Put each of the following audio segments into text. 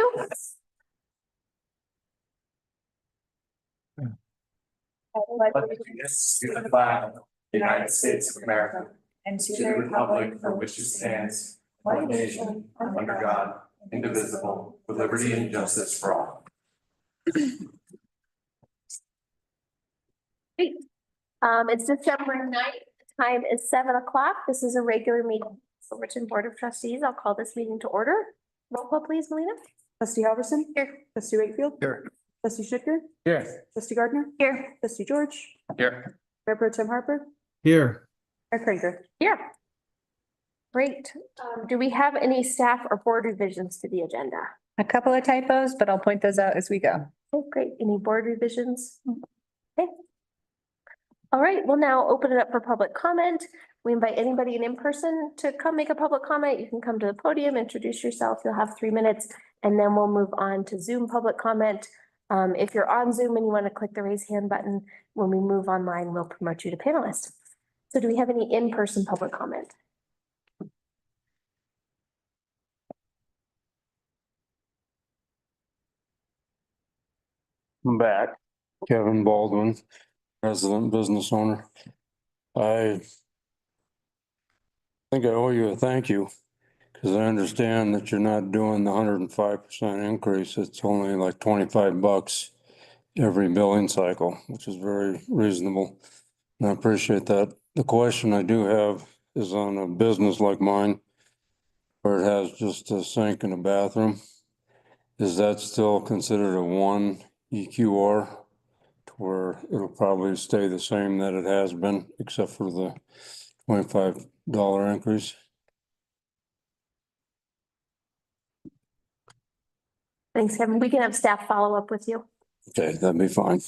to. Allegiance to the flag of the United States of America and to the republic for which it stands, one nation, under God, indivisible, with liberty and justice for all. Great. It's December 9th. The time is 7 o'clock. This is a regular meeting. Silverton Board of Trustees. I'll call this meeting to order. Roll call, please, Melina. Trustee Halverson. Here. Trustee Wakefield. Here. Trustee Schnittker. Here. Trustee Gardner. Here. Trustee George. Here. Mayor Pro Tem Harper. Here. Mayor Krieger. Here. Great. Do we have any staff or board revisions to the agenda? A couple of typos, but I'll point those out as we go. Oh, great. Any board revisions? Okay. All right, we'll now open it up for public comment. We invite anybody in person to come make a public comment. You can come to the podium, introduce yourself. You'll have 3 minutes, and then we'll move on to Zoom public comment. If you're on Zoom and you want to click the raise hand button, when we move online, we'll promote you to panelist. So do we have any in-person public comment? I'm back. Kevin Baldwin, resident business owner. I think I owe you a thank you because I understand that you're not doing the 105% increase. It's only like $25 every billing cycle, which is very reasonable. And I appreciate that. The question I do have is on a business like mine where it has just a sink and a bathroom. Is that still considered a 1 EQR to where it'll probably stay the same that it has been, except for the $25 increase? Thanks, Kevin. We can have staff follow up with you. Okay, that'd be fine.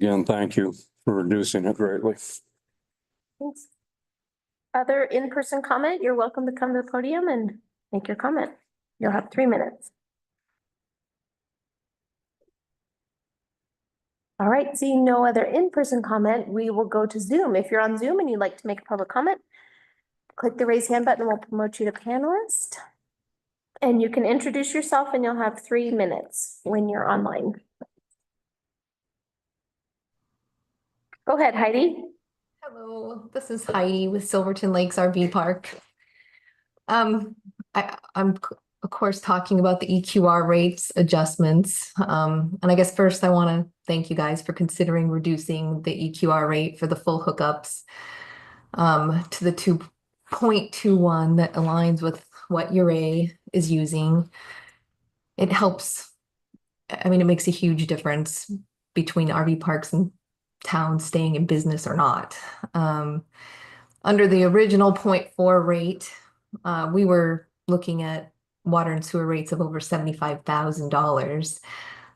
Again, thank you for reducing it greatly. Thanks. Other in-person comment, you're welcome to come to the podium and make your comment. You'll have 3 minutes. All right, seeing no other in-person comment, we will go to Zoom. If you're on Zoom and you'd like to make a public comment, click the raise hand button and we'll promote you to panelist. And you can introduce yourself and you'll have 3 minutes when you're online. Go ahead, Heidi. Hello, this is Heidi with Silverton Lakes RV Park. I'm of course talking about the EQR rates adjustments. And I guess first I want to thank you guys for considering reducing the EQR rate for the full hookups to the 2.21 that aligns with what URA is using. It helps. I mean, it makes a huge difference between RV parks and towns staying in business or not. Under the original 0.4 rate, we were looking at water and sewer rates of over $75,000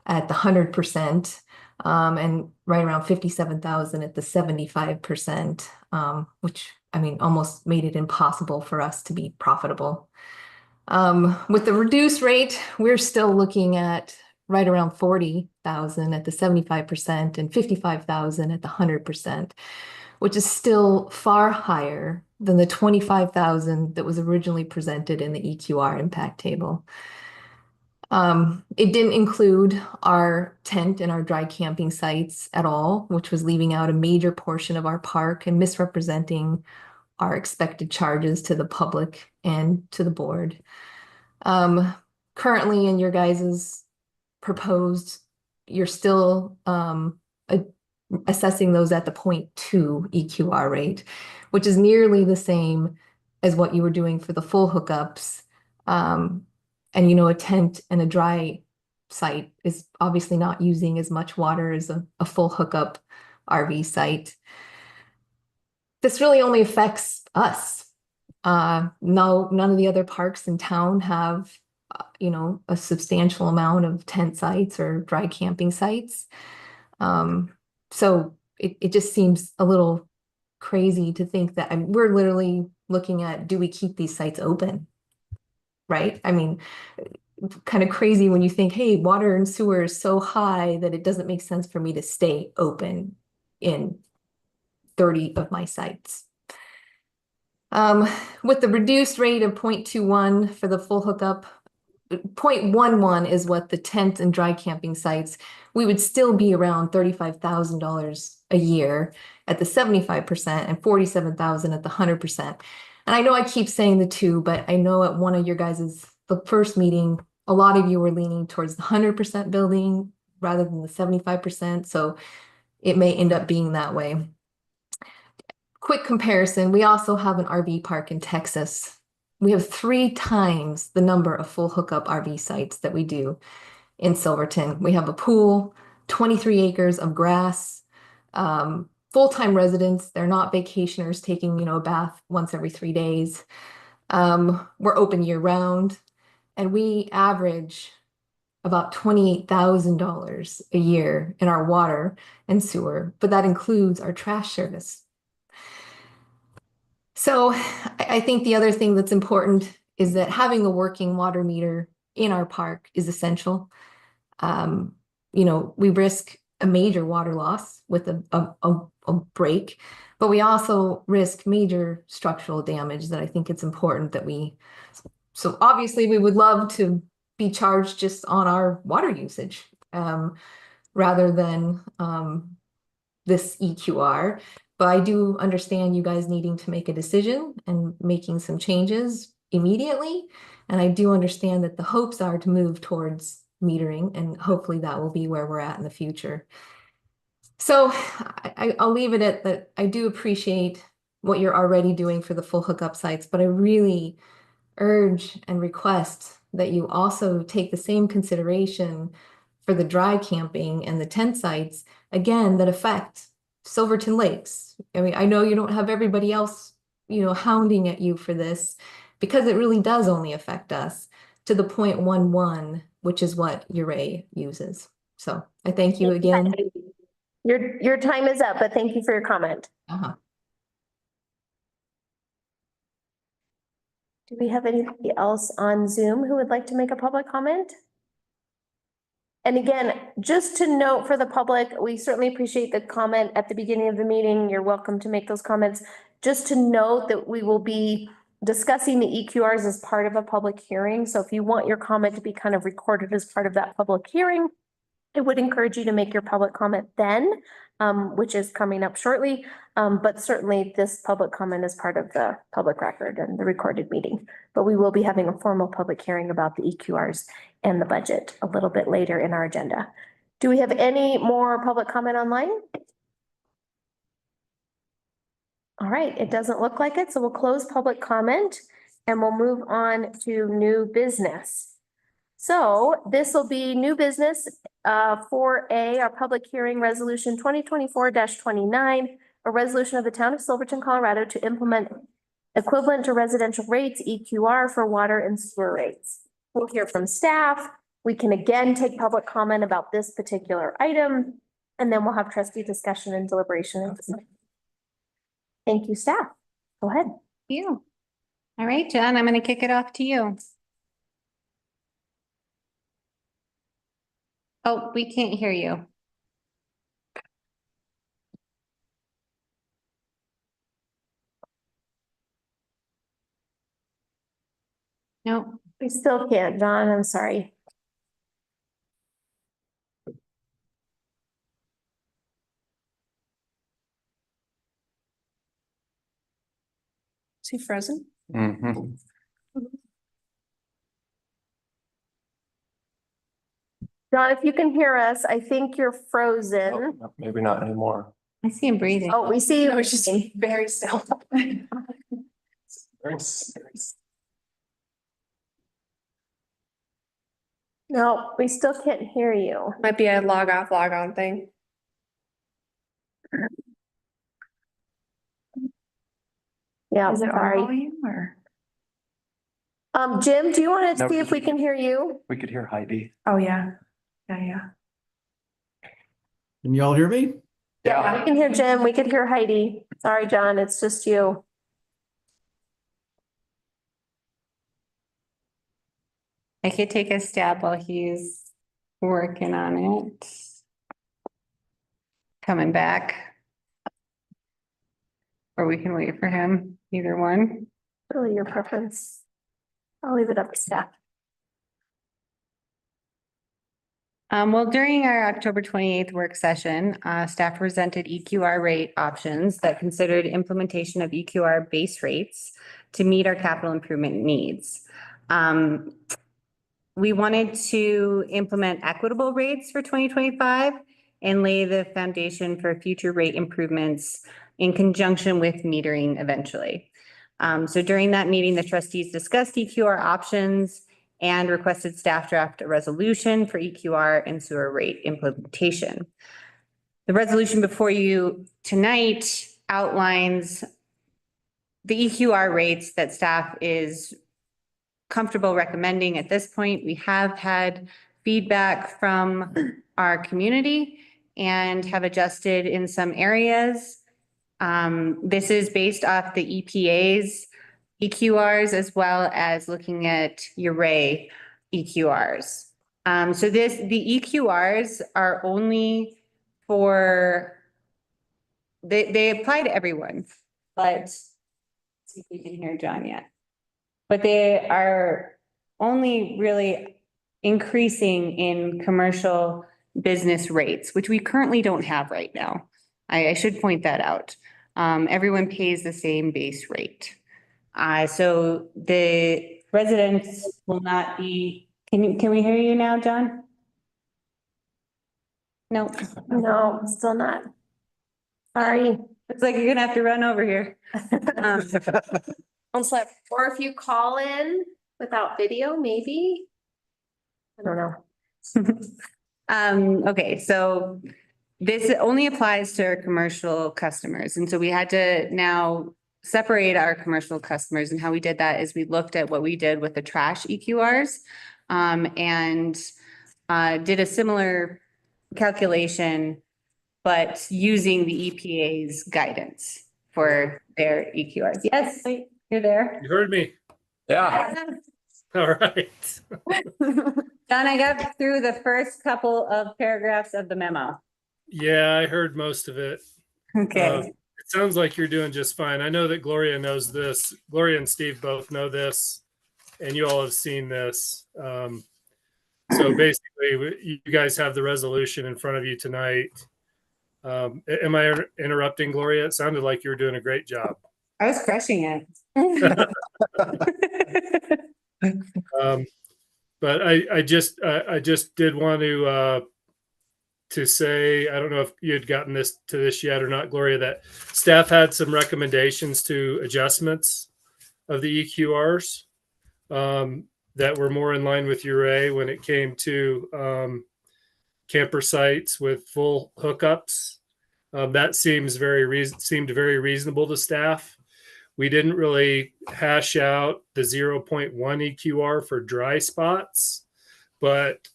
at the 100%, and right around $57,000 at the 75%, which I mean almost made it impossible for us to be profitable. With the reduced rate, we're still looking at right around $40,000 at the 75% and $55,000 at the 100%, which is still far higher than the $25,000 that was originally presented in the EQR impact table. It didn't include our tent and our dry camping sites at all, which was leaving out a major portion of our park and misrepresenting our expected charges to the public and to the board. Currently in your guys's proposed, you're still assessing those at the 0.2 EQR rate, which is nearly the same as what you were doing for the full hookups. And you know, a tent and a dry site is obviously not using as much water as a full hookup RV site. This really only affects us. No, none of the other parks in town have you know, a substantial amount of tent sites or dry camping sites. So it just seems a little crazy to think that we're literally looking at, do we keep these sites open? Right? I mean, kind of crazy when you think, hey, water and sewer is so high that it doesn't make sense for me to stay open in 30 of my sites. With the reduced rate of 0.21 for the full hookup, 0.11 is what the tent and dry camping sites, we would still be around $35,000 a year at the 75% and 47,000 at the 100%. And I know I keep saying the two, but I know at one of your guys's, the first meeting, a lot of you were leaning towards the 100% building rather than the 75%. So it may end up being that way. Quick comparison, we also have an RV park in Texas. We have 3 times the number of full hookup RV sites that we do in Silverton. We have a pool, 23 acres of grass, full-time residents. They're not vacationers taking, a bath once every 3 days. We're open year round, and we average about $28,000 a year in our water and sewer, but that includes our trash service. So I think the other thing that's important is that having a working water meter in our park is essential. We risk a major water loss with a break, but we also risk major structural damage that I think it's important that so obviously we would love to be charged just on our water usage, rather than this EQR. But I do understand you guys needing to make a decision and making some changes immediately. And I do understand that the hopes are to move towards metering, and hopefully that will be where we're at in the future. So I'll leave it at that. I do appreciate what you're already doing for the full hookup sites, but I really urge and request that you also take the same consideration for the dry camping and the tent sites, again, that affect Silverton Lakes. I mean, I know you don't have everybody else, hounding at you for this, because it really does only affect us to the 0.11, which is what Uray uses. So I thank you again. Your time is up, but thank you for your comment. Do we have anybody else on Zoom who would like to make a public comment? And again, just to note for the public, we certainly appreciate the comment at the beginning of the meeting. You're welcome to make those comments. Just to note that we will be discussing the EQRs as part of a public hearing. So if you want your comment to be kind of recorded as part of that public hearing, I would encourage you to make your public comment then, which is coming up shortly. But certainly this public comment is part of the public record and the recorded meeting. But we will be having a formal public hearing about the EQRs and the budget a little bit later in our agenda. Do we have any more public comment online? All right, it doesn't look like it, so we'll close public comment and we'll move on to new business. So this will be new business 4A, our public hearing resolution 2024-29, a resolution of the town of Silverton, Colorado to implement equivalent to residential rates, EQR, for water and sewer rates. We'll hear from staff. We can again take public comment about this particular item, and then we'll have trustee discussion and deliberation. Thank you, staff. Go ahead. You. All right, John, I'm going to kick it off to you. Oh, we can't hear you. No. We still can't, John. I'm sorry. Is he frozen? Mhm. John, if you can hear us, I think you're frozen. Oh, maybe not anymore. I see him breathing. Oh, we see you. No, it's just very still. No, we still can't hear you. Might be a log off, log on thing. Yeah, Is it sorry. all volume or? Jim, do you want to Nope. see if we can hear you? We could hear Heidi. Oh, yeah. Yeah. Can y'all hear me? Yeah, we can hear Jim. We could hear Heidi. Sorry, John, it's just you. I could take a stab while he's working on it. Coming back. Or we can wait for him, either one. Really your preference. I'll leave it up to staff. Well, during our October 28th work session, staff presented EQR rate options that considered implementation of EQR base rates to meet our capital improvement needs. We wanted to implement equitable rates for 2025 and lay the foundation for future rate improvements in conjunction with metering eventually. So during that meeting, the trustees discussed EQR options and requested staff draft a resolution for EQR and sewer rate implementation. The resolution before you tonight outlines the EQR rates that staff is comfortable recommending at this point. We have had feedback from our community and have adjusted in some areas. This is based off the EPA's EQRs as well as looking at URA EQRs. So the EQRs are only for, they apply to everyone, but let's see if we can hear John yet. But they are only really increasing in commercial business rates, which we currently don't have right now. I should point that out. Everyone pays the same base rate. So the residents will not be, can we hear you now, John? No. No, still not. Sorry. Looks like you're gonna have to run over here. Or if you call in without video, maybe. I don't know. Okay, so this only applies to our commercial customers. And so we had to now separate our commercial customers, and how we did that is we looked at what we did with the trash EQRs and did a similar calculation, but using the EPA's guidance for their EQRs. Yes, you're there. You heard me. Yeah. All right. John, I got through the first couple of paragraphs of the memo. Yeah, I heard most of it. Okay. It sounds like you're doing just fine. I know that Gloria knows this. Gloria and Steve both know this, and you all have seen this. So basically, you guys have the resolution in front of you tonight. Am I interrupting, Gloria? It sounded like you were doing a great job. I was crushing it. But I just did want to say, I don't know if you had gotten this yet or not, Gloria, that staff had some recommendations to adjustments of the EQRs that were more in line with URA when it came to camper sites with full hookups. That seemed very reasonable to staff. We didn't really hash out the 0.1 EQR for dry spots, but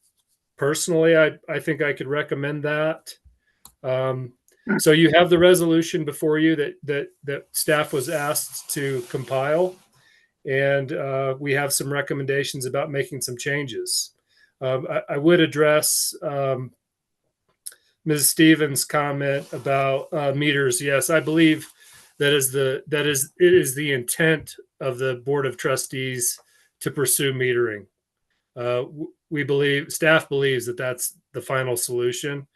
personally, I think I could recommend that. So you have the resolution before you that staff was asked to compile, and we have some recommendations about making some changes. I would address Ms. Stevens' comment about meters. Yes, I believe it is the intent of the Board of Trustees to pursue metering. Staff believes that that's the final solution.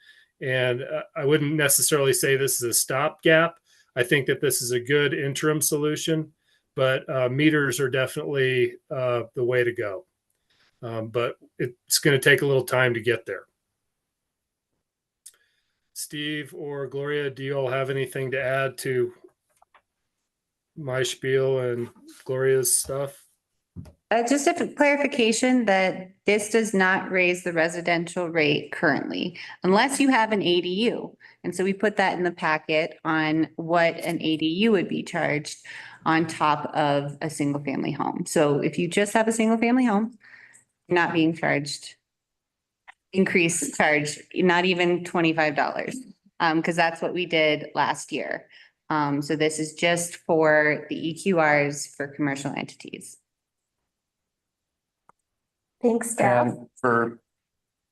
And I wouldn't necessarily say this is a stopgap. I think that this is a good interim solution, but meters are definitely the way to go. But it's going to take a little time to get there. Steve or Gloria, do you all have anything to add to my spiel and Gloria's stuff? Just a clarification that this does not raise the residential rate currently, unless you have an ADU. And so we put that in the packet on what an ADU would be charged on top of a single family home. So if you just have a single family home, you're not being charged increased charge, not even $25, because that's what we did last year. So this is just for the EQRs for commercial entities. Thanks, staff. And for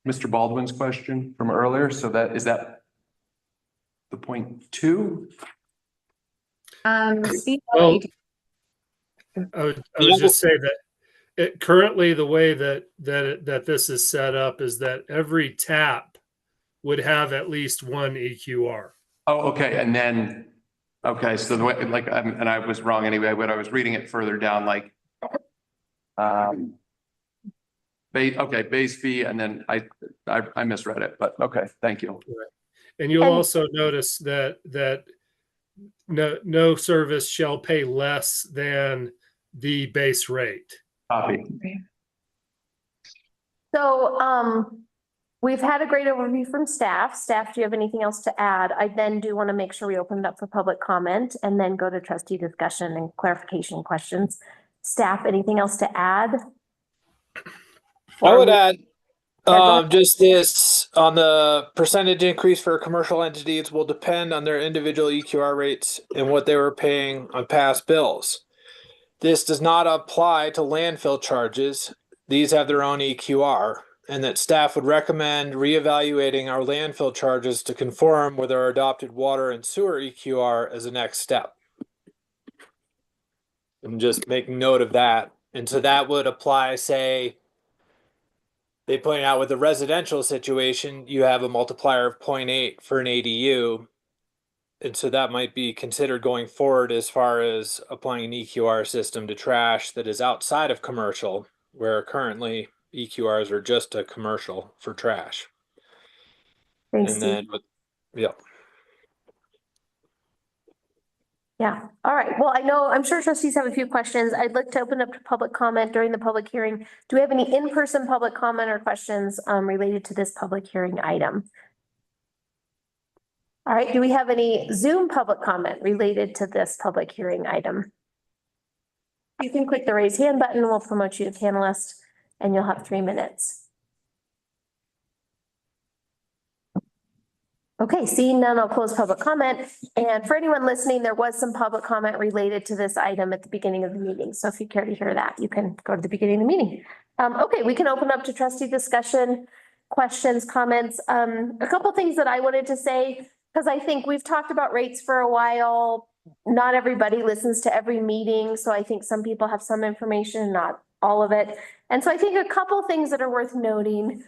Mr. Baldwin's question from earlier, so is that the point 2? Steve, Well, I would just say that currently the way that this is set up is that every tap would have at least one EQR. Oh, okay, and then, okay, so the way, like, and I was wrong anyway, but I was reading it further down, like, base fee, and then I misread it, but okay, thank you. And you'll And- also notice that no service shall pay less than the base rate. Copy. So, we've had a great overview from staff. Staff, do you have anything else to add? I then do want to make sure we open it up for public comment and then go to trustee discussion and clarification questions. Staff, anything else to add? I would add, go ahead. just this on the percentage increase for commercial entities will depend on their individual EQR rates and what they were paying on past bills. This does not apply to landfill charges. These have their own EQR, and that staff would recommend reevaluating our landfill charges to conform with our adopted water and sewer EQR as a next step. And just make note of that. And so that would apply, say, they point out with the residential situation, you have a multiplier of 0.8 for an ADU. And so that might be considered going forward as far as applying an EQR system to trash that is outside of commercial, where currently EQRs are just a commercial for trash. Thanks, And Steve. then, yeah. Yeah, all right. Well, I'm sure trustees have a few questions. I'd like to open up to public comment during the public hearing. Do we have any in-person public comment or questions related to this public hearing item? All right, do we have any Zoom public comment related to this public hearing item? You can click the raise hand button. We'll promote you to panelist and you'll have 3 minutes. Okay, seeing none, I'll close public comment. And for anyone listening, there was some public comment related to this item at the beginning of the meeting. So if you care to hear that, you can go to the beginning of the meeting. Okay, we can open up to trustee discussion, questions, comments. A couple things that I wanted to say, because I think we've talked about rates for a while. Not everybody listens to every meeting. So I think some people have some information, not all of it. And so I think a couple things that are worth noting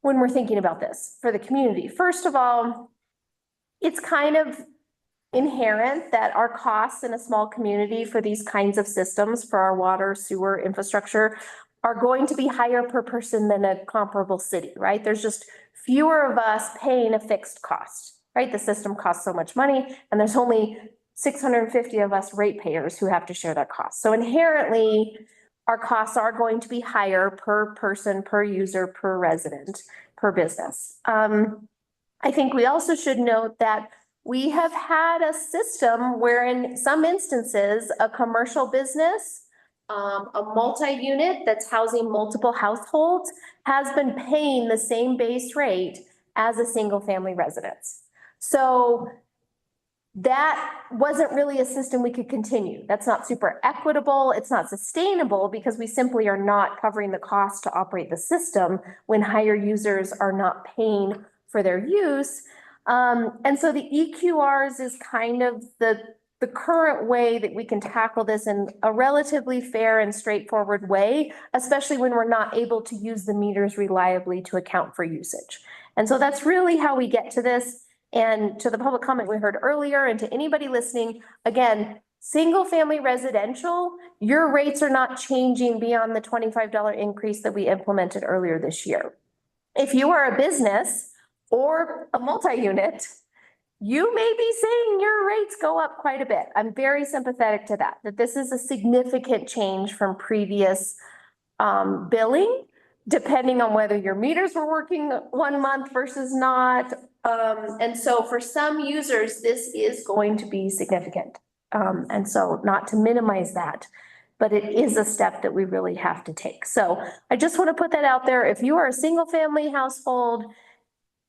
when we're thinking about this for the community. First of all, it's kind of inherent that our costs in a small community for these kinds of systems, for our water, sewer infrastructure, are going to be higher per person than a comparable city, right? There's just fewer of us paying a fixed cost, right? The system costs so much money, and there's only 650 of us ratepayers who have to share that cost. So inherently, our costs are going to be higher per person, per user, per resident, per business. I think we also should note that we have had a system where in some instances, a commercial business, a multi-unit that's housing multiple households has been paying the same base rate as a single family residence. So that wasn't really a system we could continue. That's not super equitable. It's not sustainable because we simply are not covering the cost to operate the system when higher users are not paying for their use. And so the EQRs is kind of the current way that we can tackle this in a relatively fair and straightforward way, especially when we're not able to use the meters reliably to account for usage. And so that's really how we get to this. And to the public comment we heard earlier, and to anybody listening, again, single family residential, your rates are not changing beyond the $25 increase that we implemented earlier this year. If you are a business or a multi-unit, you may be seeing your rates go up quite a bit. I'm very sympathetic to that this is a significant change from previous billing, depending on whether your meters were working 1 month versus not. And so for some users, this is going to be significant. And so not to minimize that, but it is a step that we really have to take. So I just want to put that out there. If you are a single family household,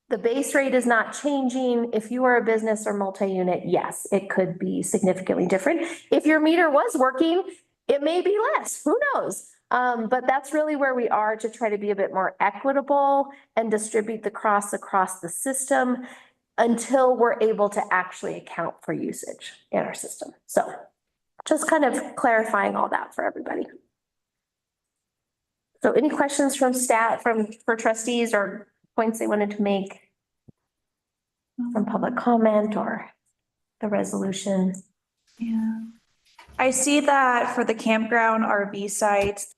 the base rate is not changing. If you are a business or multi-unit, yes, it could be significantly different. If your meter was working, it may be less, who knows? But that's really where we are to try to be a bit more equitable and distribute the costs across the system until we're able to actually account for usage in our system. So just kind of clarifying all that for everybody. So any questions from staff, for trustees or points they wanted to make from public comment or the resolution? Yeah. I see that for the campground RV sites,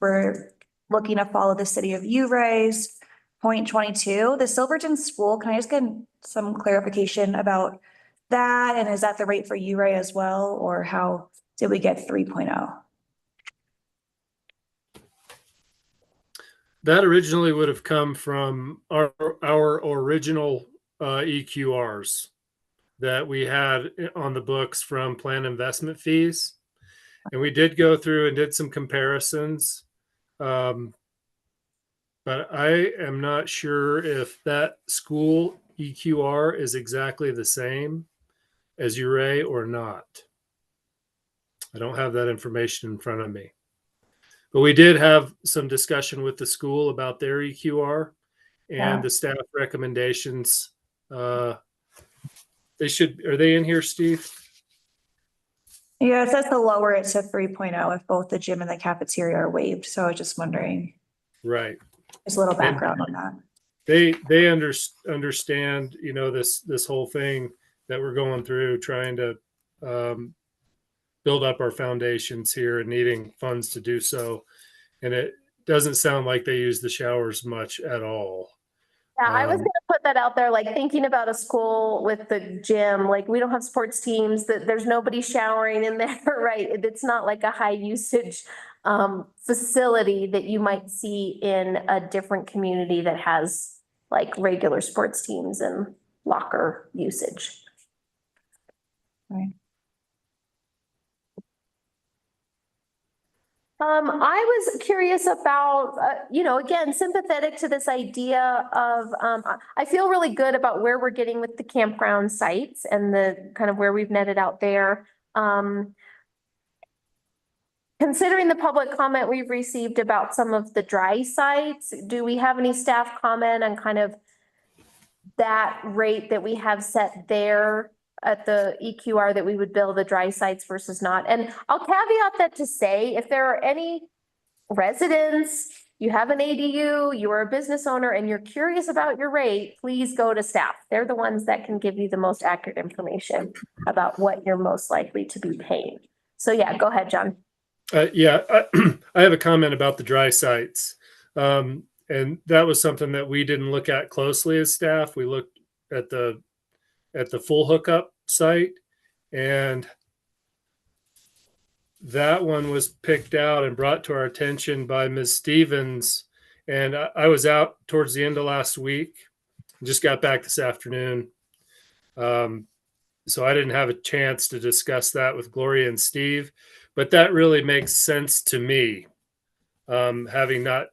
we're looking to follow the city of Ray's point 22, the Silverton school. Can I just get some clarification about that? And is that the rate for Ray as well? Or how did we get 3.0? That originally would have come from our original EQRs that we had on the books from plan investment fees. And we did go through and did some comparisons. But I am not sure if that school EQR is exactly the same as Uray or not. I don't have that information in front of me. But we did have some discussion with the school about their EQR and the staff recommendations. Are they in here, Steve? Yeah, it says to lower it to 3.0 if both the gym and the cafeteria are waived. So I was just wondering. Right. There's a little background on that. They understand, this whole thing that we're going through, trying to build up our foundations here and needing funds to do so. And it doesn't sound like they use the showers much at all. Yeah, I was gonna put that out there, like thinking about a school with the gym, like we don't have sports teams, that there's nobody showering in there, right? It's not like a high usage facility that you might see in a different community that has like regular sports teams and locker usage. Right. I was curious about, again, sympathetic to this idea of, I feel really good about where we're getting with the campground sites and the kind of where we've netted out there. Considering the public comment we've received about some of the dry sites, do we have any staff comment on kind of that rate that we have set there at the EQR that we would bill the dry sites versus not? And I'll caveat that to say, if there are any residents, you have an ADU, you are a business owner and you're curious about your rate, please go to staff. They're the ones that can give you the most accurate information about what you're most likely to be paying. So yeah, go ahead, John. I have a comment about the dry sites. And that was something that we didn't look at closely as staff. We looked at the full hookup site, and that one was picked out and brought to our attention by Ms. Stevens. And I was out towards the end of last week, just got back this afternoon. So I didn't have a chance to discuss that with Gloria and Steve, but that really makes sense to me, having not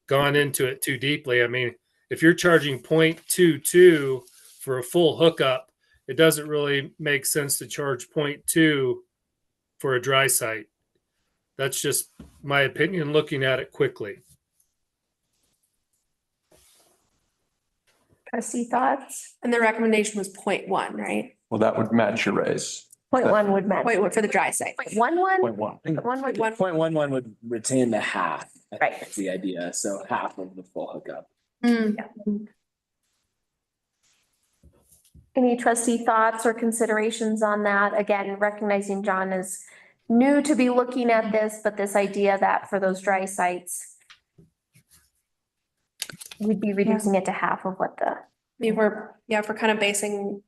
gone into it too deeply. I mean, if you're charging 0.22 for a full hookup, it doesn't really make sense to charge 0.2 for a dry site. That's just my opinion looking at it quickly. Trustee thoughts? And the recommendation was 0.1, right? Well, that would match your raise. 0.1 would match. 0.1 for the dry site. 0.11? 0.1. 0.1 would. 0.11 would retain the half. I think Right. that's the idea. So half of the full hookup. Any trustee thoughts or considerations on that? Again, recognizing John is new to be looking at this, but this idea that for those dry sites, we'd be reducing it to half of what the. I mean, we're kind of basing,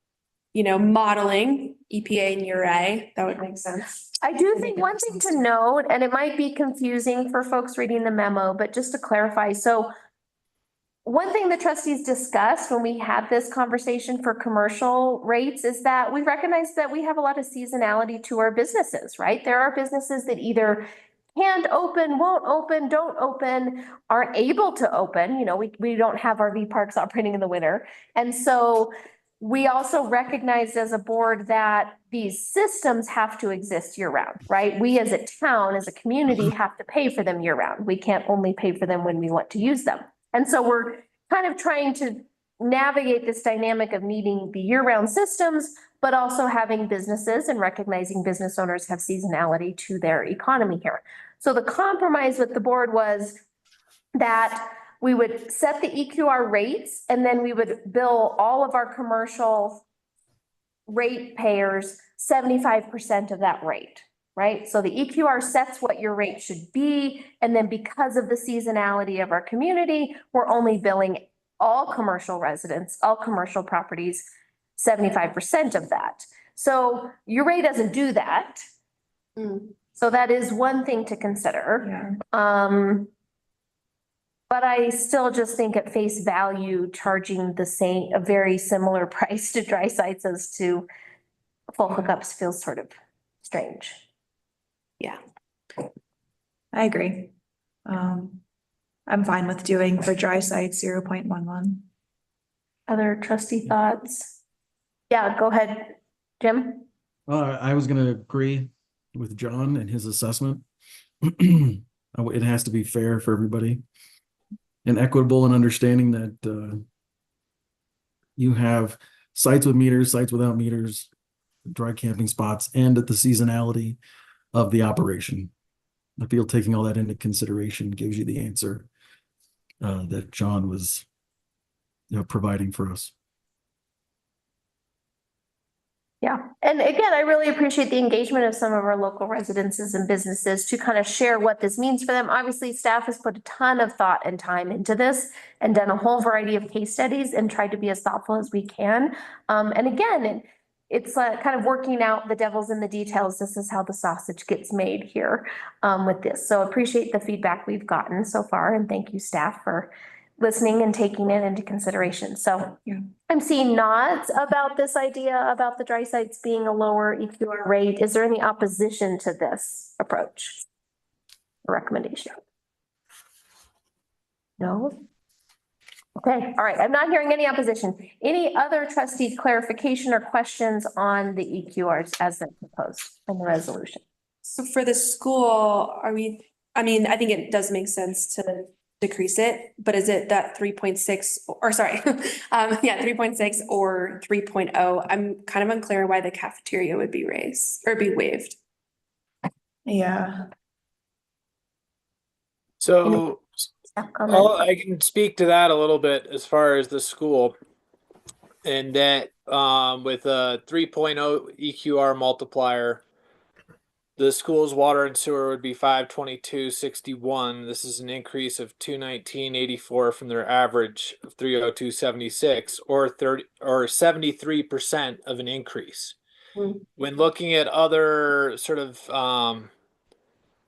modeling EPA and URA, that would make sense. I do think one thing to note, and it might be confusing for folks reading the memo, but just to clarify, so one thing the trustees discussed when we had this conversation for commercial rates is that we recognize that we have a lot of seasonality to our businesses, right? There are businesses that either can't open, won't open, don't open, aren't able to open. We don't have RV parks operating in the winter. And so we also recognized as a board that these systems have to exist year round, right? We as a town, as a community, have to pay for them year round. We can't only pay for them when we want to use them. And so we're kind of trying to navigate this dynamic of needing the year-round systems, but also having businesses and recognizing business owners have seasonality to their economy here. So the compromise with the board was that we would set the EQR rates and then we would bill all of our commercial rate payers 75% of that rate, right? So the EQR sets what your rate should be. And then because of the seasonality of our community, we're only billing all commercial residents, all commercial properties, 75% of that. So your rate doesn't do that. So that is one thing to consider. But I still just think at face value, charging the same, a very similar price to dry sites as to full hookups feels sort of strange. I agree. I'm fine with doing for dry sites 0.11. Other trustee thoughts? Yeah, go ahead, Jim. I was gonna agree with John and his assessment. It has to be fair for everybody and equitable, and understanding that you have sites with meters, sites without meters, dry camping spots, and at the seasonality of the operation. I feel taking all that into consideration gives you the answer that John was, providing for us. Yeah, and again, I really appreciate the engagement of some of our local residences and businesses to kind of share what this means for them. Obviously, staff has put a ton of thought and time into this and done a whole variety of case studies and tried to be as thoughtful as we can. And again, it's kind of working out the devil's in the details. This is how the sausage gets made here with this. So appreciate the feedback we've gotten so far, and thank you, staff, for listening and taking it into consideration. So I'm seeing nods about this idea about the dry sites being a lower EQR rate. Is there any opposition to this approach or recommendation? No? Okay, all right. I'm not hearing any opposition. Any other trustee clarification or questions on the EQRs as they're proposed in the resolution? So for the school, I mean, I think it does make sense to decrease it, but is it that 3.6 or sorry, 3.6 or 3.0? I'm kind of unclear why the cafeteria would be raised or be waived. Yeah. So I can speak to that a little bit as far as the school. And that with a 3.0 EQR multiplier, the school's water and sewer would be 522.61. This is an increase of 219.84 from their average of 302.76, or 73% of an increase. When looking at other sort of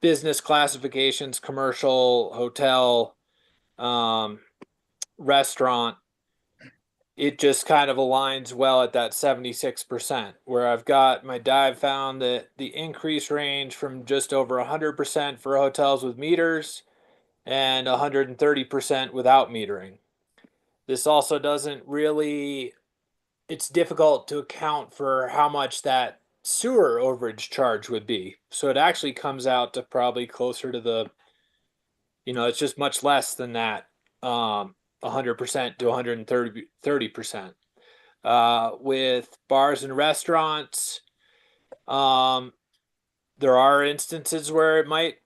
business classifications, commercial, hotel, restaurant, it just kind of aligns well at that 76%, where I've got my dive found that the increase range from just over 100% for hotels with meters and 130% without metering. This also doesn't really, it's difficult to account for how much that sewer overage charge would be. So it actually comes out to probably closer to the, it's just much less than that. 100% to 130%. With bars and restaurants, there are instances where it might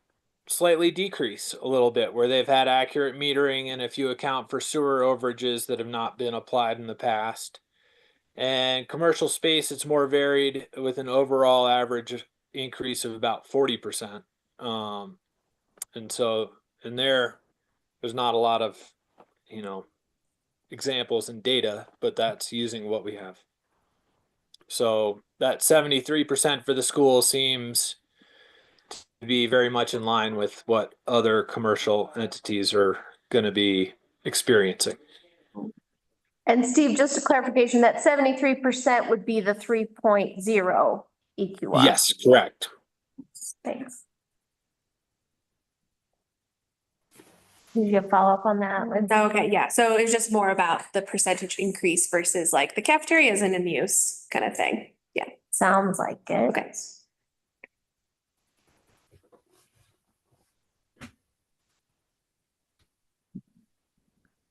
slightly decrease a little bit, where they've had accurate metering, and if you account for sewer overages that have not been applied in the past. And commercial space, it's more varied, with an overall average increase of about 40%. And so in there's not a lot of examples and data, but that's using what we have. So that 73% for the school seems to be very much in line with what other commercial entities are going to be experiencing. And Steve, just a clarification, that 73% would be the 3.0 EQR. Yes, correct. Thanks. Did you follow up on that? Okay, yeah. So it's just more about the percentage increase versus like the cafeteria isn't in use kind of thing. Yeah. Sounds like it. Okay.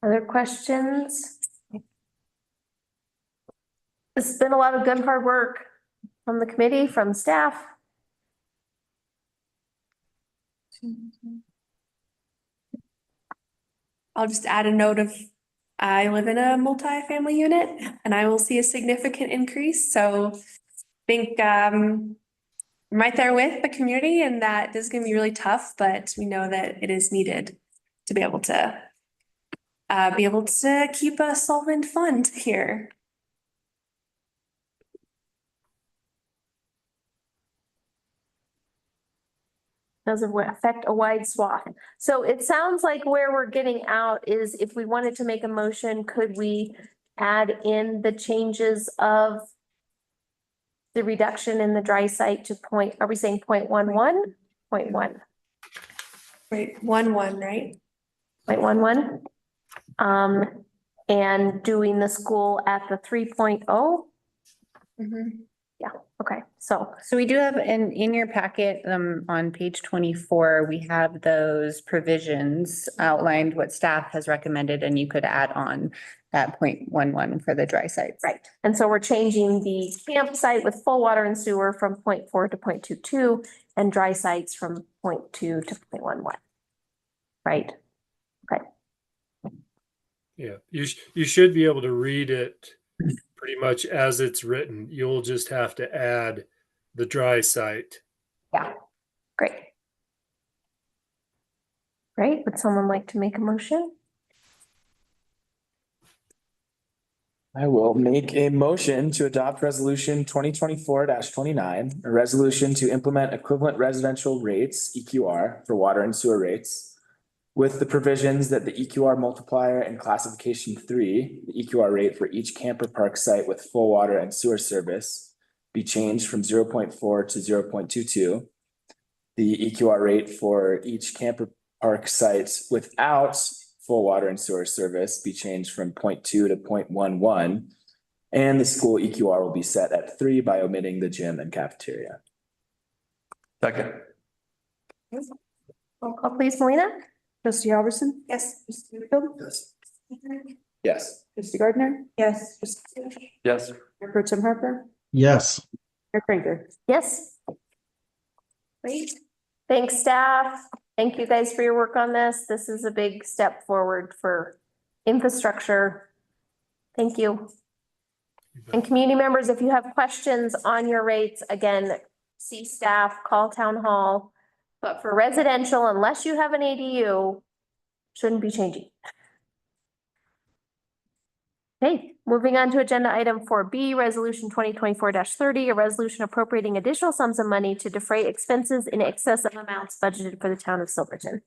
Other questions? It's been a lot of good hard work from the committee, from staff. I'll just add a note of, I live in a multi-family unit and I will see a significant increase, so I think I'm right there with the community and that this is gonna be really tough, but we know that it is needed to be able to keep a solvent fund here. Doesn't affect a wide swath. So it sounds like where we're getting out is if we wanted to make a motion, could we add in the changes of the reduction in the dry site to point, are we saying 0.11? 0.1. Right, 1-1, right? 0.11. And doing the school at the 3.0. Okay, so So we do have in your packet, on page 24, we have those provisions outlined what staff has recommended, and you could add on that 0.11 for the dry sites. right, and so we're changing the campsite with full water and sewer from 0.4 to 0.22 and dry sites from 0.2 to 0.11. Right, okay, Yeah, you should be able to read it pretty much as it's written. You'll just have to add the dry site. yeah, great. Great, would someone like to make a motion? I will make a motion to adopt resolution 2024-29, a resolution to implement equivalent residential rates, EQR, for water and sewer rates, with the provisions that the EQR multiplier in classification 3, the EQR rate for each camper park site with full water and sewer service, be changed from 0.4 to 0.22. The EQR rate for each camper park site without full water and sewer service be changed from 0.2 to 0.11. And the school EQR will be set at 3 by omitting the gym and cafeteria. Second. Roll call please, Melina? Trustee Albertson? Yes. Trustee Field? Yes. Yes. Trustee Gardner? Yes. Trustee Yes. Pro Tem Harper? Yes. Mayor Cranker? Yes. Great. Thanks, staff. Thank you guys for your work on this. This is a big step forward for infrastructure. Thank you. And community members, if you have questions on your rates, again, see staff, call town hall. But for residential, unless you have an ADU, shouldn't be changing. Okay, moving on to agenda item 4B, resolution 2024-30, a resolution appropriating additional sums of money to defray expenses in excess of amounts budgeted for the town of Silverton.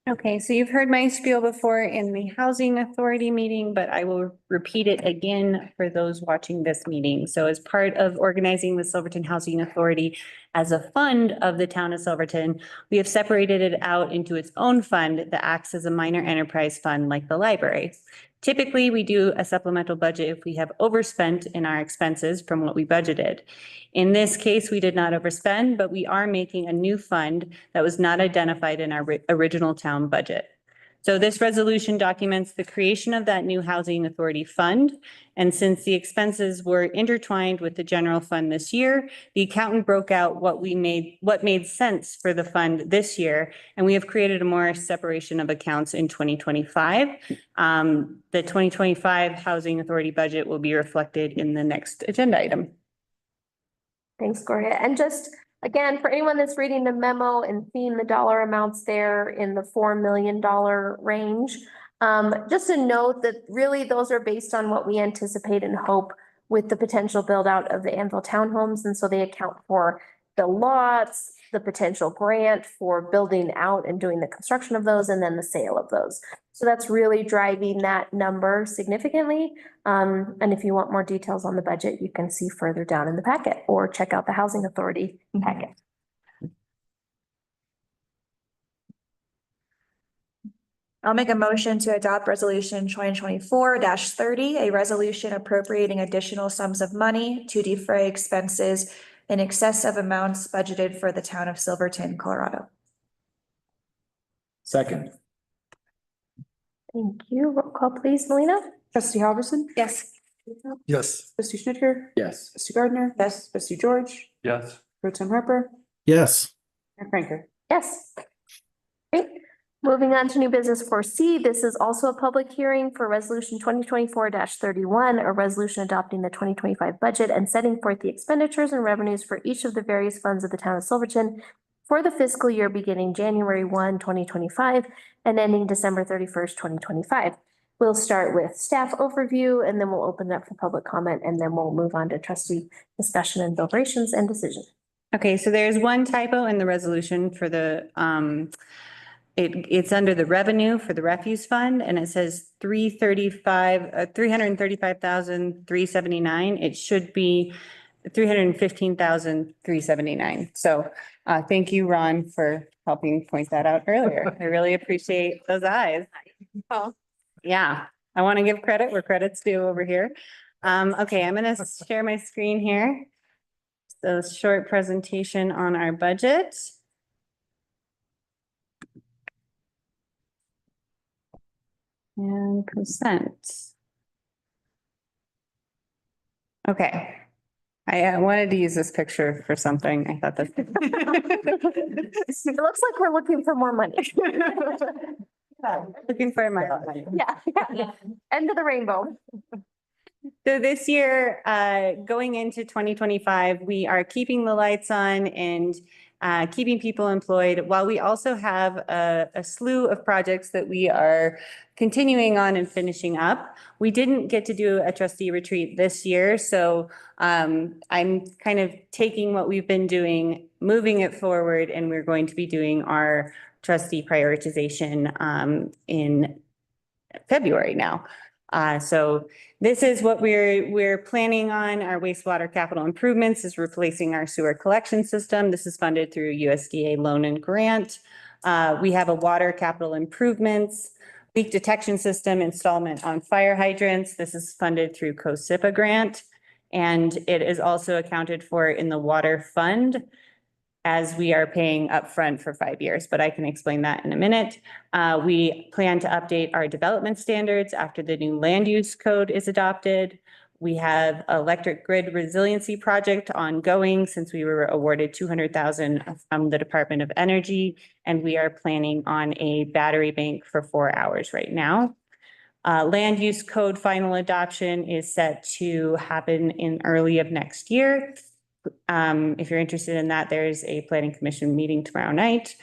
Okay, so you've heard my spiel before in the Housing Authority meeting, but I will repeat it again for those watching this meeting. So as part of organizing the Silverton Housing Authority as a fund of the town of Silverton, we have separated it out into its own fund that acts as a minor enterprise fund like the library. Typically, we do a supplemental budget if we have overspent in our expenses from what we budgeted. In this case, we did not overspend, but we are making a new fund that was not identified in our original town budget. So this resolution documents the creation of that new housing authority fund. And since the expenses were intertwined with the general fund this year, the accountant broke out what made sense for the fund this year. And we have created a more separation of accounts in 2025. The 2025 housing authority budget will be reflected in the next agenda item. Thanks, Gloria. And just, again, for anyone that's reading the memo and seeing the dollar amounts there in the $4 million range, just a note that really those are based on what we anticipate and hope with the potential build out of the Anvil townhomes. And so they account for the lots, the potential grant for building out and doing the construction of those, and then the sale of those. So that's really driving that number significantly. And if you want more details on the budget, you can see further down in the packet or check out the Housing Authority packet. I'll make a motion to adopt resolution 2024-30, a resolution appropriating additional sums of money to defray expenses in excess of amounts budgeted for the town of Silverton, Colorado. Second. Thank you. Roll call please, Melina? Trustee Albertson? Yes. Yes. Trustee Schnitger? Yes. Trustee Gardner? Yes. Trustee George? Yes. Pro Tem Harper? Yes. Mayor Cranker? Yes. Okay, moving on to new business 4C. This is also a public hearing for resolution 2024-31, a resolution adopting the 2025 budget and setting forth the expenditures and revenues for each of the various funds of the town of Silverton for the fiscal year beginning January 1, 2025, and ending December 31st, 2025. We'll start with staff overview, and then we'll open it up for public comment, and then we'll move on to trustee discussion and deliberations and decision. Okay, so there's one typo in the resolution for the, it's under the revenue for the refuse fund, and it says 335,379. It should be 315,379. So, thank you, Ron, for helping point that out earlier. I really appreciate those eyes. Oh. Yeah, I want to give credit where credit's due over here. Okay, I'm gonna share my screen here. So short presentation on our budget. And consent. Okay. I wanted to use this picture for something. I thought that. It looks like we're looking for more money. Looking for my money. Yeah, end of the rainbow. So this year, going into 2025, we are keeping the lights on and keeping people employed, while we also have a slew of projects that we are continuing on and finishing up. We didn't get to do a trustee retreat this year, so I'm kind of taking what we've been doing, moving it forward, and we're going to be doing our trustee prioritization in February now. So this is what we're planning on. Our wastewater capital improvements is replacing our sewer collection system. This is funded through USDA loan and grant. We have a water capital improvements, leak detection system installment on fire hydrants. This is funded through COSIPA grant. And it is also accounted for in the water fund, as we are paying upfront for 5 years, but I can explain that in a minute. We plan to update our development standards after the new land use code is adopted. We have electric grid resiliency project ongoing since we were awarded 200,000 from the Department of Energy, and we are planning on a battery bank for 4 hours right now. Land use code final adoption is set to happen in early of next year. If you're interested in that, there's a planning commission meeting tomorrow night.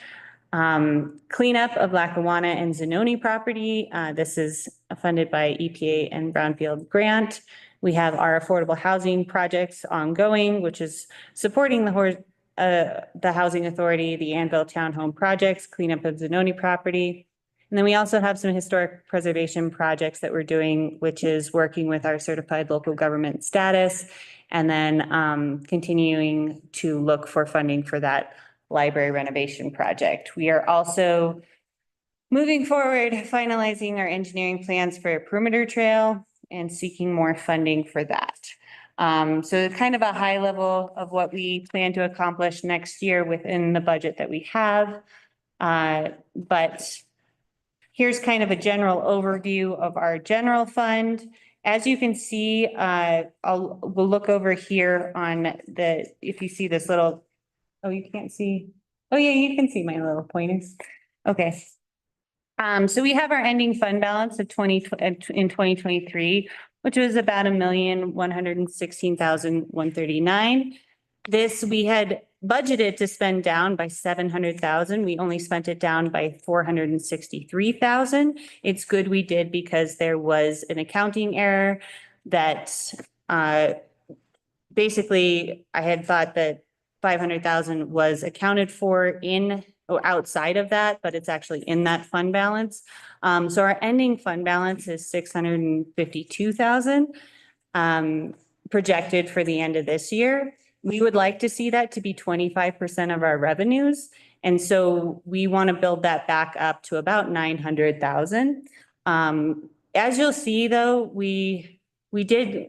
Cleanup of Lackawanna and Zanoni property. This is funded by EPA and Brownfield grant. We have our affordable housing projects ongoing, which is supporting the housing authority, the Anvil Townhome projects, cleanup of Zanoni property. And then we also have some historic preservation projects that we're doing, which is working with our certified local government status, and then continuing to look for funding for that library renovation project. We are also moving forward, finalizing our engineering plans for a perimeter trail and seeking more funding for that. So kind of a high level of what we plan to accomplish next year within the budget that we have. But here's kind of a general overview of our general fund. As you can see, we'll look over here on if you see this little, oh, you can't see. Oh yeah, you can see my little pointers. Okay. So we have our ending fund balance of in 2023, which was about $1,116,139. This we had budgeted to spend down by 700,000. We only spent it down by 463,000. It's good we did, because there was an accounting error that basically I had thought that 500,000 was accounted for in or outside of that, but it's actually in that fund balance. So our ending fund balance is 652,000 projected for the end of this year. We would like to see that to be 25% of our revenues. And so we want to build that back up to about 900,000. As you'll see though, we did,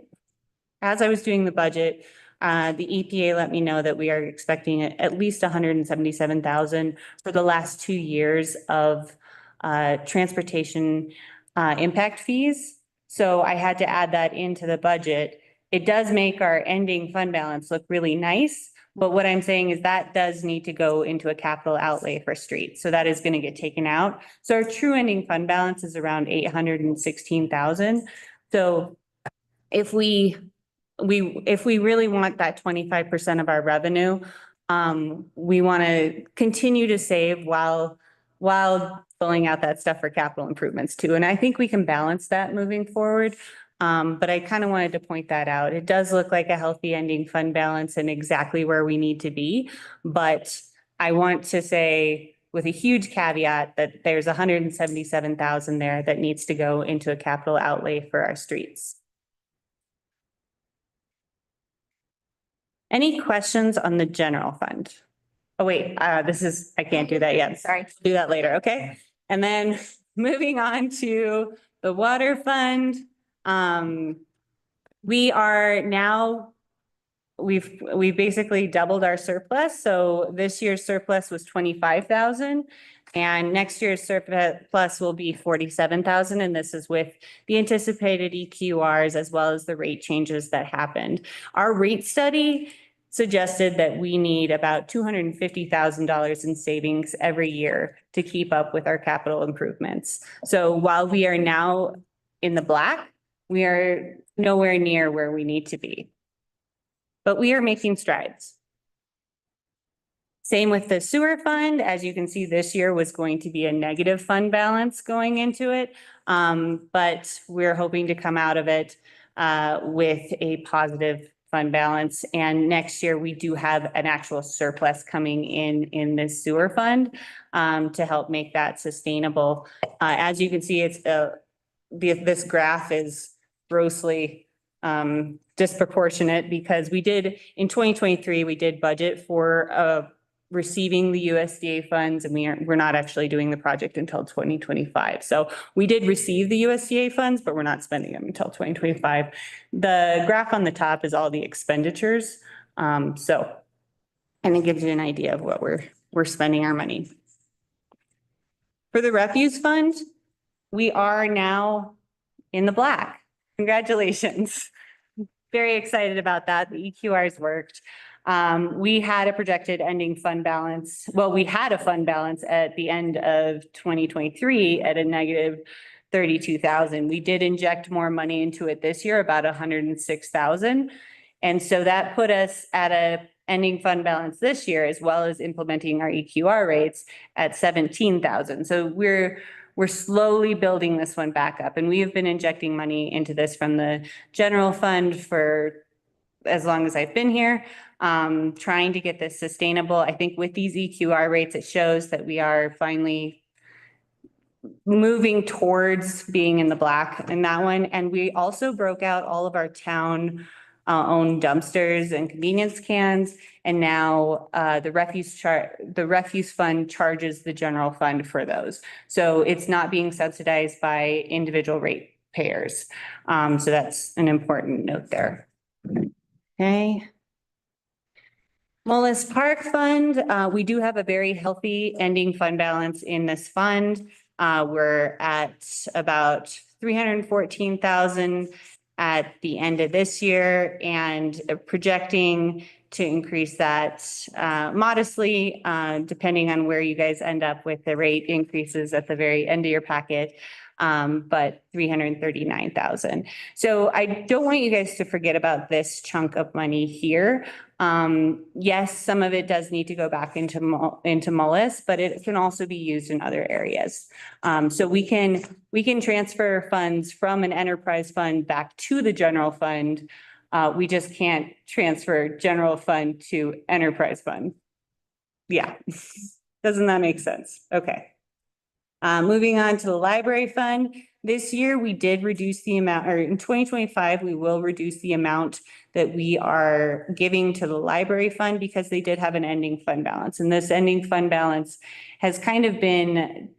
as I was doing the budget, the EPA let me know that we are expecting at least 177,000 for the last 2 years of transportation impact fees. So I had to add that into the budget. It does make our ending fund balance look really nice, But what I'm saying is that does need to go into a capital outlay for streets. So that is going to get taken out. So our true ending fund balance is around 816,000. So if we really want that 25% of our revenue, we want to continue to save while filling out that stuff for capital improvements too. And I think we can balance that moving forward. But I kind of wanted to point that out. It does look like a healthy ending fund balance and exactly where we need to be. But I want to say with a huge caveat that there's 177,000 there that needs to go into a capital outlay for our streets. Any questions on the general fund? Oh, wait, I can't do that yet. Sorry, do that later, okay? And then moving on to the water fund. We are now, we've basically doubled our surplus. So this year's surplus was 25,000. And next year's surplus will be 47,000. And this is with the anticipated EQRs as well as the rate changes that happened. Our rate study suggested that we need about $250,000 in savings every year to keep up with our capital improvements. So while we are now in the black, we are nowhere near where we need to be. But we are making strides. Same with the sewer fund. As you can see, this year was going to be a negative fund balance going into it. But we're hoping to come out of it with a positive fund balance. And next year, we do have an actual surplus coming in this sewer fund to help make that sustainable. As you can see, it's this graph is grossly disproportionate because we did in 2023, we did budget for receiving the USDA funds, and we're not actually doing the project until 2025. So we did receive the USDA funds, but we're not spending them until 2025. The graph on the top is all the expenditures. And it gives you an idea of what we're spending our money. For the refuse fund, we are now in the black. Congratulations. Very excited about that. The EQRs worked. We had a projected ending fund balance. Well, we had a fund balance at the end of 2023 at a negative 32,000. We did inject more money into it this year, about 106,000. And so that put us at a ending fund balance this year, as well as implementing our EQR rates at 17,000. So we're slowly building this one back up, and we have been injecting money into this from the general fund for as long as I've been here, trying to get this sustainable. I think with these EQR rates, it shows that we are finally moving towards being in the black in that one. And we also broke out all of our town owned dumpsters and convenience cans. And now the refuse fund charges the general fund for those. So it's not being subsidized by individual rate payers. So that's an important note there. Okay. Mullis Park Fund, we do have a very healthy ending fund balance in this fund. We're at about 314,000 at the end of this year and projecting to increase that modestly, depending on where you guys end up with the rate increases at the very end of your packet. But 339,000. So I don't want you guys to forget about this chunk of money here. Yes, some of it does need to go back into Mullis, but it can also be used in other areas. So we can transfer funds from an enterprise fund back to the general fund. We just can't transfer general fund to enterprise fund. Yeah, doesn't that make sense? Okay. Moving on to the library fund. This year, we did reduce the amount, or in 2025, we will reduce the amount that we are giving to the library fund because they did have an ending fund balance. And this ending fund balance has kind of been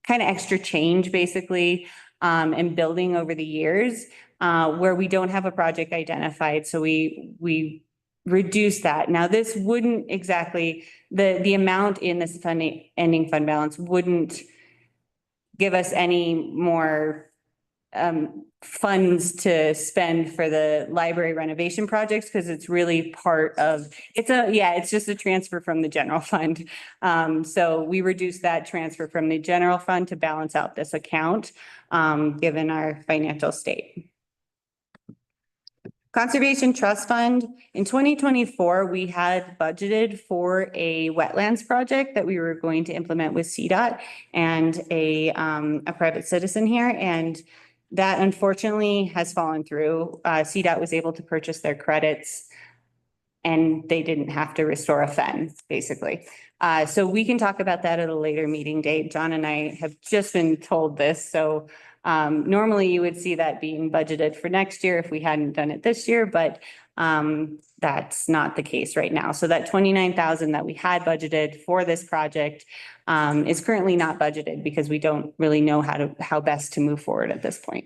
extra change basically, and building over the years where we don't have a project identified. So we reduce that. Now, this wouldn't exactly, the amount in this ending fund balance wouldn't give us any more funds to spend for the library renovation projects because it's really part of, it's just a transfer from the general fund. So we reduced that transfer from the general fund to balance out this account, given our financial state. Conservation Trust Fund, in 2024, we had budgeted for a wetlands project that we were going to implement with CDOT and a private citizen here. And that unfortunately has fallen through. CDOT was able to purchase their credits and they didn't have to restore a fence, basically. So we can talk about that at a later meeting date. John and I have just been told this, so normally you would see that being budgeted for next year if we hadn't done it this year, but that's not the case right now. So that 29,000 that we had budgeted for this project is currently not budgeted because we don't really know how best to move forward at this point.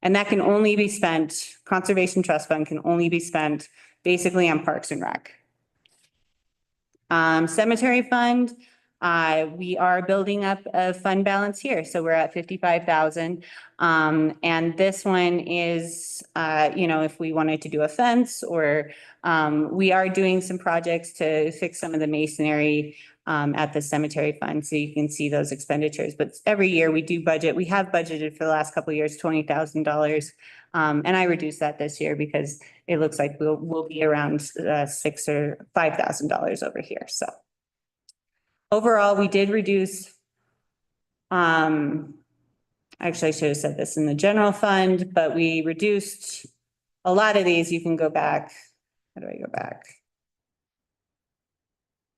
And that can only be spent, Conservation Trust Fund can only be spent basically on Parks and Rec. Cemetery Fund, we are building up a fund balance here. So we're at 55,000. And this one is, if we wanted to do a fence or we are doing some projects to fix some of the masonry at the cemetery fund. So you can see those expenditures, but every year we do budget. We have budgeted for the last couple of years, $20,000. And I reduced that this year because it looks like we'll be around $6,000 or $5,000 over here. So overall, we did reduce. Actually, I should have said this in the general fund, but we reduced a lot of these. You can go back. How do I go back?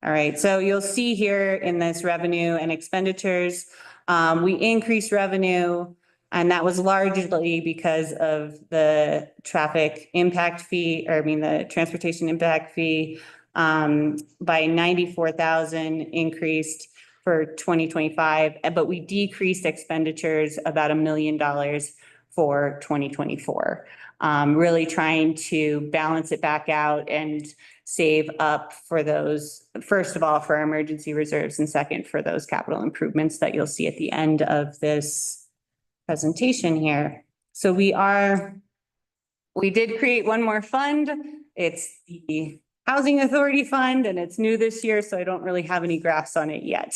All right, so you'll see here in this revenue and expenditures, we increased revenue, and that was largely because of the traffic impact fee, the transportation impact fee by 94,000 increased for 2025, but we decreased expenditures about $1 million for 2024. Really trying to balance it back out and save up for those, first of all, for our emergency reserves, and second, for those capital improvements that you'll see at the end of this presentation here. So we did create one more fund. It's the Housing Authority Fund, and it's new this year, so I don't really have any graphs on it yet.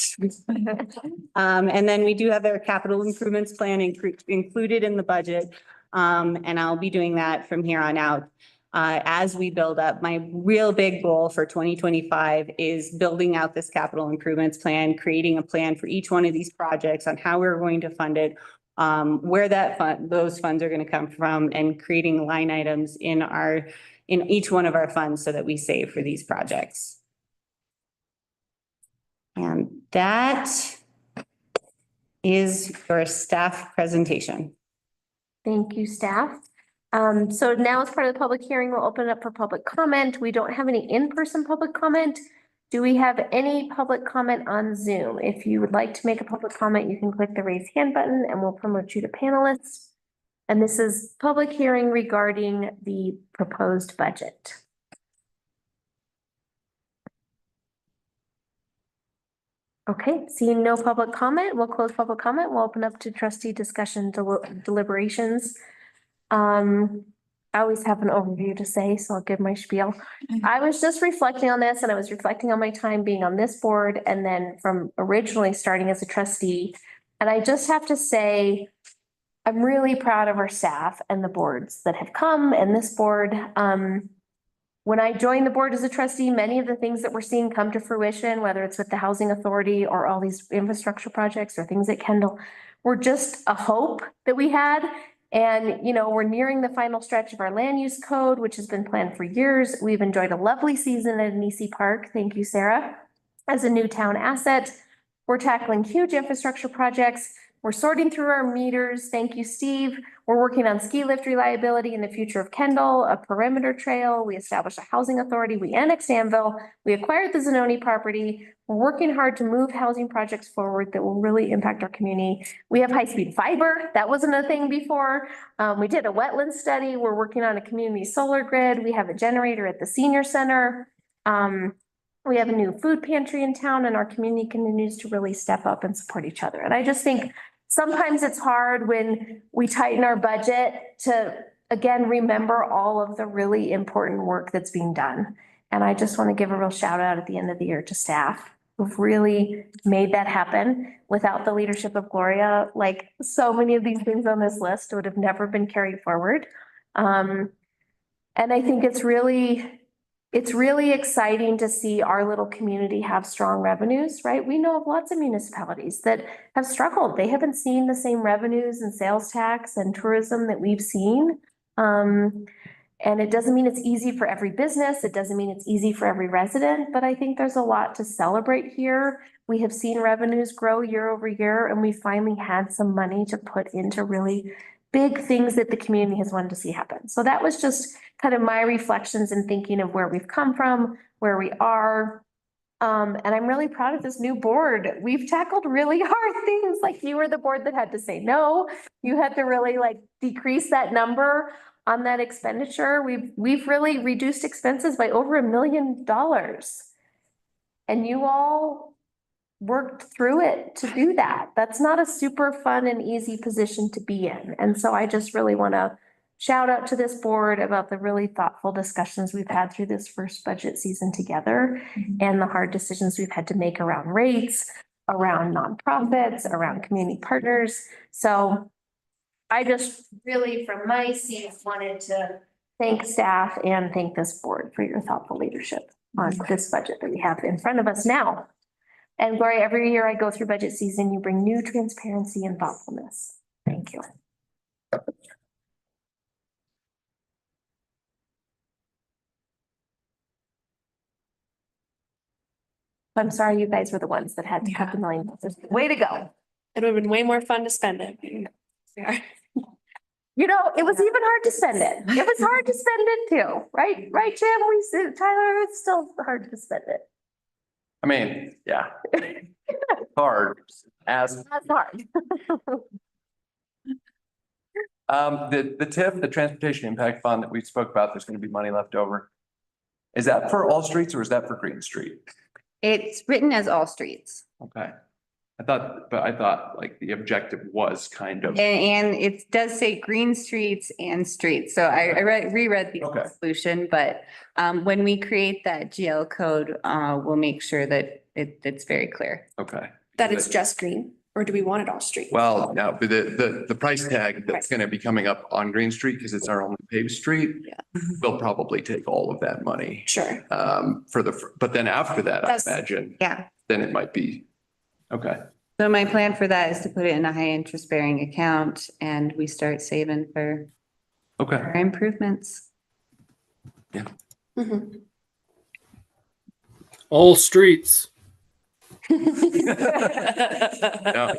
And then we do have our capital improvements plan included in the budget. And I'll be doing that from here on out. As we build up, my real big goal for 2025 is building out this capital improvements plan, creating a plan for each one of these projects on how we're going to fund it, where those funds are going to come from, and creating line items in each one of our funds so that we save for these projects. And that is your staff presentation. Thank you, staff. So now as part of the public hearing, we'll open it up for public comment. We don't have any in-person public comment. Do we have any public comment on Zoom? If you would like to make a public comment, you can click the raise hand button and we'll promote you to panelist. And this is public hearing regarding the proposed budget. Okay, seeing no public comment, we'll close public comment. We'll open up to trustee discussion deliberations. I always have an overview to say, so I'll give my spiel. I was just reflecting on this, and I was reflecting on my time being on this board and then from originally starting as a trustee. And I just have to say, I'm really proud of our staff and the boards that have come and this board. When I joined the board as a trustee, many of the things that we're seeing come to fruition, whether it's with the Housing Authority or all these infrastructure projects or things at Kendall, were just a hope that we had. And, we're nearing the final stretch of our land use code, which has been planned for years. We've enjoyed a lovely season at Anisi Park. Thank you, Sarah. As a new town asset, we're tackling huge infrastructure projects. We're sorting through our meters. Thank you, Steve. We're working on ski lift reliability in the future of Kendall, a perimeter trail. We established a housing authority. We annexed Danville. We acquired the Zanoni property. We're working hard to move housing projects forward that will really impact our community. We have high-speed fiber. That wasn't a thing before. We did a wetland study. We're working on a community solar grid. We have a generator at the senior center. We have a new food pantry in town, and our community continues to really step up and support each other. And I just think sometimes it's hard when we tighten our budget to, again, remember all of the really important work that's being done. And I just want to give a real shout out at the end of the year to staff who've really made that happen. Without the leadership of Gloria, like so many of these things on this list would have never been carried forward. And I think it's really exciting to see our little community have strong revenues, right? We know of lots of municipalities that have struggled. They haven't seen the same revenues and sales tax and tourism that we've seen. And it doesn't mean it's easy for every business. It doesn't mean it's easy for every resident, but I think there's a lot to celebrate here. We have seen revenues grow year over year, and we finally had some money to put into really big things that the community has wanted to see happen. So that was just kind of my reflections and thinking of where we've come from, where we are. And I'm really proud of this new board. We've tackled really hard things. Like you were the board that had to say no. You had to really like decrease that number on that expenditure. We've really reduced expenses by over $1 million. And you all worked through it to do that. That's not a super fun and easy position to be in. And so I just really want to shout out to this board about the really thoughtful discussions we've had through this first budget season together and the hard decisions we've had to make around rates, around nonprofits, around community partners. So I just really, from my seat, wanted to thank staff and thank this board for your thoughtful leadership on this budget that we have in front of us now. And Gloria, every year I go through budget season, you bring new transparency and thoughtfulness. Thank you. I'm sorry you guys were the ones that had to cut the $1 million. Way to go. It would have been way more fun to spend it. Yeah. You know, it was even hard to spend it. It was hard to spend it too, right? Right, Jim? Tyler, it's still hard to spend it. I mean, yeah. Hard as. That's hard. The TIF, the Transportation Impact Fund that we spoke about, there's going to be money left over. Is that for all streets or is that for Green Street? It's written as all streets. Okay. I thought like the objective was kind of. And it does say green streets and streets. So I reread the Okay. solution, but when we create that GL code, we'll make sure that it's very clear. Okay. That it's just green, or do we want it all street? Well, no, but the price tag that's going to be coming up on Green Street, because it's our only paved street, we'll probably take all of that money. Sure. But then after that, I That's- imagine, Yeah. then it might be, okay. So my plan for that is to put it in a high interest bearing account and we start saving for Okay. our improvements. Mhm. All streets. Yeah.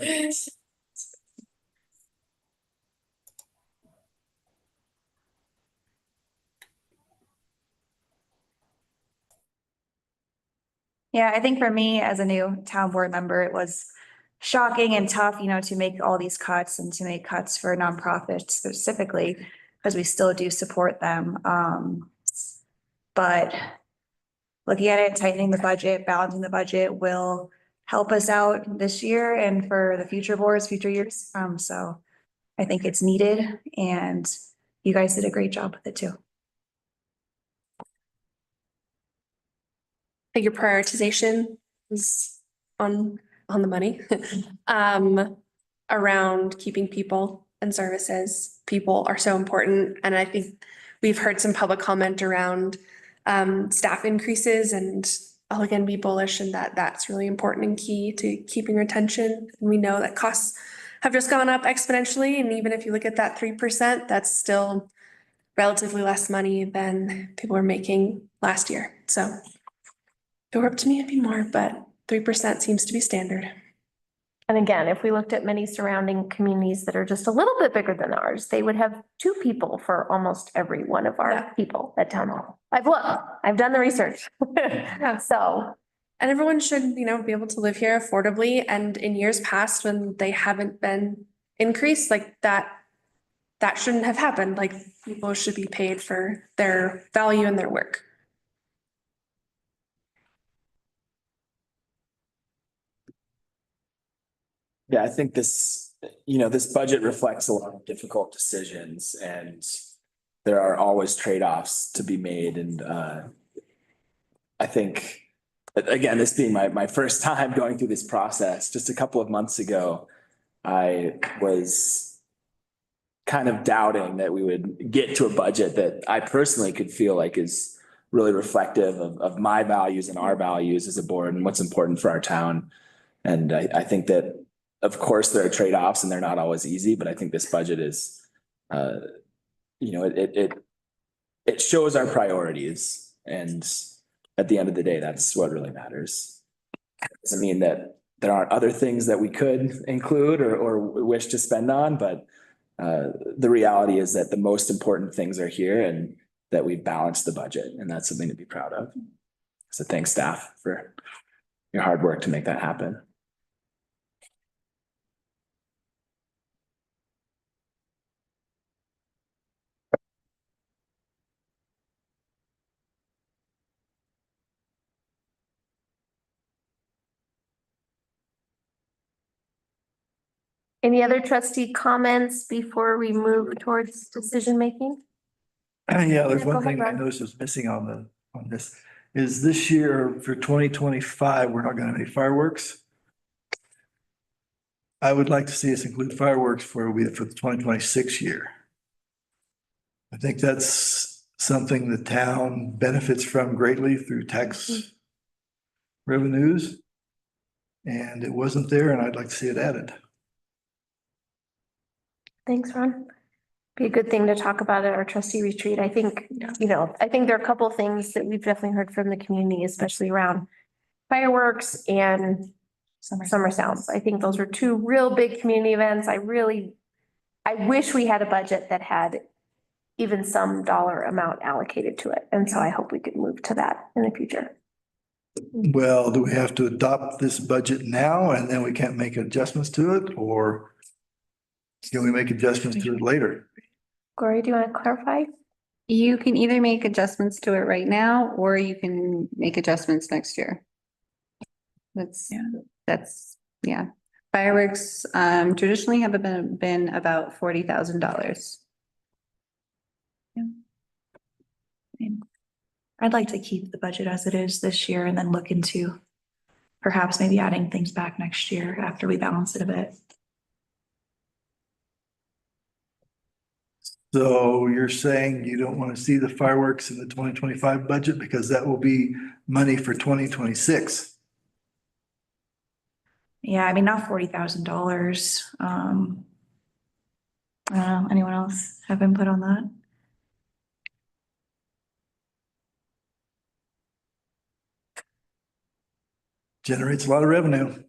Yeah, I think for me as a new town board member, it was shocking and tough, to make all these cuts and to make cuts for nonprofits specifically, because we still do support them. But looking at it, tightening the budget, balancing the budget will help us out this year and for the future boards, future years. So I think it's needed and you guys did a great job with it too. I think your prioritization is on the money. Around keeping people and services. People are so important. And I think we've heard some public comment around staff increases, and I'll again be bullish in that's really important and key to keeping retention. And we know that costs have just gone up exponentially. And even if you look at that 3%, that's still relatively less money than people were making last year. So if it were up to me, it'd be more, but 3% seems to be standard. And again, if we looked at many surrounding communities that are just a little bit bigger than ours, they would have 2 people for almost every one of our people at town hall. I've looked, I've done the research. So, and everyone should, be able to live here affordably. And in years past, when they haven't been increased, like that shouldn't have happened. Like people should be paid for their value and their work. Yeah, I think this, this budget reflects a lot of difficult decisions and there are always trade-offs to be made. And I think, again, this being my first time going through this process, just a couple of months ago, I was kind of doubting that we would get to a budget that I personally could feel like is really reflective of my values and our values as a board and what's important for our town. And I think that, of course, there are trade-offs and they're not always easy, but I think this budget is, it shows our priorities. And at the end of the day, that's what really matters. Doesn't mean that there aren't other things that we could include or wish to spend on, but the reality is that the most important things are here and that we've balanced the budget, and that's something to be proud of. So thanks, staff, for your hard work to make that happen. Any other trustee comments before we move towards decision making? Yeah, there's Yeah, go one ahead, thing I Ron. noticed was missing on this, is this year for 2025, we're not gonna have any fireworks. I would like to see us include fireworks for the 2026 year. I think that's something the town benefits from greatly through tax revenues. And it wasn't there, and I'd like to see it added. Thanks, Ron. Be a good thing to talk about at our trustee retreat. I think, I think there are a couple of things that we've definitely heard from the community, especially around fireworks and summer sounds. I think those are two real big community events. I wish we had a budget that had even some dollar amount allocated to it. And so I hope we could move to that in the future. Well, do we have to adopt this budget now and then we can't make adjustments to it, or can we make adjustments to it later? Gloria, do you want to clarify? You can either make adjustments to it right now, or you can make adjustments next year. Yeah. Fireworks, traditionally have been about $40,000. I'd like to keep the budget as it is this year and then look into perhaps maybe adding things back next year after we balance it a bit. So you're saying you don't want to see the fireworks in the 2025 budget because that will be money for 2026? Yeah, I mean, not $40,000. I don't know, anyone else have input on that? Generates a lot of revenue.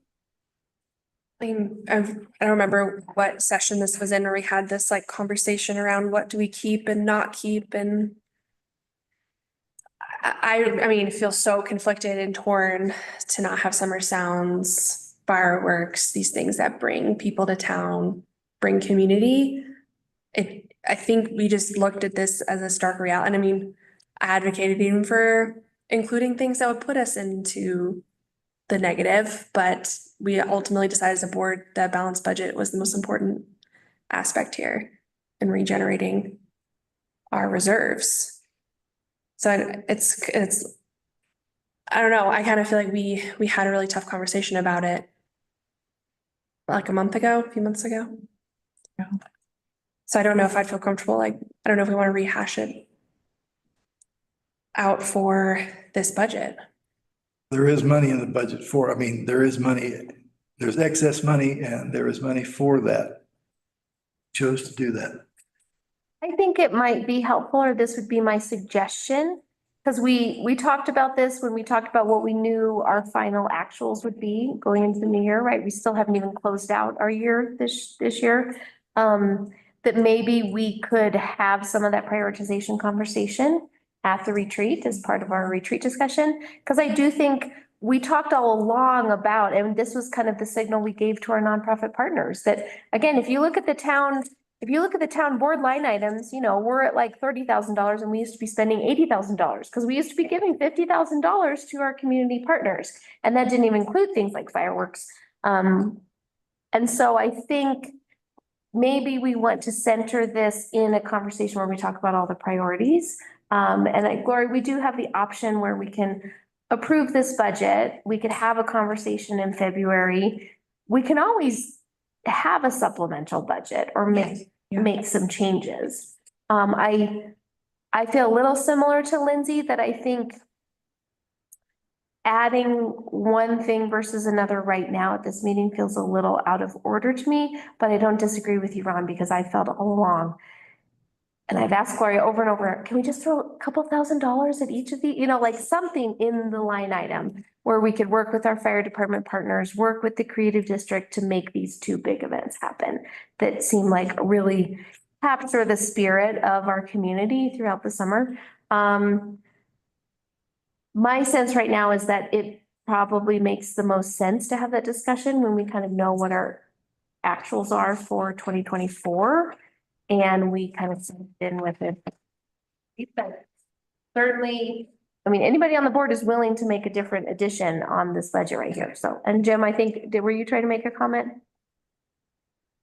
I don't remember what session this was in, where we had this like conversation around what do we keep and not keep, and I mean, feel so conflicted and torn to not have summer sounds, fireworks, these things that bring people to town, bring community. I think we just looked at this as a stark reality. And I mean, I advocated even for including things that would put us into the negative, but we ultimately decided as a board that balanced budget was the most important aspect here in regenerating our reserves. So it's, I don't know, I kind of feel like we had a really tough conversation about it like a few months ago. Yeah. So I don't know if I'd feel comfortable, like, I don't know if we want to rehash it out for this budget. There is money in the budget there is money, there's excess money and there is money for that. Chose to do that. I think it might be helpful, or this would be my suggestion, because we talked about this when we talked about what we knew our final actuals would be going into the new year, right? We still haven't even closed out our year this year. That maybe we could have some of that prioritization conversation at the retreat as part of our retreat discussion. Because I do think we talked all along about, and this was kind of the signal we gave to our nonprofit partners, that again, if you look at the town board line items, we're at like $30,000 and we used to be spending $80,000 because we used to be giving $50,000 to our community partners. And that didn't even include things like fireworks. And so I think maybe we want to center this in a conversation where we talk about all the priorities. Gloria, we do have the option where we can approve this budget. We could have a conversation in February. We can always have a supplemental budget or make some changes. I feel a little similar to Lindsay that I think adding one thing versus another right now at this meeting feels a little out of order to me, but I don't disagree with you, Ron, because I felt all along. And I've asked Gloria over and over, can we just throw a couple $1,000s at each of the, like something in the line item where we could work with our fire department partners, work with the creative district to make these two big events happen that seem like really capture the spirit of our community throughout the summer. My sense right now is that it probably makes the most sense to have that discussion when we kind of know what our actuals are for 2024 and we kind of sit in with it. But certainly, I mean, anybody on the board is willing to make a different addition on this budget right here. So, and Jim, I think, were you trying to make a comment?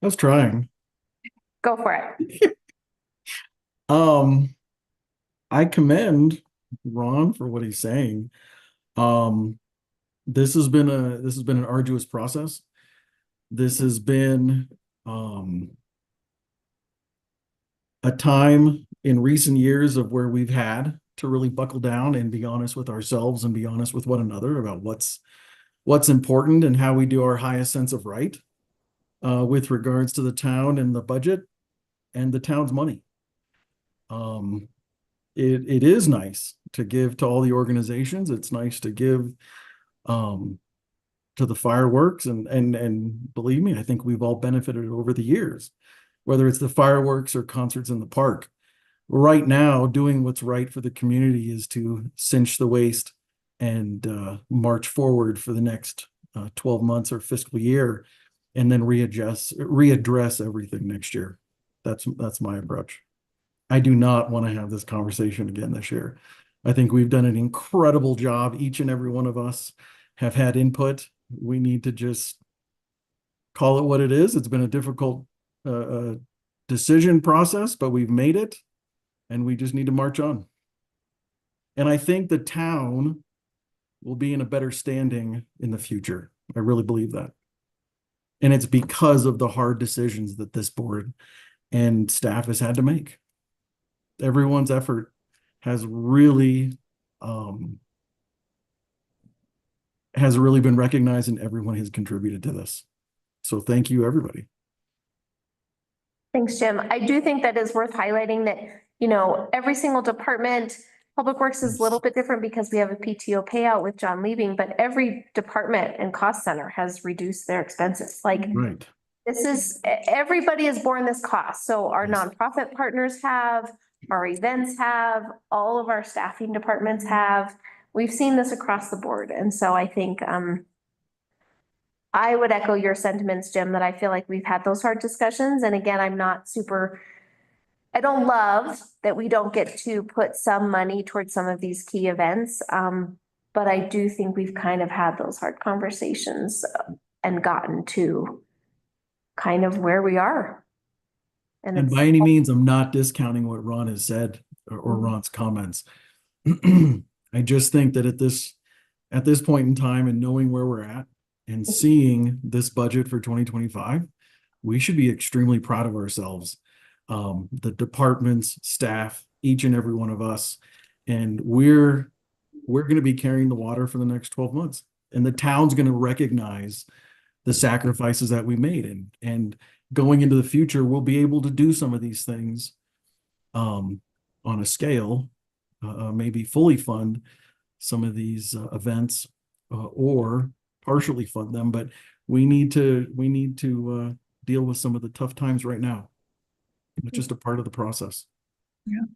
I was trying. Go for it. I commend Ron for what he's saying. This has been an arduous process. This has been a time in recent years of where we've had to really buckle down and be honest with ourselves and be honest with one another about what's important and how we do our highest sense of right with regards to the town and the budget and the town's money. It is nice to give to all the organizations. It's nice to give to the fireworks and believe me, I think we've all benefited over the years, whether it's the fireworks or concerts in the park. Right now, doing what's right for the community is to cinch the waist and march forward for the next 12 months or fiscal year, and then readdress everything next year. That's my approach. I do not want to have this conversation again this year. I think we've done an incredible job. Each and every one of us have had input. We need to just call it what it is. It's been a difficult decision process, but we've made it, and we just need to march on. And I think the town will be in a better standing in the future. I really believe that. And it's because of the hard decisions that this board and staff has had to make. Everyone's effort has really been recognized, and everyone has contributed to this. So thank you, everybody. Thanks, Jim. I do think that is worth highlighting that, every single department, Public Works is a little bit different because we have a PTO payout with John leaving, but every department and cost center has reduced their expenses. Like, right. Everybody has borne this cost. So our nonprofit partners have, our events have, all of our staffing departments have. We've seen this across the board. And so I think I would echo your sentiments, Jim, that I feel like we've had those hard discussions. And again, I don't love that we don't get to put some money towards some of these key events. But I do think we've kind of had those hard conversations and gotten to kind of where we are. And by any means, I'm not discounting what Ron has said or Ron's comments. I just think that at this point in time and knowing where we're at and seeing this budget for 2025, we should be extremely proud of ourselves. The departments, staff, each and every one of us, and we're going to be carrying the water for the next 12 months. And the town's going to recognize the sacrifices that we made, and going into the future, we'll be able to do some of these things on a scale, maybe fully fund some of these events or partially fund them. But we need to deal with some of the tough times right now. It's just a part of the process. Yeah.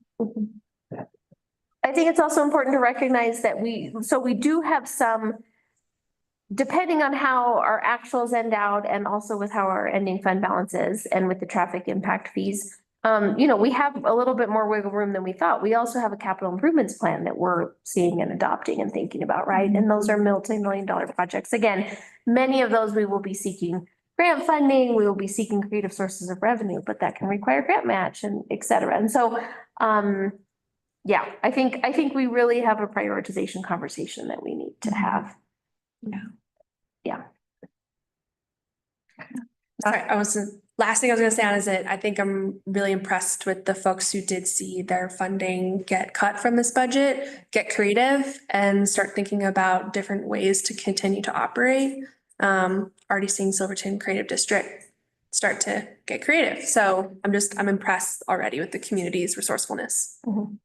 I think it's also important to recognize that we do have some, depending on how our actuals end out and also with how our ending fund balance is and with the traffic impact fees, we have a little bit more wiggle room than we thought. We also have a capital improvements plan that we're seeing and adopting and thinking about, right? And those are multi-million-dollar projects. Again, many of those we will be seeking grant funding, we will be seeking creative sources of revenue, but that can require grant match and et cetera. And so, yeah, I think we really have a prioritization conversation that we need to have. Yeah. Sorry, last thing I was gonna say on is that I think I'm really impressed with the folks who did see their funding get cut from this budget, get creative and start thinking about different ways to continue to operate. Already seeing Silverton Creative District start to get creative. So I'm impressed already with the community's resourcefulness. Mhm.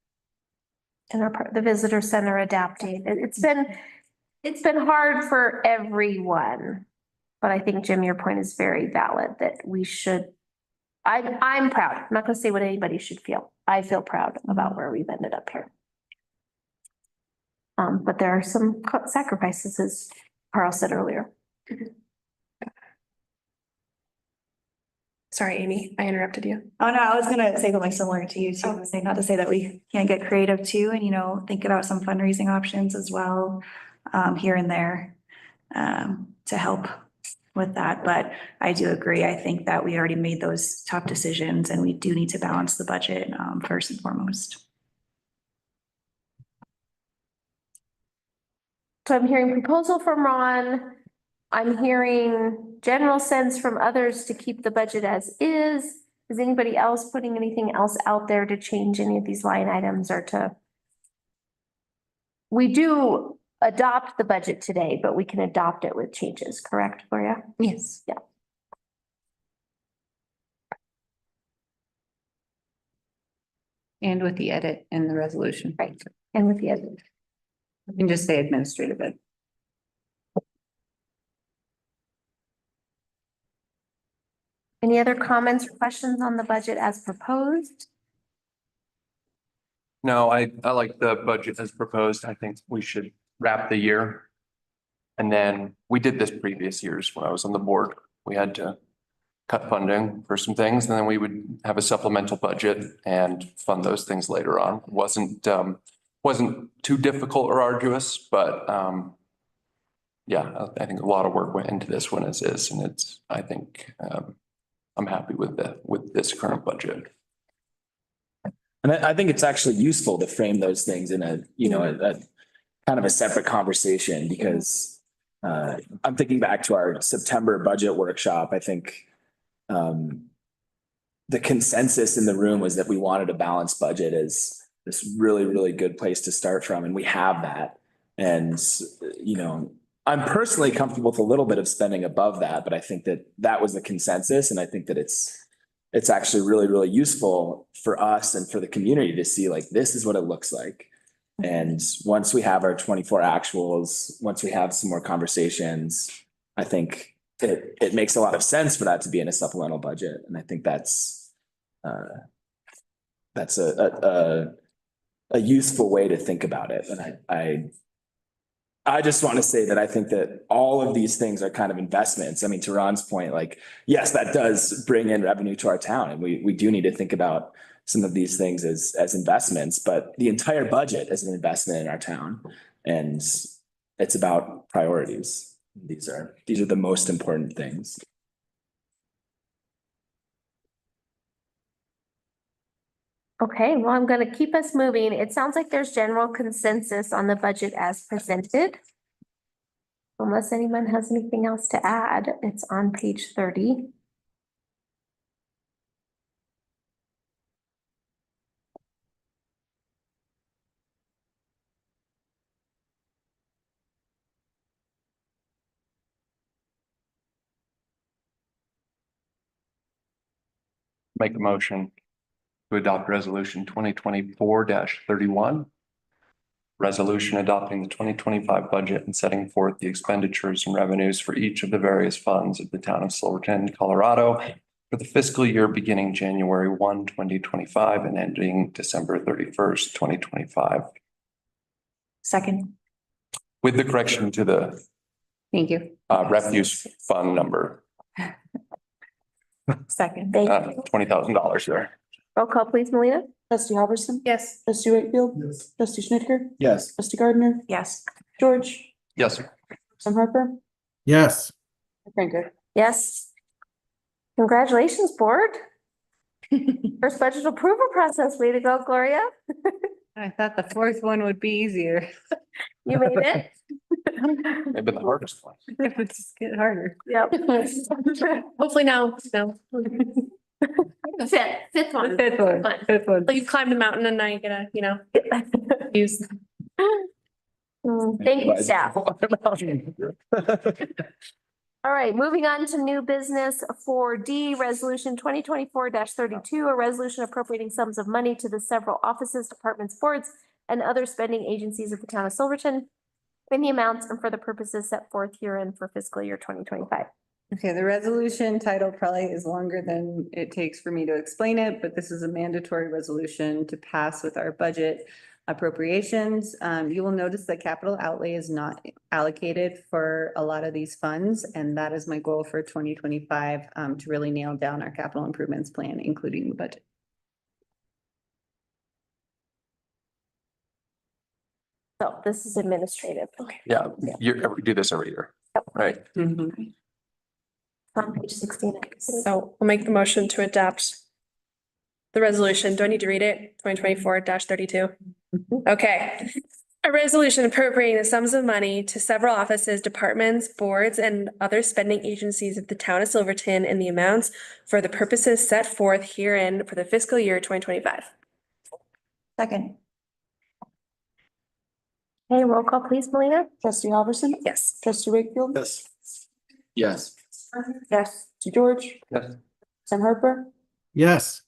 And the visitor center adapting. It's been hard for everyone. But I think, Jim, your point is very valid that we should, I'm proud. I'm not gonna say what anybody should feel. I feel proud about where we've ended up here. But there are some sacrifices, as Carl said earlier. Sorry, Amy, I interrupted you. Oh, no, I was gonna say something similar to you too, say not to say that we can't get creative too, and think about some fundraising options as well, here and there, to help with that, but I do agree. I think that we already made those tough decisions and we do need to balance the budget, first and foremost. So I'm hearing proposal from Ron. I'm hearing general sense from others to keep the budget as is. Is anybody else putting anything else out there to change any of these line items or to? We do adopt the budget today, but we can adopt it with changes, correct, Gloria? Yes. Yeah. And with the edit in the resolution. Right. And with the edit. You can just say administrative ed. Any other comments or questions on the budget as proposed? No, I like the budget as proposed. I think we should wrap the year. And then we did this previous years when I was on the board. We had to cut funding for some things, and then we would have a supplemental budget and fund those things later on. It wasn't too difficult or arduous, but yeah, I think a lot of work went into this one as is, and I think I'm happy with this current budget. And I think it's actually useful to frame those things in a kind of a separate conversation, because I'm thinking back to our September budget workshop. I think the consensus in the room was that we wanted a balanced budget as this really, really good place to start from. And we have that. And, I'm personally comfortable with a little bit of spending above that, but I think that was the consensus. And I think that it's actually really, really useful for us and for the community to see, like, this is what it looks like. And once we have our 24 actuals, once we have some more conversations, I think it makes a lot of sense for that to be in a supplemental budget. And I think that's a useful way to think about it. And I just want to say that I think that all of these things are kind of investments. I mean, to Ron's point, like, yes, that does bring in revenue to our town, and we do need to think about some of these things as investments, but the entire budget is an investment in our town, and it's about priorities. These are the most important things. Okay, well, I'm gonna keep us moving. It sounds like there's general consensus on the budget as presented. Unless anyone has anything else to add, it's on page 30. Make a motion to adopt resolution 2024-31. Resolution adopting the 2025 budget and setting forth the expenditures and revenues for each of the various funds of the town of Silverton, Colorado for the fiscal year beginning January 1, 2025 and ending December 31st, 2025. Second. With the correction to the Thank you. refuse fund number, Second. Thank you. $20,000 there. Roll call, please, Melina. Trustee Halverson, Yes. trustee Wakefield, Yes. trustee Schnitker, Yes. trustee Gardner, Yes. George, Yes. Sam Harper, Yes. Franco. Yes, Congratulations, board. First budget approval process. Way to go, Gloria. I thought the fourth one would be easier. You made it. Maybe the hardest one. It would just get harder. Yep. Hopefully now, no. Fifth one. Fifth one, Fun. fifth one. Like you've climbed a mountain and now you gotta, use. Thank you, staff. All right, moving on to new business 4D, resolution 2024-32, a resolution appropriating sums of money to the several offices, departments, boards, and other spending agencies of the town of Silverton in the amounts and for the purposes set forth herein for fiscal year 2025. Okay, the resolution title probably is longer than it takes for me to explain it, but this is a mandatory resolution to pass with our budget appropriations. You will notice that capital outlay is not allocated for a lot of these funds, and that is my goal for 2025, to really nail down our capital improvements plan, including the budget. So this is administrative. Yeah, we do this every year, right? On page 16. So we'll make the motion to adopt the resolution. Do I need to read it? 2024-32. Okay. A resolution appropriating the sums of money to several offices, departments, boards, and other spending agencies of the town of Silverton in the amounts for the purposes set forth herein for the fiscal year 2025. Second. Okay, roll call, please, Melina. Trustee Halverson, Yes. trustee Wakefield. Yes. Yes. Yes. Trustee George, Yes. Tim Harper, Yes.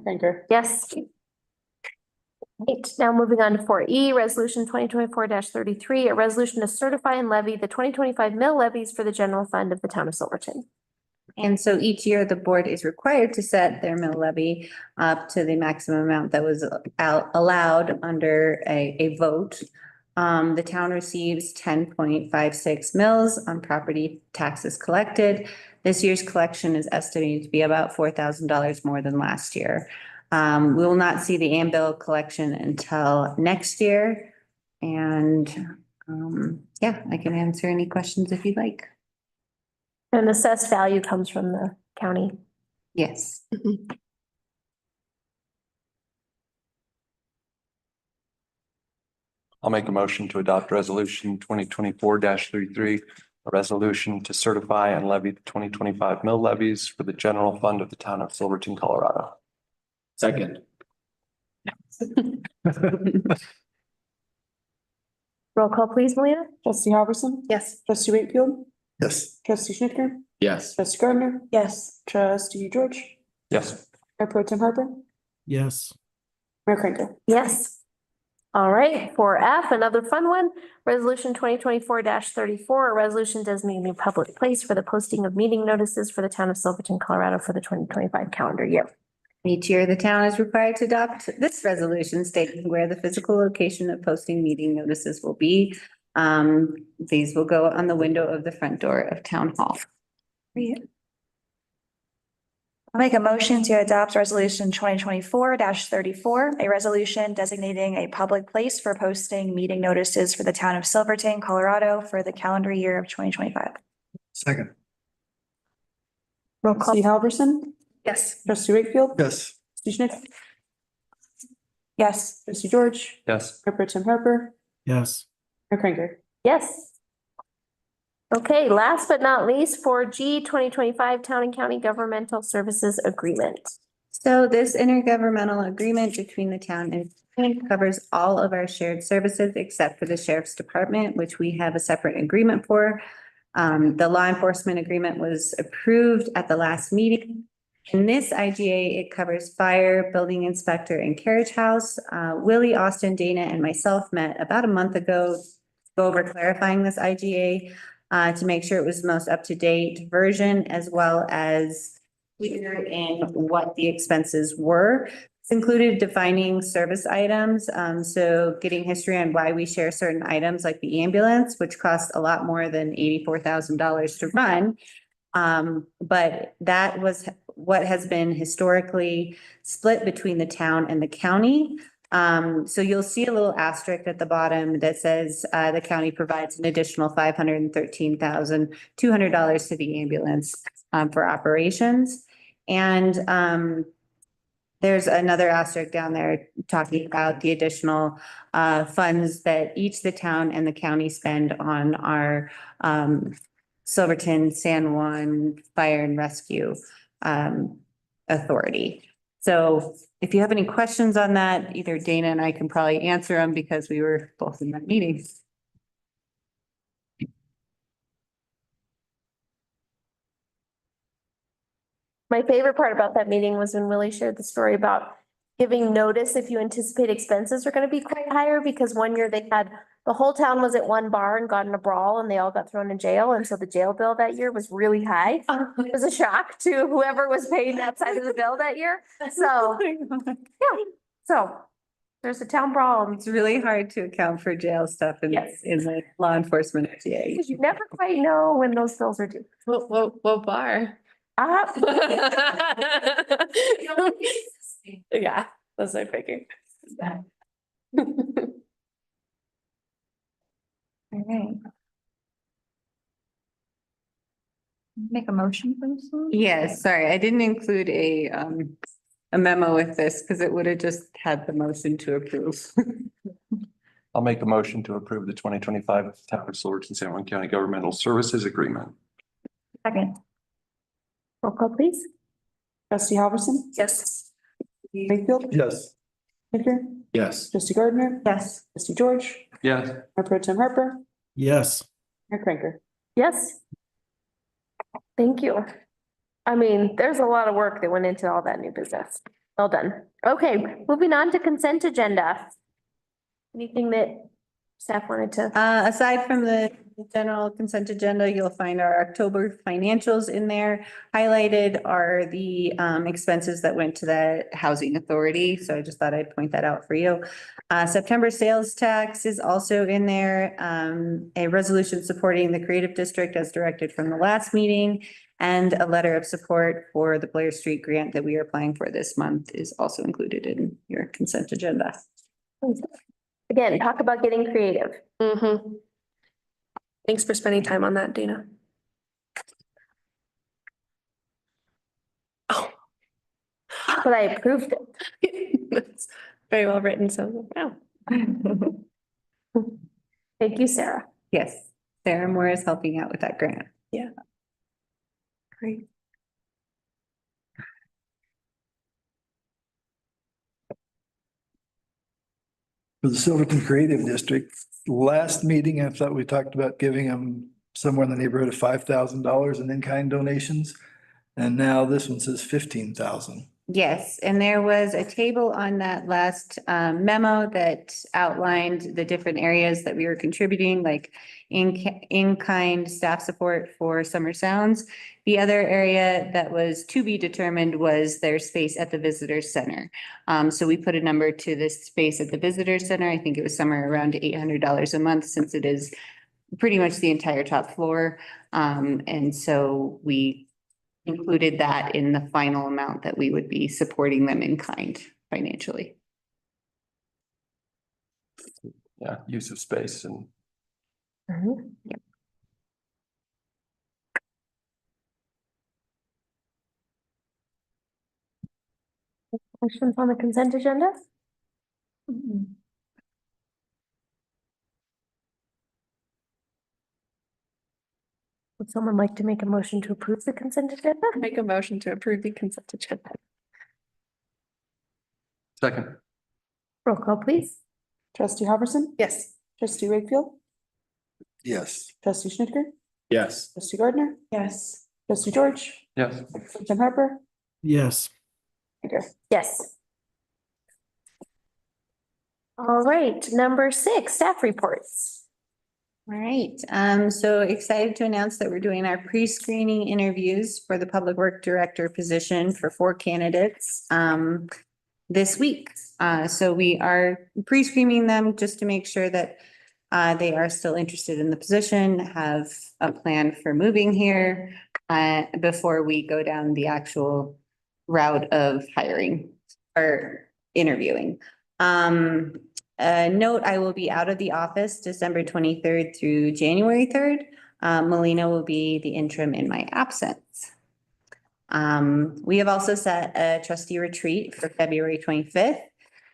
Franker. Yes. Right, now moving on to 4E, resolution 2024-33, a resolution to certify and levy the 2025 mill levies for the general fund of the town of Silverton. And so each year the board is required to set their mill levy up to the maximum amount that was allowed under a vote. The town receives 10.56 mills on property taxes collected. This year's collection is estimated to be about $4,000 more than last year. We will not see the AMBIL collection until next year. And yeah, I can answer any questions if you'd like. And assessed value comes from the county. Yes. I'll make a motion to adopt resolution 2024-33, a resolution to certify and levy the 2025 mill levies for the general fund of the town of Silverton, Colorado. Second. Roll call, please, Melina. Trustee Halverson, Yes. trustee Wakefield, Yes. trustee Schnittker, Yes. trustee Gardner, Yes. trustee George, Yes. Mayor Pro Tim Harper, Yes. Mayor Franker. Yes. All right, 4F, another fun one, resolution 2024-34, a resolution designating a public place for the posting of meeting notices for the town of Silverton, Colorado for the 2025 calendar year. Each year, the town is required to adopt this resolution stating where the physical location of posting meeting notices will be. These will go on the window of the front door of town hall. I'll make a motion to adopt resolution 2024-34, a resolution designating a public place for posting meeting notices for the town of Silverton, Colorado for the calendar year of 2025. Second. Roll call. Trustee Halverson, Yes. trustee Wakefield, Yes. trustee Schnittker, Yes. trustee George, Yes. Mayor Pro Tim Harper, Yes. Mayor Franker. Yes. Okay, last but not least, 4G 2025 Town and County Governmental Services Agreement. So this intergovernmental agreement between the town and county covers all of our shared services except for the sheriff's department, which we have a separate agreement for. The law enforcement agreement was approved at the last meeting. In this IGA, it covers fire, building inspector, and carriage house. Willie, Austin, Dana, and myself met about a month ago to go over clarifying this IGA to make sure it was the most up-to-date version, as well as clear in what the expenses were. It's included defining service items, so getting history on why we share certain items like the ambulance, which costs a lot more than $84,000 to run. But that was what has been historically split between the town and the county. So you'll see a little asterisk at the bottom that says the county provides an additional $513,200 to the ambulance for operations. And there's another asterisk down there talking about the additional funds that each the town and the county spend on our Silverton San Juan Fire and Rescue Authority. So if you have any questions on that, either Dana and I can probably answer them because we were both in that meeting. My favorite part about that meeting was when Willie shared the story about giving notice if you anticipate expenses are gonna be quite higher, because one year they had, the whole town was at one bar and got in a brawl and they all got thrown in jail, and so the jail bill that year was really high. It was a shock to whoever was paying that side of the bill that year, so, yeah, so there's a town brawl, and It's really hard to account for jail stuff in Yes. the law enforcement FTA. because you never quite know when those bills are due. What bar? Yeah, that's what I figured. All right. Make a motion for this one? Yes, sorry, I didn't include a memo with this because it would have just had the motion to approve. I'll make a motion to approve the 2025 Town of Silverton, San Juan County Governmental Services Agreement. Second. Roll call, please. Trustee Halverson, Yes. Wakefield, Yes. Schnicker, Yes. trustee Gardner, Yes. trustee George, Yes. Mayor Pro Tem Harper, Yes. Mayor Kränker. Yes. Thank you. I mean, there's a lot of work that went into all that new business. Well done. Okay, moving on to consent agenda. Anything that staff wanted to? Aside from the general consent agenda, you'll find our October financials in there. Highlighted are the expenses that went to the housing authority, so I just thought I'd point that out for you. September sales tax is also in there. A resolution supporting the creative district as directed from the last meeting, and a letter of support for the Blair Street grant that we are applying for this month is also included in your consent agenda. Again, talk about getting creative. Mm-hmm. Thanks for spending time on that, Dana. Oh. But I approved it. It's very well written, so, wow. Thank you, Sarah. Yes, Sarah Moore is helping out with that grant. Yeah. Great. For the Silverton Creative District, last meeting, I thought we talked about giving them somewhere in the neighborhood of $5,000 in in-kind donations. And now this one says 15,000. Yes, and there was a table on that last memo that outlined the different areas that we were contributing, like in-kind staff support for Summer Sounds. The other area that was to be determined was their space at the visitor center. So we put a number to this space at the visitor center. I think it was somewhere around $800 a month, since it is pretty much the entire top floor. And so we included that in the final amount that we would be supporting them in kind financially. Yeah, use of space and Yep. Questions on the consent agenda? Would someone like to make a motion to approve the consent agenda? Make a motion to approve the consent agenda. second. Roll call, please. Trustee Halverson, Yes. trustee Wakefield, Yes. trustee Schnicker, Yes. trustee Gardner, Yes. trustee George, Yes. Mayor Pro Tem Harper, Yes. Kränker. Yes. All right, number 6, staff reports. All right, so excited to announce that we're doing our pre-screening interviews for the Public Work Director position for 4 candidates this week. So we are pre-screening them just to make sure that they are still interested in the position, have a plan for moving here before we go down the actual route of hiring or interviewing. Note, I will be out of the office December 23rd through January 3rd. Melina will be the interim in my absence. We have also set a trustee retreat for February 25th.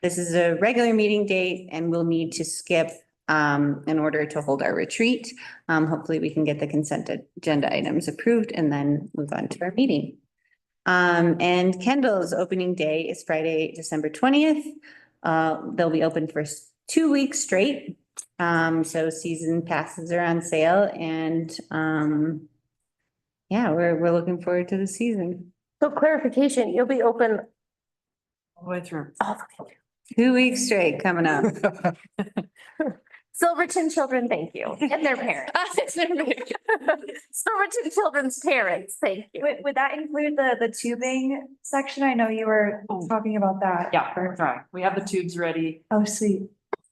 This is a regular meeting date and we'll need to skip in order to hold our retreat. Hopefully we can get the consent agenda items approved and then move on to our meeting. And Kendall's opening day is Friday, December 20th. They'll be open for 2 weeks straight. So season passes are on sale and yeah, we're looking forward to the season. So clarification, you'll be open All the way through. all the way. 2 weeks straight coming up. Silverton children, thank you, and their parents. Silverton children's parents, thank you. Would that include the tubing section? I know you were talking about that. Yeah, right. We have the tubes ready. Oh, sweet.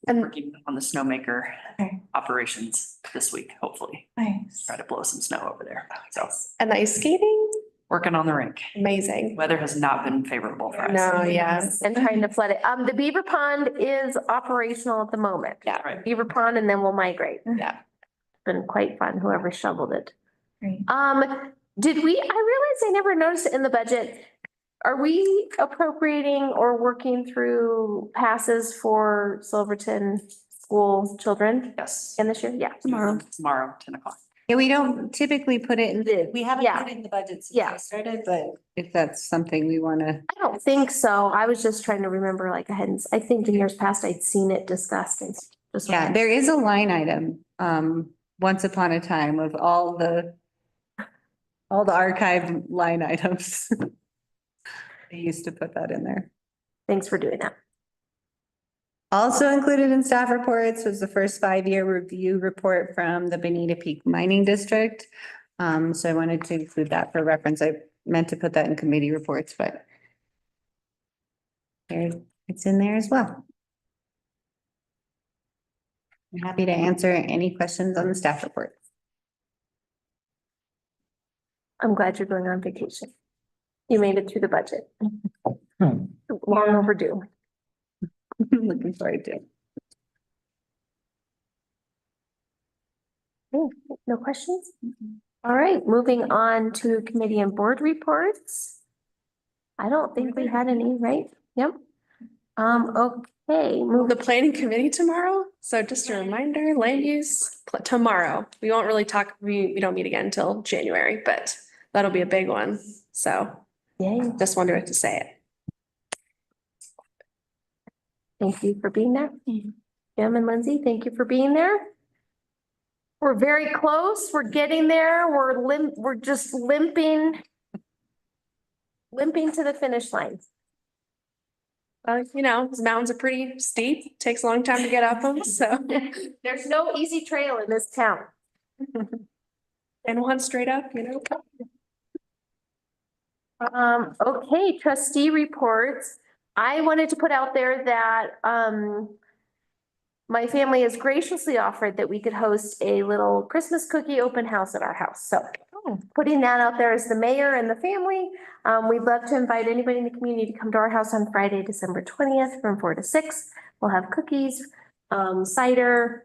And working on the snowmaker Okay. operations this week, hopefully. Nice. Try to blow some snow over there. So And ice skating, working on the rink. amazing. Weather has not been favorable for us. No, yes. And trying to flood it. The Beaver Pond is operational at the moment. Yeah. Right. Beaver Pond and then we'll migrate. Yeah. Been quite fun, whoever shoveled it. Great. I realized I never noticed it in the budget. Are we appropriating or working through passes for Silverton school children Yes. in this year? Yeah. Tomorrow, 10 o'clock. Yeah, we don't typically put it in, we haven't Yeah. put it in the budget since Yeah. I started, but if that's something we want to. I don't think so. I was just trying to remember, like, I think in years past I'd seen it discussed and just. Yeah, there is a line item, once upon a time of all the archive line items. They used to put that in there. Thanks for doing that. Also included in staff reports was the first 5-year review report from the Bonita Peak Mining District. So I wanted to include that for reference. I meant to put that in committee reports, but it's in there as well. I'm happy to answer any questions on the staff report. I'm glad you're going on vacation. You made it through the budget. Long overdue. Looking forward to it. Okay, no questions? All right, moving on to committee and board reports. I don't think we had any, right? Yep. Okay, move The planning committee tomorrow. So just a reminder, land use tomorrow. We won't really talk, we don't meet again until January, but that'll be a big one. So Yay, just wanted to say it. thank you for being there. Jim and Lindsay, thank you for being there. We're very close. We're getting there. We're just limping to the finish line. Well, you know, these mountains are pretty steep, takes a long time to get up them, so. There's no easy trail in this town. And one straight up, you know. Okay, trustee reports. I wanted to put out there that, my family has graciously offered that we could host a little Christmas cookie open house at our house. So putting that out there as the mayor and the family, we'd love to invite anybody in the community to come to our house on Friday, December 20th from 4 to 6. We'll have cookies, cider.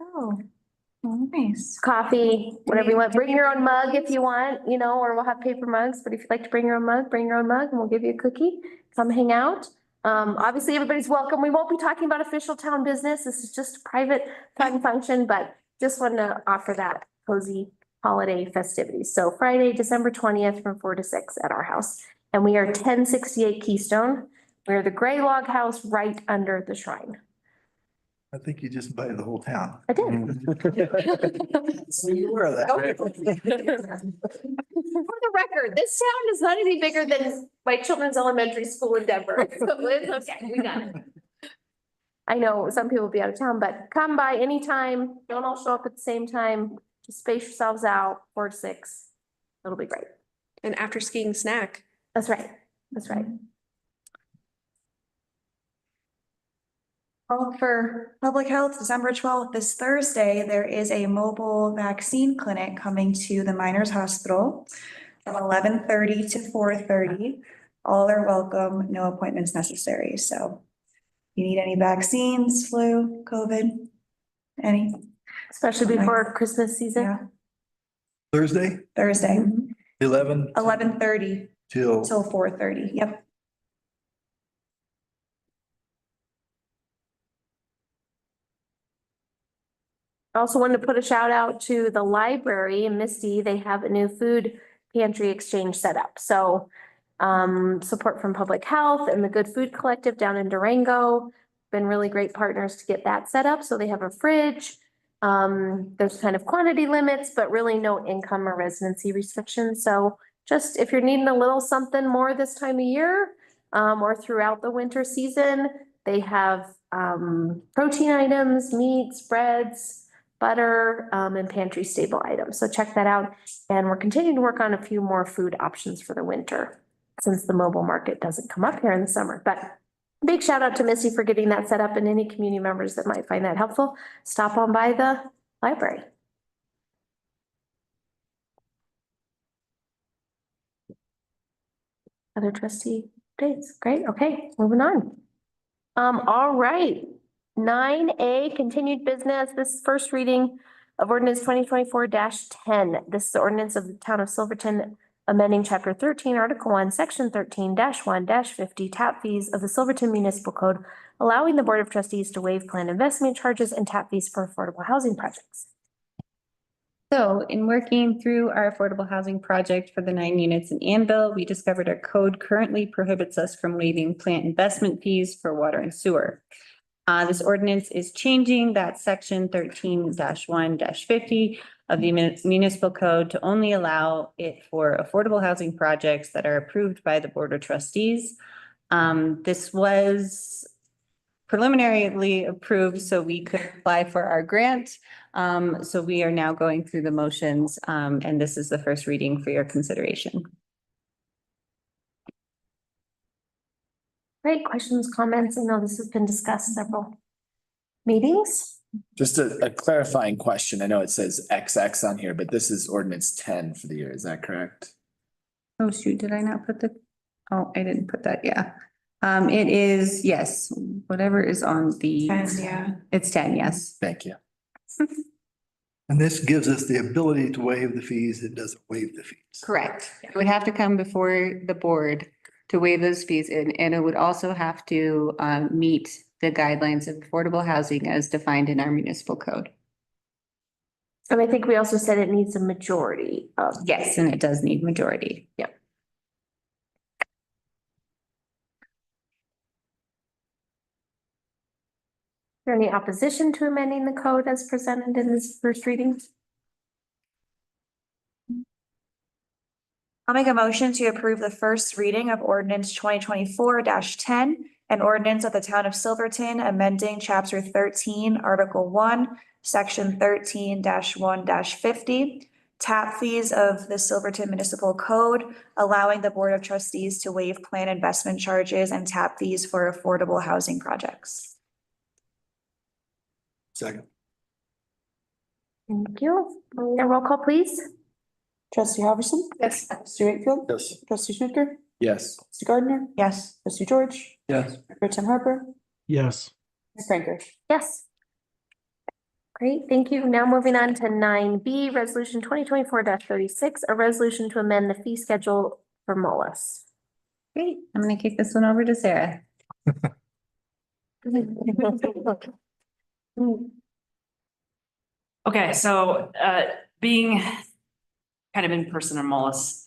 Nice. Coffee, whatever you want. Bring your own mug if you want, you know, or we'll have paper mugs, but if you'd like to bring your own mug, bring your own mug and we'll give you a cookie. Come hang out. Obviously everybody's welcome. We won't be talking about official town business. This is just a private fun function, but just wanted to offer that cozy holiday festivities. So Friday, December 20th from 4 to 6 at our house. And we are 1068 Keystone. We're the gray log house right under the shrine. I think you just invited the whole town. I did. So you were that. For the record, this town is not any bigger than my children's elementary school in Denver. So it's okay, we got it. I know some people will be out of town, but come by anytime. Don't all show up at the same time. Just space yourselves out, 4 to 6. It'll be great. An after skiing snack. That's right. That's right. Well, for public health, December 12th, this Thursday, there is a mobile vaccine clinic coming to the Miners Hospital from 11:30 to 4:30. All are welcome, no appointments necessary. So you need any vaccines, flu, COVID, any? Especially before Christmas season. Yeah, Thursday, Thursday, 11. 11:30 till, Till 4:30. Yep. I also wanted to put a shout out to the library in Misty. They have a new food pantry exchange set up. So support from Public Health and the Good Food Collective down in Durango. Been really great partners to get that set up. So they have a fridge. There's kind of quantity limits, but really no income or residency restrictions. So just if you're needing a little something more this time of year, or throughout the winter season, they have protein items, meats, breads, butter, and pantry stable items. So check that out. And we're continuing to work on a few more food options for the winter since the mobile market doesn't come up here in the summer. But big shout out to Missy for getting that set up, and any community members that might find that helpful, stop on by the library. Other trustee updates. Great. Okay, moving on. All right. 9A, continued business. This is first reading of ordinance 2024-10. This is the ordinance of the town of Silverton amending chapter 13, article 1, section 13-1-50 tap fees of the Silverton Municipal Code, allowing the Board of Trustees to waive planned investment charges and tap fees for affordable housing projects. So in working through our affordable housing project for the 9 units in Anvil, we discovered our code currently prohibits us from waiving plant investment fees for water and sewer. This ordinance is changing that section 13-1-50 of the municipal code to only allow it for affordable housing projects that are approved by the Board of Trustees. This was preliminarily approved so we could apply for our grant. So we are now going through the motions, and this is the first reading for your consideration. Great. Questions, comments? I know this has been discussed several meetings. Just a clarifying question. I know it says XX on here, but this is ordinance 10 for the year. Is that correct? Oh, shoot, did I not put the, oh, I didn't put that, yeah. It is, yes, whatever is on the. 10, yeah. It's 10, yes. Thank you. and this gives us the ability to waive the fees. It doesn't waive the fees. Correct. It would have to come before the board to waive those fees, and it would also have to meet the guidelines of affordable housing as defined in our municipal code. And I think we also said it needs a majority of. Yes, and it does need majority. Yep. Is there any opposition to amending the code as presented in this first reading? I'll make a motion to approve the first reading of ordinance 2024-10, an ordinance of the town of Silverton amending chapter 13, article 1, section 13-1-50, tap fees of the Silverton Municipal Code, allowing the Board of Trustees to waive plan investment charges and tap fees for affordable housing projects. Second. Thank you. A roll call, please. Trustee Halverson? Yes. Trustee Wakefield? Yes. Trustee Schnitger? Yes. Trustee Gardner? Yes. Trustee George? Yes. Pro Tem Harper? Yes. Ms. Franker? Yes. Great, thank you. Now moving on to 9B, resolution 2024-36, a resolution to amend the fee schedule for Moelis. Great, I'm gonna kick this one over to Sarah. Okay, so being kind of in person in Mullis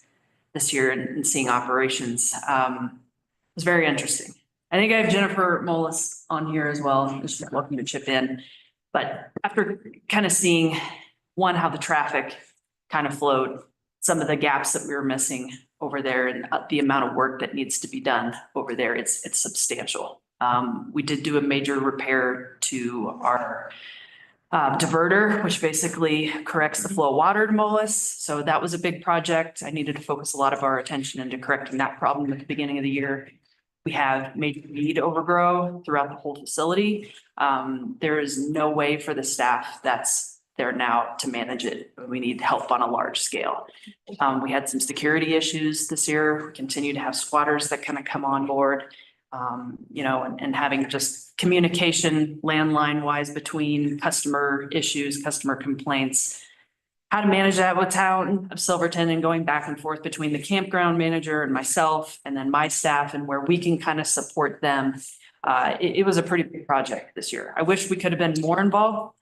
this year and seeing operations was very interesting. I think I have Jennifer Mullis on here as well. She's welcome to chip in. But after kind of seeing, one, how the traffic kind of flowed, some of the gaps that we were missing over there and the amount of work that needs to be done over there, it's substantial. We did do a major repair to our diverter, which basically corrects the flow of water to Moelis. So that was a big project. I needed to focus a lot of our attention into correcting that problem at the beginning of the year. We have major weed overgrow throughout the whole facility. There is no way for the staff that's there now to manage it. We need help on a large scale. We had some security issues this year. We continue to have squatters that kind of come on board. And having just communication landline wise between customer issues, customer complaints, how to manage that with town of Silverton and going back and forth between the campground manager and myself and then my staff and where we can kind of support them. It was a pretty big project this year. I wish we could have been more involved.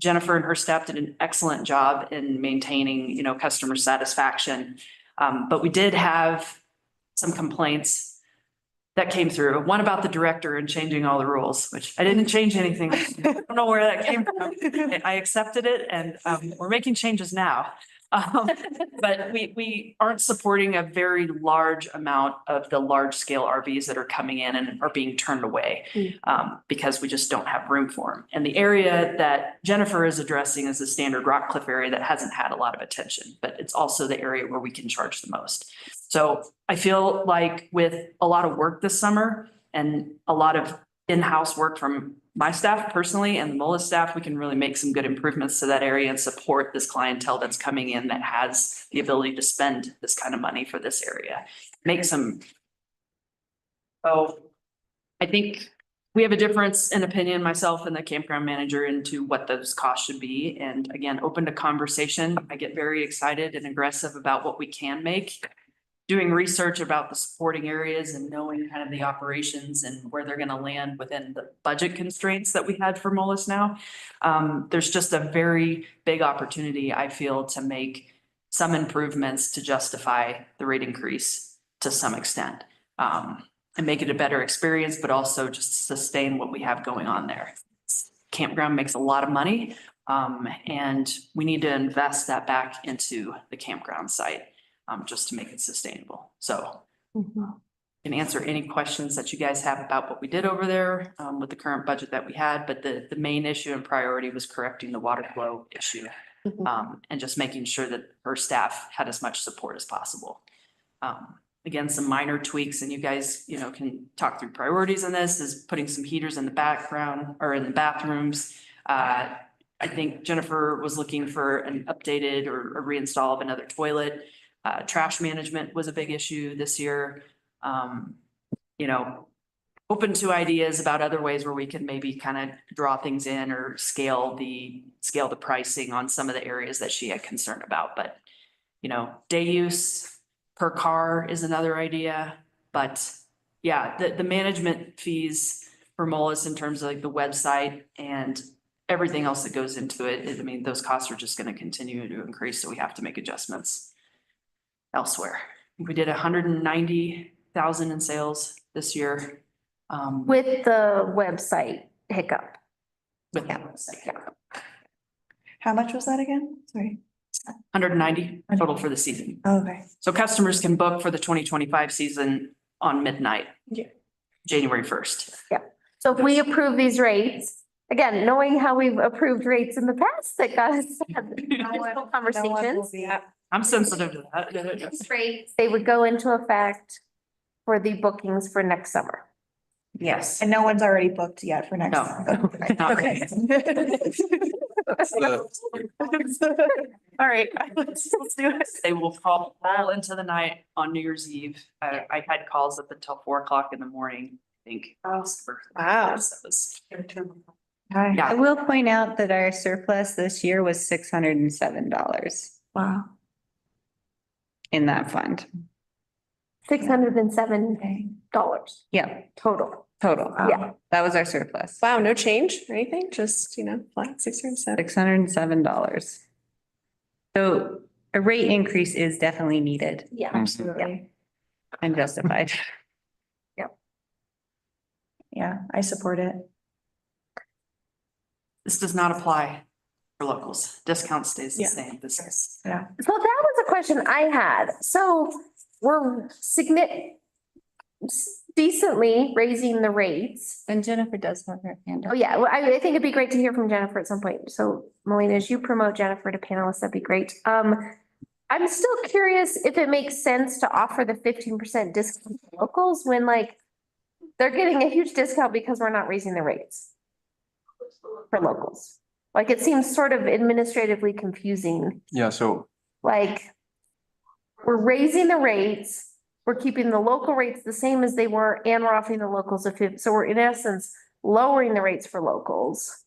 Jennifer and her staff did an excellent job in maintaining, you know, customer satisfaction. But we did have some complaints that came through. One about the director and changing all the rules, which I didn't change anything. I don't know where that came from. I accepted it and we're making changes now. But we aren't supporting a very large amount of the large scale RVs that are coming in and are being turned away because we just don't have room for them. And the area that Jennifer is addressing is the standard Rock Cliff area that hasn't had a lot of attention, but it's also the area where we can charge the most. So I feel like with a lot of work this summer and a lot of in-house work from my staff personally and the MOLA staff, we can really make some good improvements to that area and support this clientele that's coming in that has the ability to spend this kind of money for this area. Make some. Oh, I think we have a difference in opinion, myself and the campground manager, into what those costs should be. And again, open to conversation. I get very excited and aggressive about what we can make. Doing research about the supporting areas and knowing kind of the operations and where they're going to land within the budget constraints that we had for MOLIS now. There's just a very big opportunity, I feel, to make some improvements to justify the rate increase to some extent. And make it a better experience, but also just sustain what we have going on there. Campground makes a lot of money, and we need to invest that back into the campground site. Just to make it sustainable. So can answer any questions that you guys have about what we did over there with the current budget that we had. But the main issue and priority was correcting the water flow issue and just making sure that her staff had as much support as possible. Again, some minor tweaks, and you guys, you know, can talk through priorities in this, is putting some heaters in the background or in the bathrooms. I think Jennifer was looking for an updated or a reinstall of another toilet. Trash management was a big issue this year. You know, open to ideas about other ways where we can maybe kind of draw things in or scale the pricing on some of the areas that she had concern about. But, you know, day use per car is another idea. But yeah, the management fees for MOLIS in terms of like the website and everything else that goes into it, I mean, those costs are just going to continue to increase. So we have to make adjustments elsewhere. We did 190,000 in sales this year. With the website hiccup. With the website hiccup. How much was that again? Sorry. 190 total for the season. Oh, okay. So customers can book for the 2025 season on midnight. Yeah. January 1st. Yeah. So if we approve these rates, again, knowing how we've approved rates in the past that got us conversations. I'm sensitive to that. These rates, they would go into effect for the bookings for next summer. Yes. And no one's already booked yet for next No. summer. Not Okay. All right, let's do it. They will fall all into the night on New Year's Eve. I had calls up until 4 o'clock in the morning, I think. Oh, wow. I will point out that our surplus this year was $607 Wow. in that fund. $607. Yeah, Total. total. Yeah. That was our surplus. Wow, no change or anything? Just, you know, flat 607. $607. So a rate increase is definitely needed Yeah. Absolutely. and justified. Yeah, I support it. This does not apply for locals. Discount stays the Yeah. same. This is. Yeah. So that was a question I had. So we're decently raising the rates. And Jennifer does have her hand Oh, up. yeah. Well, I think it'd be great to hear from Jennifer at some point. So Melina, as you promote Jennifer to panelists, that'd be great. I'm still curious if it makes sense to offer the 15% discount to locals when like they're getting a huge discount because we're not raising the rates for locals. Like it seems sort of administratively confusing. Yeah, so Like we're raising the rates, we're keeping the local rates the same as they were, and we're offering the locals a 50. So we're in essence lowering the rates for locals.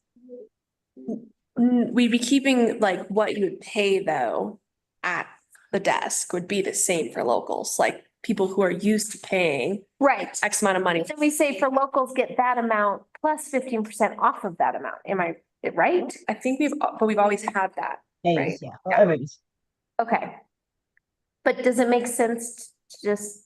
We'd be keeping like what you would pay though at the desk would be the same for locals, like people who are used to paying Right. X amount of money. Then we say for locals, get that amount plus 15% off of that amount. Am I right? I think we've always had that. Right. Yeah, everybody's. Okay. But does it make sense to just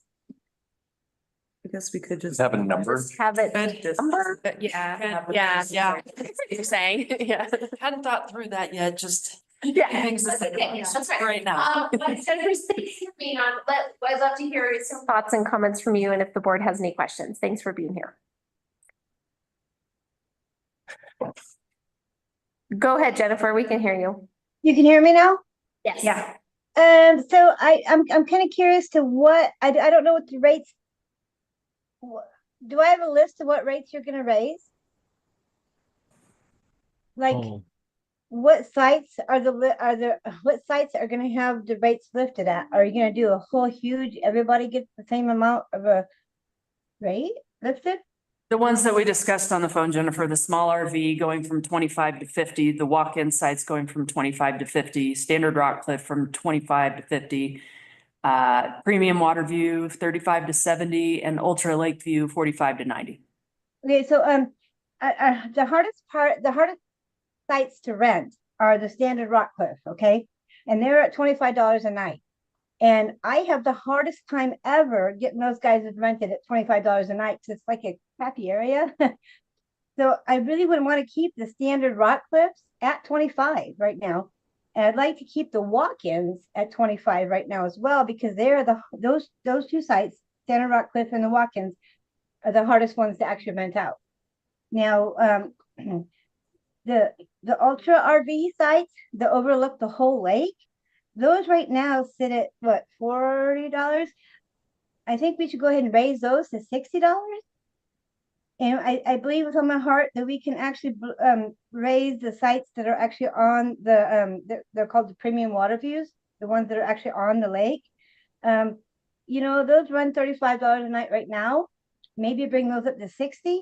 I guess we could just. Have a number. have it number? But yeah, Good. yeah. Yeah. That's what you're saying, yeah. Hadn't thought through that yet, just. Yeah. Things that Okay, that's right. right now. Jennifer's being on, I'd love to hear some thoughts and comments from you and if the board has any questions. Thanks for being here. Go ahead, Jennifer, we can hear you. You can hear me now? Yes. Yeah. So I'm kind of curious to what, I don't know what the rates. Do I have a list of what rates you're gonna raise? Like, Oh, what sites are what sites are gonna have the rates lifted at? Are you gonna do a whole huge, everybody gets the same amount of a rate lifted? The ones that we discussed on the phone, Jennifer, the small RV going from 25 to 50, the walk-in sites going from 25 to 50, standard Rockcliffe from 25 to 50, premium water view 35 to 70, and ultra lake view 45 to 90. Okay, so the hardest sites to rent are the standard Rockcliffe, okay? And they're at $25 a night. And I have the hardest time ever getting those guys rented at $25 a night because it's like a crappy area. So I really wouldn't want to keep the standard Rockcliffes at 25 right now. And I'd like to keep the walk-ins at 25 right now as well, because they're those two sites, standard Rockcliffe and the walk-ins, are the hardest ones to actually rent out. Now, the ultra RV sites that overlook the whole lake, those right now sit at what, $40? I think we should go ahead and raise those to $60. And I believe with all my heart that we can actually raise the sites that are actually on they're called the premium water views, the ones that are actually on the lake. You know, those run $35 a night right now. Maybe bring those up to $60.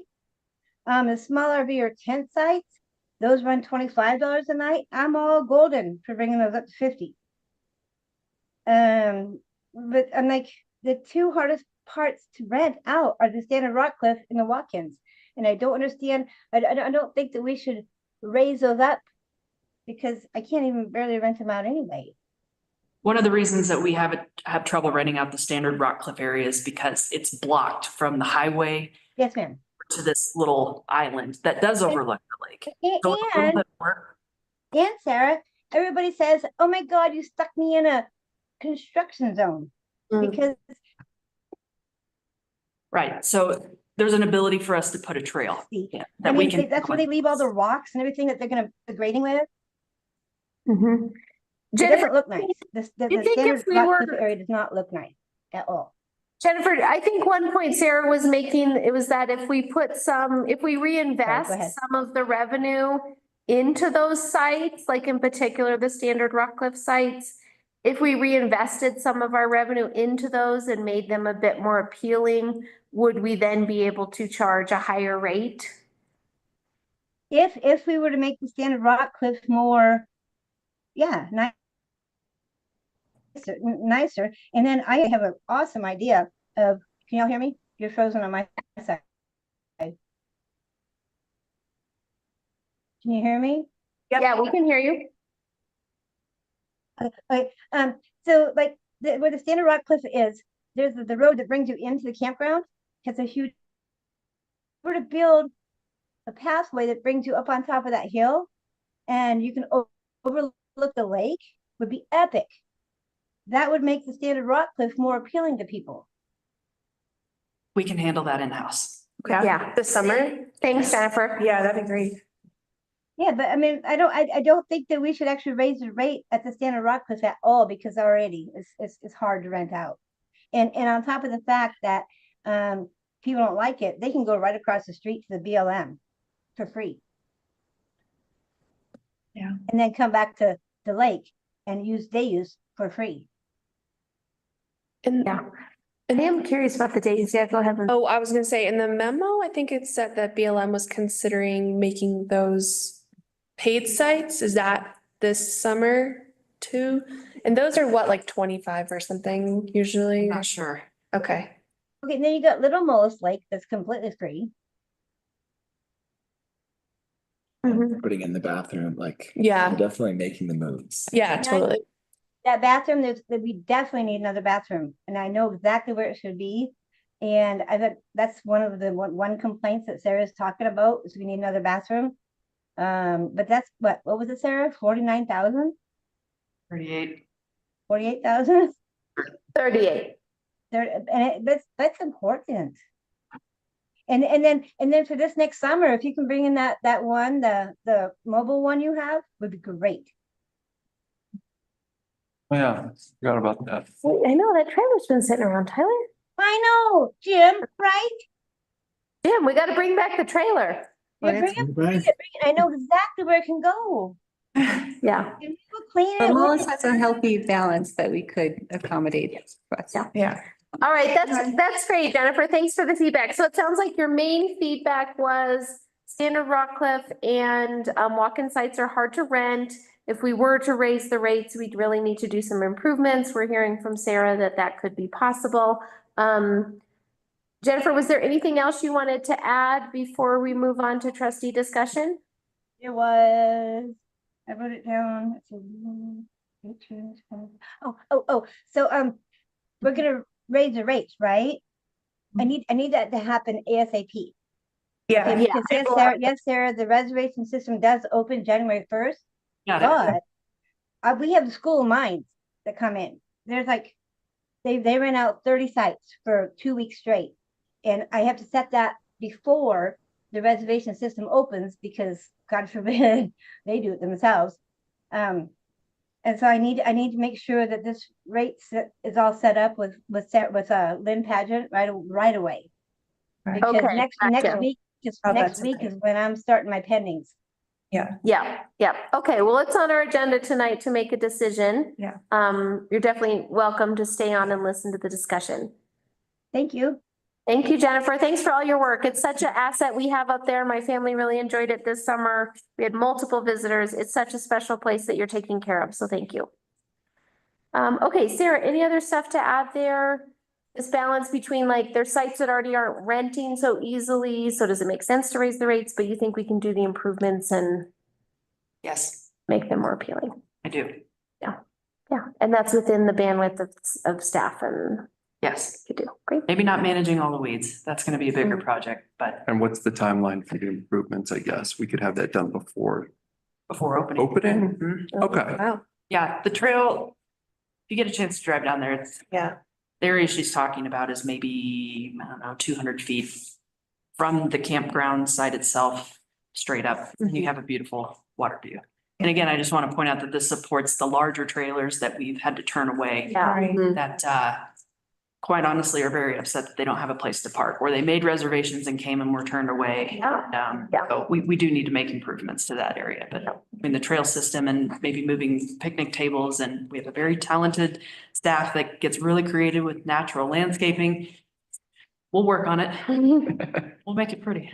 The small RV or tent sites, those run $25 a night. I'm all golden for bringing those up to $50. But I'm like, the two hardest parts to rent out are the standard Rockcliffe and the walk-ins. And I don't understand, I don't think that we should raise those up because I can't even barely rent them out anyway. One of the reasons that we have trouble renting out the standard Rockcliffe area is because it's blocked from the highway. Yes, ma'am. To this little island that does overlook the lake. So it's a little bit more. And Sarah, everybody says, oh my God, you stuck me in a construction zone. Because right, so there's an ability for us to put a trail. That we can. That's where they leave all the rocks and everything that they're gonna the grading with. Mm-hmm. It doesn't look nice. The standard Rockcliffe area does not look nice at all. Jennifer, I think one point Sarah was making, it was that if we reinvest some of the revenue into those sites, like in particular, the standard Rockcliffe sites, if we reinvested some of our revenue into those and made them a bit more appealing, would we then be able to charge a higher rate? If we were to make the standard Rockcliffe more, yeah, nicer. And then I have an awesome idea of, can y'all hear me? You're frozen on my side. Can you hear me? Yep. Yeah, we can hear you. Okay. So like where the standard Rockcliffe is, there's the road that brings you into the campground. It's a huge, we're to build a pathway that brings you up on top of that hill and you can overlook the lake, would be epic. That would make the standard Rockcliffe more appealing to people. We can handle that in-house. Yeah, this summer. Thanks, Jennifer. Yeah, that'd be great. Yeah, but I mean, I don't think that we should actually raise the rate at the standard Rockcliffe at all because already it's hard to rent out. And on top of the fact that people don't like it, they can go right across the street to the BLM for free. Yeah. And then come back to the lake and use for free. And yeah. And I'm curious about the days. Yeah, go ahead. oh, I was gonna say in the memo, I think it said that BLM was considering making those paid sites, is that this summer too? And those are what, like 25 or something usually? Not sure. Okay. Okay, then you got Little Moles Lake that's completely free. Putting in the bathroom, like. Yeah. Definitely making the moves. Yeah, totally. That bathroom, we definitely need another bathroom, and I know exactly where it should be. And I bet that's one of the one complaints that Sarah's talking about is we need another bathroom. But that's what was it, Sarah? 49,000? 38. 48,000? 38. That's important. And then for this next summer, if you can bring in that one, the mobile one you have would be great. Oh, yeah, forgot about that. Wait, I know that trailer's been sitting around, Tyler. I know, Jim, right? Jim, we got to bring back the trailer. Yeah, bring it. I know exactly where it can go. Yeah. And we will clean But it. Lois has a healthy balance that we could accommodate. Yeah. All right, that's great, Jennifer. Thanks for the feedback. So it sounds like your main feedback was Standard Rockcliffe and walk-in sites are hard to rent. If we were to raise the rates, we'd really need to do some improvements. We're hearing from Sarah that could be possible. Jennifer, was there anything else you wanted to add before we move on to trustee discussion? It was, I wrote it down. So we're gonna raise the rates, right? I need that to happen ASAP. Yeah. Okay, because yes, Sarah, the reservation system does open January 1st. But we have the school minds that come in. There's like, they rent out 30 sites for 2 weeks straight. And I have to set that before the reservation system opens because God forbid they do it themselves. And so I need to make sure that this rate is all set up with Lynn Pageant right away. Because Okay, next week is when I'm starting my pendings. Yeah. Okay, well, it's on our agenda tonight to make a decision. Yeah. You're definitely welcome to stay on and listen to the discussion. Thank you. Thank you, Jennifer. Thanks for all your work. It's such an asset we have up there. My family really enjoyed it this summer. We had multiple visitors. It's such a special place that you're taking care of, so thank you. Okay, Sarah, any other stuff to add there? This balance between like their sites that already aren't renting so easily, so does it make sense to raise the rates, but you think we can do the improvements and Yes, make them more appealing? I do. Yeah, and that's within the bandwidth of staff and Yes. you do, great. Maybe not managing all the weeds. That's going to be a bigger project, but And what's the timeline for the improvements, I guess? We could have that done before before opening. opening? Okay. Wow. Yeah, the trail, if you get a chance to drive down there, it's Yeah. the area she's talking about is maybe, I don't know, 200 feet from the campground site itself, straight up, and you have a beautiful water view. And again, I just want to point out that this supports the larger trailers that we've had to turn away. Yeah. That quite honestly are very upset that they don't have a place to park, or they made reservations and came and were turned away. Yeah. So we do need to make improvements to that area, but I mean, the trail system and maybe moving picnic tables, and we have a very talented staff that gets really creative with natural landscaping. We'll work on it. We'll make it pretty.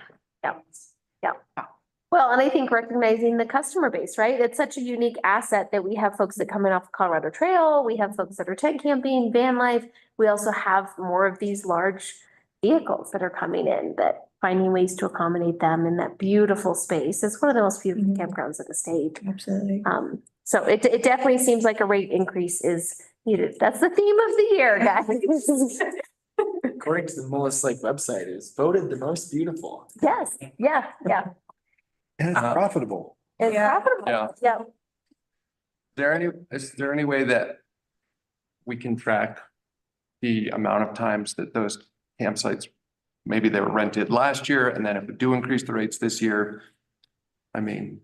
Well, and I think recognizing the customer base, right? It's such a unique asset that we have folks that come in off Colorado Trail. We have folks that are tent camping, van life. We also have more of these large vehicles that are coming in, that finding ways to accommodate them in that beautiful space. It's one of the most beautiful campgrounds in the state. Absolutely. So it definitely seems like a rate increase is needed. That's the theme of the year, guys. According to the Mullis Lake website, it is voted the most beautiful. Yes, yeah. And it's profitable. It's profitable. Yeah. Is there any way that we can track the amount of times that those campsites, maybe they were rented last year, and then if we do increase the rates this year, I mean,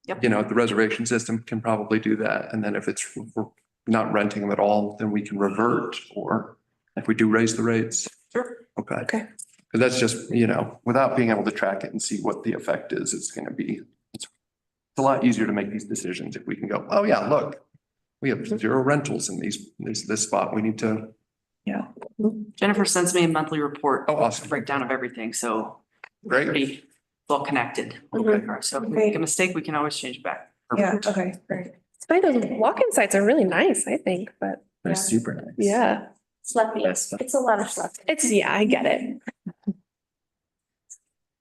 Yep. you know, the reservation system can probably do that. And then if we're not renting them at all, then we can revert, or if we do raise the rates. Sure. Okay. Okay. Because that's just, you know, without being able to track it and see what the effect is, it's a lot easier to make these decisions if we can go, oh yeah, look, we have 0 rentals in this spot. We need to. Jennifer sends me a monthly report. Oh, awesome. Breakdown of everything, so Great. pretty all connected. So if we make a mistake, we can always change it back. Yeah, okay, great. It's funny, those walk-in sites are really nice, I think, but They're super nice. yeah, Fluffy. It's a lot of fluff. it's, yeah, I get it.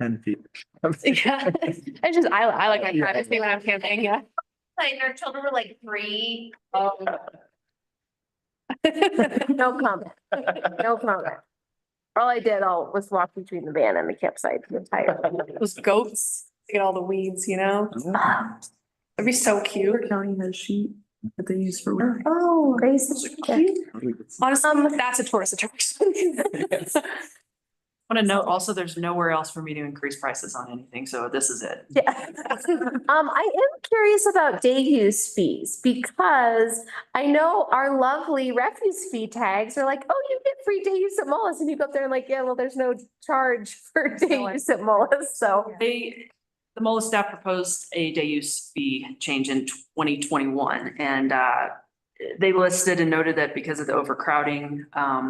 10 feet. Yeah, I like my privacy when I'm camping, yeah. Like, our children were like 3. No comment. No comment. All I did was walk between the van and the campsite. I'm tired. Those goats, get all the weeds, you know? That'd be so cute. County has sheep that they use for. Oh, crazy. Honestly, that's a tourist attraction. I want to note also, there's nowhere else for me to increase prices on anything, so this is it. Yeah. I am curious about day use fees because I know our lovely refuse fee tags are like, oh, you get free day use at Mullis. And you go up there and like, yeah, well, there's no charge for day use at Mullis. So The MOLA staff proposed a day use fee change in 2021 and they listed and noted that because of the overcrowding,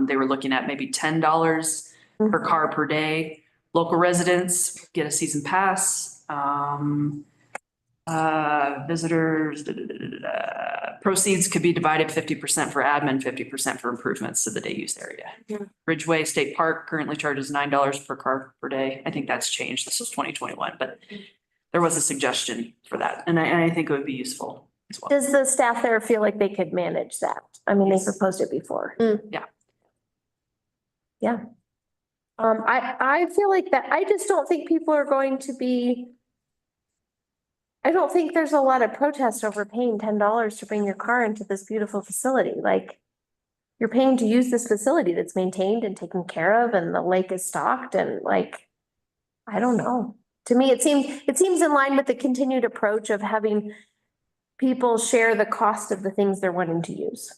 they were looking at maybe $10 per car per day. Local residents get a season pass. Visitors, proceeds could be divided 50% for admin, 50% for improvements to the day use area. Ridgeway State Park currently charges $9 per car per day. I think that's changed. This was 2021, but there was a suggestion for that. And I think it would be useful as well. does the staff there feel like they could manage that? I mean, they proposed it before. Yeah. Yeah. I feel like that, I just don't think people are going to be. I don't think there's a lot of protest over paying $10 to bring your car into this beautiful facility. Like, you're paying to use this facility that's maintained and taken care of and the lake is stocked and like, I don't know. To me, it seems in line with the continued approach of having people share the cost of the things they're wanting to use.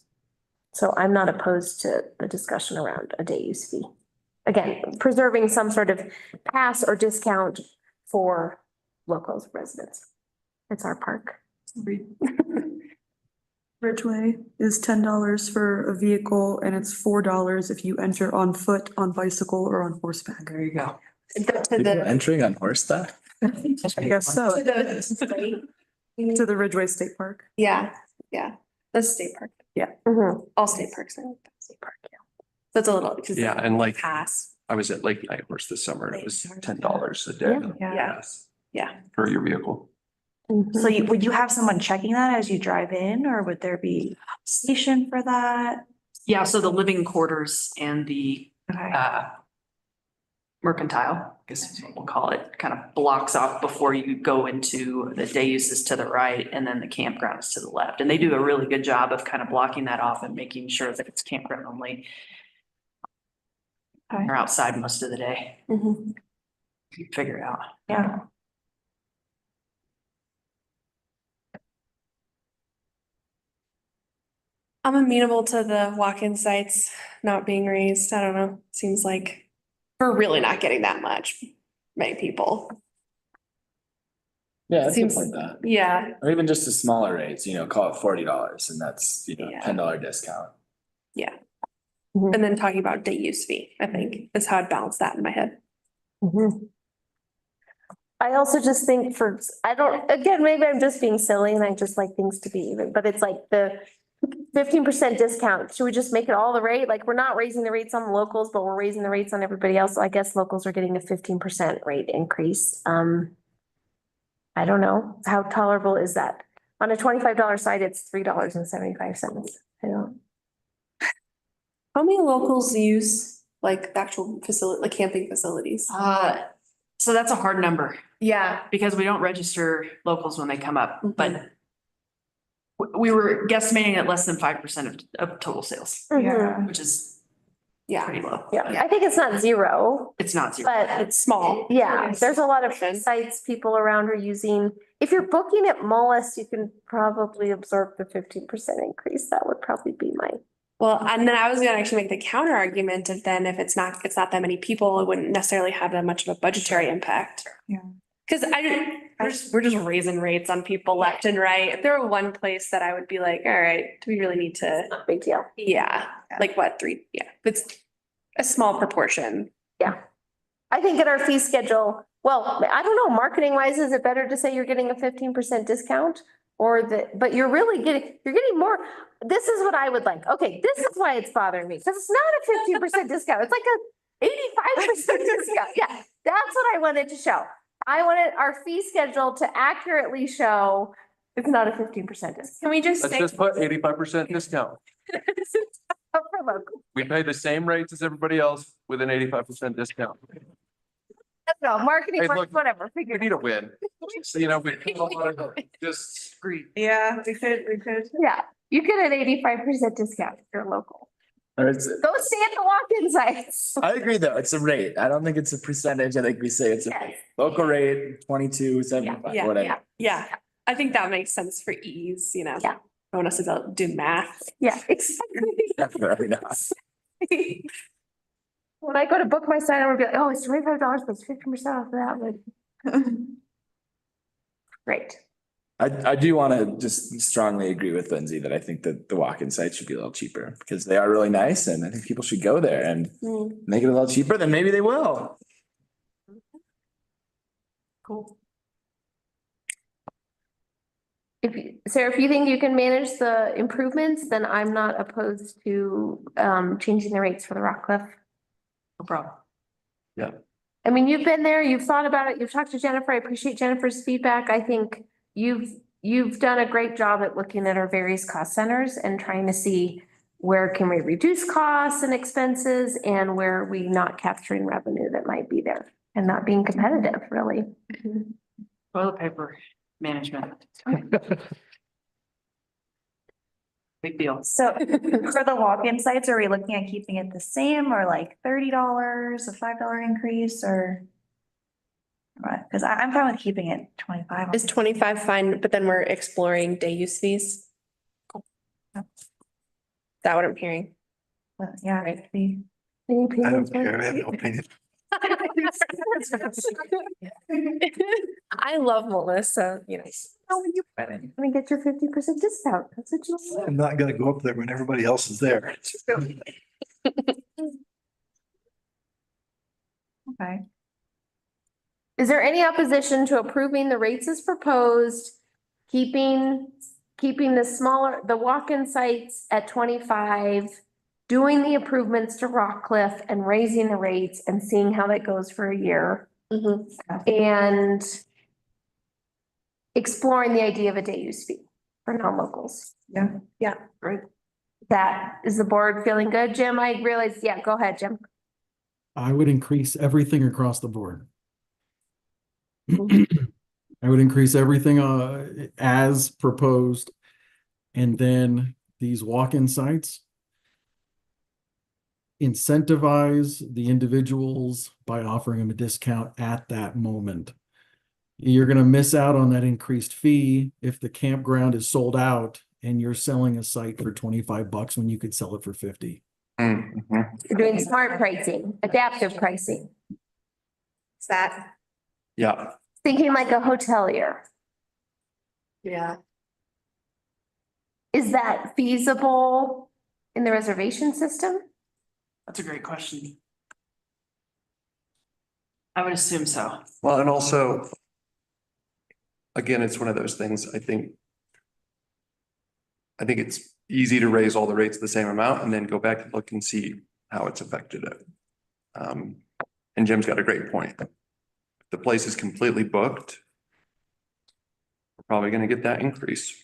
So I'm not opposed to the discussion around a day use fee. Again, preserving some sort of pass or discount for local residents. It's our park. Ridgeway is $10 for a vehicle and it's $4 if you enter on foot, on bicycle, or on horseback. There you go. People entering on horseback? I guess so. To To the Ridgeway State Park. Yeah, that's state park. All state parks are state park, yeah. That's a little. Yeah, and like, Pass. I was at Lake Night Horse this summer. It was $10 a day. Yeah. For your vehicle. So would you have someone checking that as you drive in, or would there be a station for that? Yeah, so the living quarters and the mercantile, I guess is what we'll call it, kind of blocks off before you go into the day uses to the right and then the campground is to the left. And they do a really good job of kind of blocking that off and making sure that it's campground only. They're outside most of the day. Figure it out. Yeah. I'm amenable to the walk-in sites not being raised. I don't know. Seems like we're really not getting that many people. Yeah, that's Seems- like that. Yeah, Or even just the smaller rates, call it $40 and that's, $10 discount. and then talking about day use fee, I think is how I'd balance that in my head. I also just think again, maybe I'm just being silly and I just like things to be even, but it's like the 15% discount. Should we just make it all the rate? Like, we're not raising the rates on the locals, but we're raising the rates on everybody else. So I guess locals are getting a 15% rate increase. I don't know. How tolerable is that? On a $25 side, it's $3.75. I don't. How many locals use like the actual facility, like camping facilities? So that's a hard number Yeah. because we don't register locals when they come up, but we were guesstimating at less than 5% of total sales, which is pretty low. Yeah, I think it's not zero, It's not zero. but It's small. yeah, there's a lot of sites people around are using. If you're booking at Mullis, you can probably absorb the 15% increase. That would probably be my. Well, and then I was gonna actually make the counter argument of then if it's not that many people, it wouldn't necessarily have that much of a budgetary impact. Yeah. Cause we're just raising rates on people left and right. If there were one place that I would be like, all right, do we really need to? Big deal. Yeah, like what, 3? Yeah, it's a small proportion. Yeah. I think in our fee schedule, well, I don't know, marketing wise, is it better to say you're getting a 15% discount? Or but you're really you're getting more, this is what I would like. Okay, this is why it's bothering me, because it's not a 15% discount. It's like a 85% discount. Yeah, that's what I wanted to show. I wanted our fee schedule to accurately show it's not a 15% discount. Can we just Let's say? just put 85% discount. For local. We pay the same rates as everybody else with an 85% discount. No, marketing, Hey, look, whatever, We figure it need a win. So, you know, we just Agreed. Yeah, we could. Yeah, you get an 85% discount if you're local. Or Go stay at the walk-in sites. I agree, though. It's a rate. I don't think it's a percentage. I think we say it's a Yes. local rate, 22.75, Yeah, whatever. yeah. I think that makes sense for ease, you know. Yeah. Don't want us to do math. Yeah, exactly. Definitely not. When I go to book my site, I'm gonna be like, oh, it's $25, but it's 50% off that one. Great. I do want to just strongly agree with Lindsay that I think that the walk-in site should be a little cheaper because they are really nice and I think people should go there and make it a little cheaper, then maybe they will. Cool. Sarah, if you think you can manage the improvements, then I'm not opposed to changing the rates for the Rock Cliff. No problem. Yeah. I mean, you've been there, you've thought about it, you've talked to Jennifer. I appreciate Jennifer's feedback. I think you've done a great job at looking at our various cost centers and trying to see where can we reduce costs and expenses and where are we not capturing revenue that might be there and not being competitive, really. Toilet paper management. Big deal. So for the walk-in sites, are we looking at keeping it the same or like $30, a $5 increase or? What? Because I'm fine with keeping it 25. Is 25 fine, but then we're exploring day use fees? Is that what I'm hearing? But yeah, right. I don't care. I have no opinion. I love Melissa, you know. Oh, you gonna get your 50% discount. That's what you said. I'm not gonna go up there when everybody else is there. Okay. Is there any opposition to approving the rates as proposed, keeping the walk-in sites at 25, doing the improvements to Rock Cliff and raising the rates and seeing how that goes for a year? And exploring the idea of a day use fee for non-locals. Yeah. Great. That is the board feeling good, Jim? I realize, yeah, go ahead, Jim. I would increase everything across the board. I would increase everything as proposed. And then these walk-in sites incentivize the individuals by offering them a discount at that moment. You're going to miss out on that increased fee if the campground is sold out and you're selling a site for $25 when you could sell it for 50. Mm-hmm. You're doing smart pricing, adaptive pricing. Is that? Yeah. Thinking like a hotelier. Yeah. Is that feasible in the reservation system? That's a great question. I would assume so. Well, and also, again, it's one of those things, I think it's easy to raise all the rates the same amount and then go back and look and see how it's affected it. And Jim's got a great point. If the place is completely booked, we're probably going to get that increase.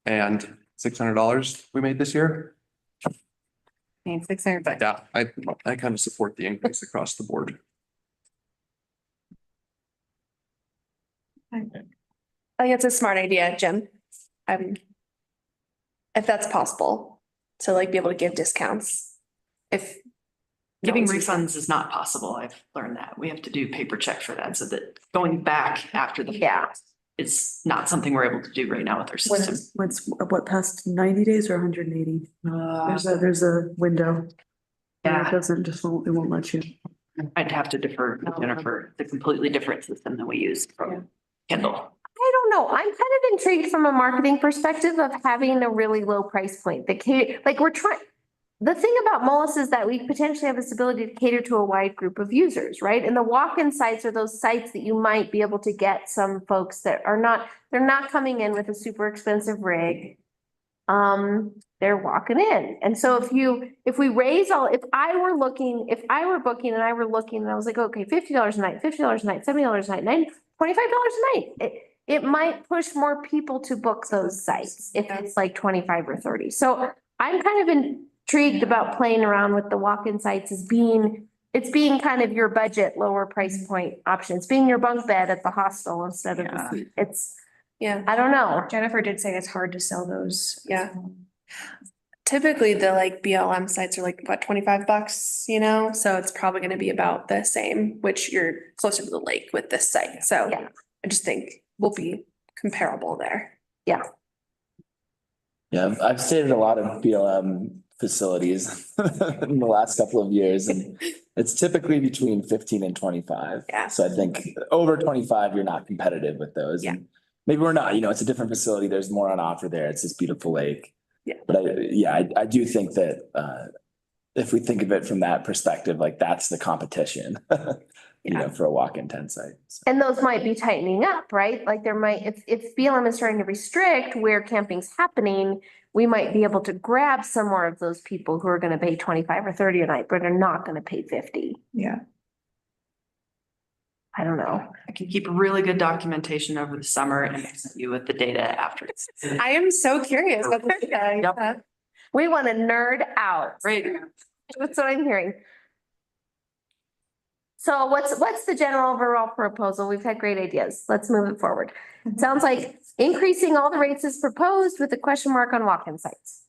And $600 we made this year. $600. Yeah, I kind of support the increase across the board. I think it's a smart idea, Jim. If that's possible, to like be able to give discounts. If Giving refunds is not possible. I've learned that. We have to do paper check for that so that going back after the. Yeah. It's not something we're able to do right now with our system. What's what past 90 days or 180? There's a window. Yeah. It doesn't just won't, it won't let you. I'd have to defer to Jennifer, the completely different system that we use from Kindle. I don't know. I'm kind of intrigued from a marketing perspective of having a really low price point. Like we're trying, the thing about Moelis is that we potentially have this ability to cater to a wide group of users, right? And the walk-in sites are those sites that you might be able to get some folks that are not, they're not coming in with a super expensive rig. They're walking in. And so if we raise if I were booking and I were looking and I was like, okay, $50 a night, $50 a night, $70 a night, $25 a night. It might push more people to book those sites if it's like 25 or 30. So I'm kind of intrigued about playing around with the walk-in sites as it's being kind of your budget, lower price point option. It's being your bunk bed at the hostel instead of Yeah. I don't know. Jennifer did say it's hard to sell those. Yeah. Typically the like BLM sites are like, what, $25, you know? So it's probably gonna be about the same, which you're closer to the lake with this site. So Yeah. I just think we'll be comparable there. Yeah. Yeah, I've stayed at a lot of BLM facilities in the last couple of years, and it's typically between 15 and 25. Yeah. So I think over 25, you're not competitive with those. Yeah. And maybe we're not, it's a different facility. There's more on offer there. It's this beautiful lake. Yeah. But I do think that if we think of it from that perspective, like that's the competition, for a walk-in tent site. So. And those might be tightening up, right? Like there might, if BLM is starting to restrict where camping's happening, we might be able to grab some more of those people who are gonna pay 25 or 30 a night, but are not gonna pay 50. Yeah. I don't know. I can keep really good documentation over the summer and present you with the data after. I am so curious about this guy. Yep. We want to nerd out. Right. That's what I'm hearing. So what's the general overall proposal? We've had great ideas. Let's move it forward. Sounds like increasing all the rates is proposed with a question mark on walk-in sites.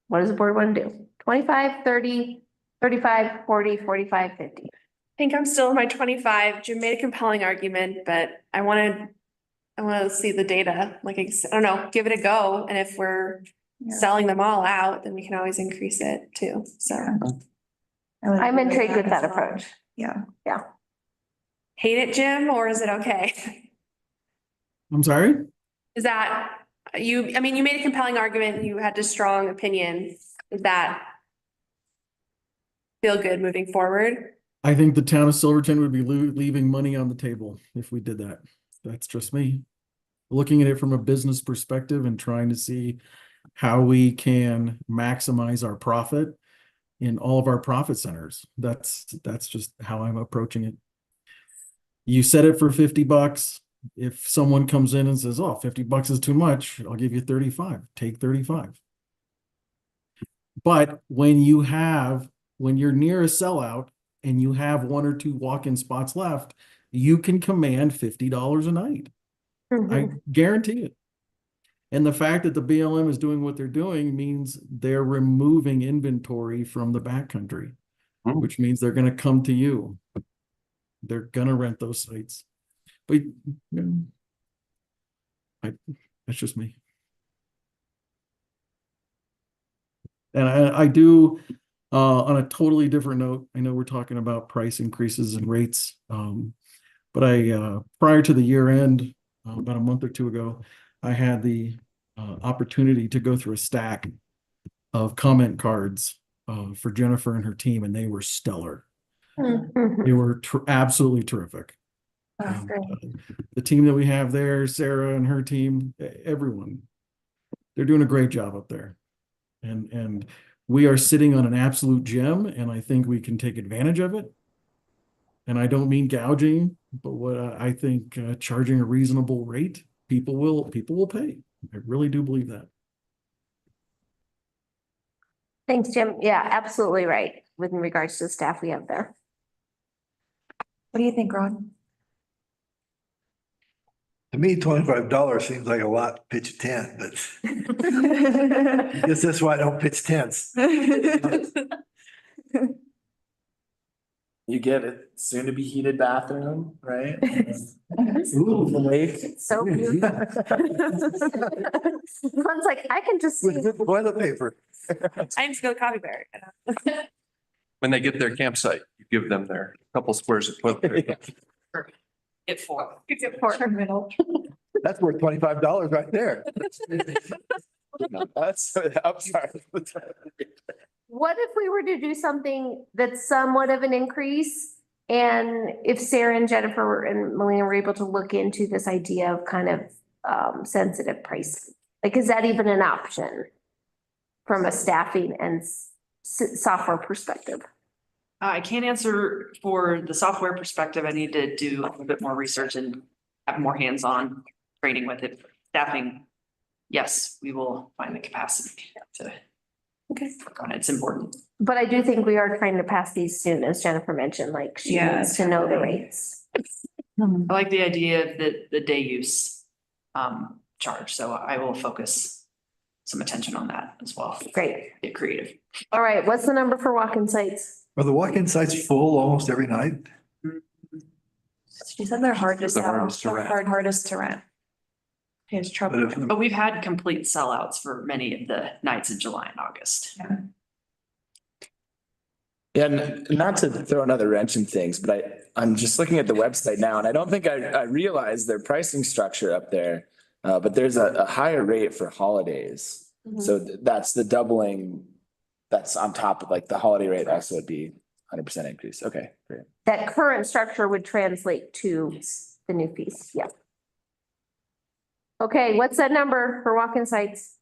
What does the board want to do? 25, 30, 35, 40, 45, 50. I think I'm still in my 25. Jim made a compelling argument, but I want to see the data. Like, I don't know, give it a go. And if we're selling them all out, then we can always increase it too. So I'm intrigued with that approach. Yeah. Yeah. Hate it, Jim, or is it okay? I'm sorry? Is that you made a compelling argument. You had a strong opinion. Is that feel good moving forward? I think the town of Silverton would be leaving money on the table if we did that. That's just me. Looking at it from a business perspective and trying to see how we can maximize our profit in all of our profit centers. That's just how I'm approaching it. You set it for $50. If someone comes in and says, oh, $50 is too much, I'll give you 35. Take 35. But when you're near a sellout and you have one or two walk-in spots left, you can command $50 a night. I guarantee it. And the fact that the BLM is doing what they're doing means they're removing inventory from the backcountry, which means they're going to come to you. They're going to rent those sites. But that's just me. And I do, on a totally different note, I know we're talking about price increases and rates, but prior to the year end, about a month or two ago, I had the opportunity to go through a stack of comment cards for Jennifer and her team, and they were stellar. They were absolutely terrific. The team that we have there, Sarah and her team, everyone, they're doing a great job up there. And we are sitting on an absolute gem, and I think we can take advantage of it. And I don't mean gouging, but what I think charging a reasonable rate, people will pay. I really do believe that. Thanks, Jim. Yeah, absolutely right. With regards to the staff we have there. What do you think, Ron? To me, $25 seems like a lot to pitch a tent, but I guess that's why I don't pitch tents. You get it, soon to be heated bathroom, right? Ooh, the lake. So beautiful. One's like, I can just. With good toilet paper. I just go coffee bear. When they get their campsite, you give them their couple squares of toilet paper. Get four. You get four in the middle. That's worth $25 right there. That's, I'm sorry. What if we were to do something that's somewhat of an increase? And if Sarah and Jennifer and Melina were able to look into this idea of kind of sensitive pricing, like, is that even an option? From a staffing and software perspective? I can't answer for the software perspective. I need to do a little bit more research and have more hands-on training with it. Staffing, yes, we will find the capacity to. Okay. Work on it. It's important. But I do think we are trying to pass these soon, as Jennifer mentioned, like she Yeah, needs to know the rates. I like the idea of the day use charge, so I will focus some attention on that as well. Great. Get creative. All right, what's the number for walk-in sites? Are the walk-in sites full almost every night? She said they're hard to The sell. hardest to rent. Hardest to rent. It's trouble. But we've had complete sellouts for many of the nights in July and August. Yeah, and not to throw another wrench in things, but I'm just looking at the website now and I don't think I realized their pricing structure up there. But there's a higher rate for holidays. So that's the doubling. That's on top of like the holiday rate also would be 100% increase. Okay, great. That current structure would translate to the new fees, yeah. Okay, what's that number for walk-in sites?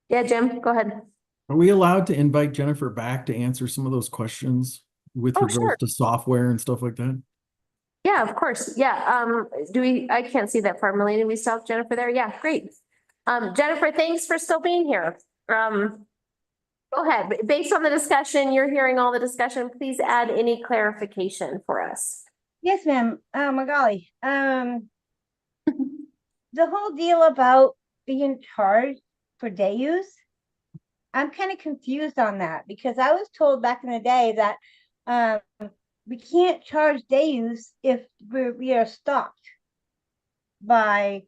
Yeah, Jim, go ahead. Are we allowed to invite Jennifer back to answer some of those questions with Oh, regards sure. to software and stuff like that? Yeah, of course. Yeah, I can't see that far. Melina, we still have Jennifer there? Yeah, great. Jennifer, thanks for still being here. Go ahead. Based on the discussion, you're hearing all the discussion, please add any clarification for us. Yes, ma'am. Oh my golly. The whole deal about being charged for day use, I'm kind of confused on that because I was told back in the day that we can't charge day use if we are stopped by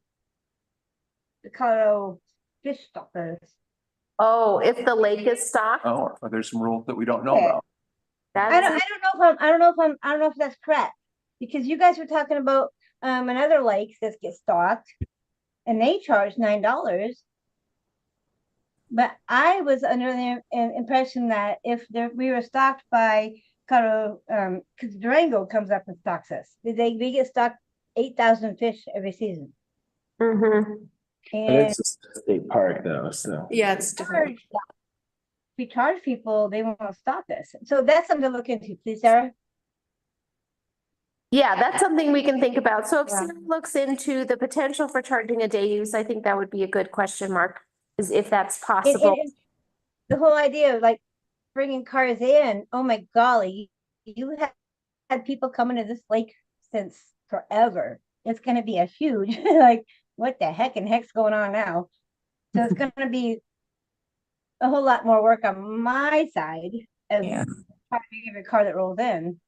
the Colorado fish stockers. Oh, if the lake is stocked? Oh, are there some rules that we don't know Okay. about? I don't know if that's correct because you guys were talking about another lake that gets stocked and they charge $9. But I was under the impression that if we were stocked by Colorado, because Durango comes up and stocks us, we get stocked 8,000 fish every season. Mm-hmm. But it's a state park though, so. Yeah, it's different. We charge people, they won't stop us. So that's something to look into, please, Sarah. Yeah, that's something we can think about. So if Yeah. Sarah looks into the potential for charging a day use, I think that would be a good question mark, is if that's possible. The whole idea of like bringing cars in, oh my golly, you have had people coming to this lake since forever. It's going to be a huge, like, what the heck's going on now? So it's going to be a whole lot more work on my side of every car that rolls in.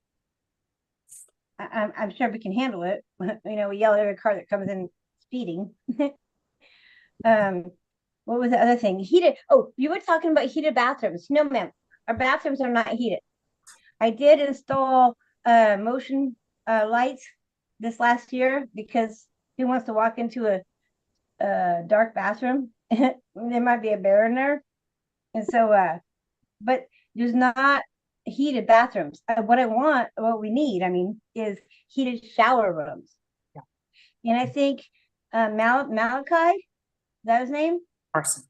I'm sure we can handle it. You know, we yell at every car that comes in speeding. What was the other thing? Heated. Oh, you were talking about heated bathrooms. No, ma'am. Our bathrooms are not heated. I did install motion lights this last year because who wants to walk into a dark bathroom? There might be a bear in there. And so, but there's not heated bathrooms. What we need, I mean, is heated shower rooms. Yeah. And I think Malachi, is that his name? Carson.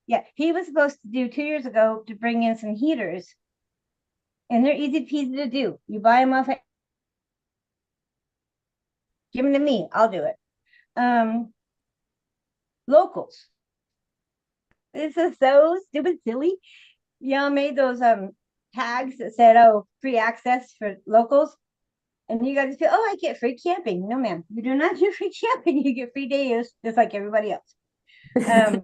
Yeah, he was supposed to do 2 years ago to bring in some heaters. And they're easy peasy to do. You buy them off, give them to me, I'll do it. Locals. This is so stupid silly. Y'all made those tags that said, oh, free access for locals. And you guys feel, oh, I get free camping. No, ma'am, you do not get free camping. You get free day use just like everybody else. Yeah.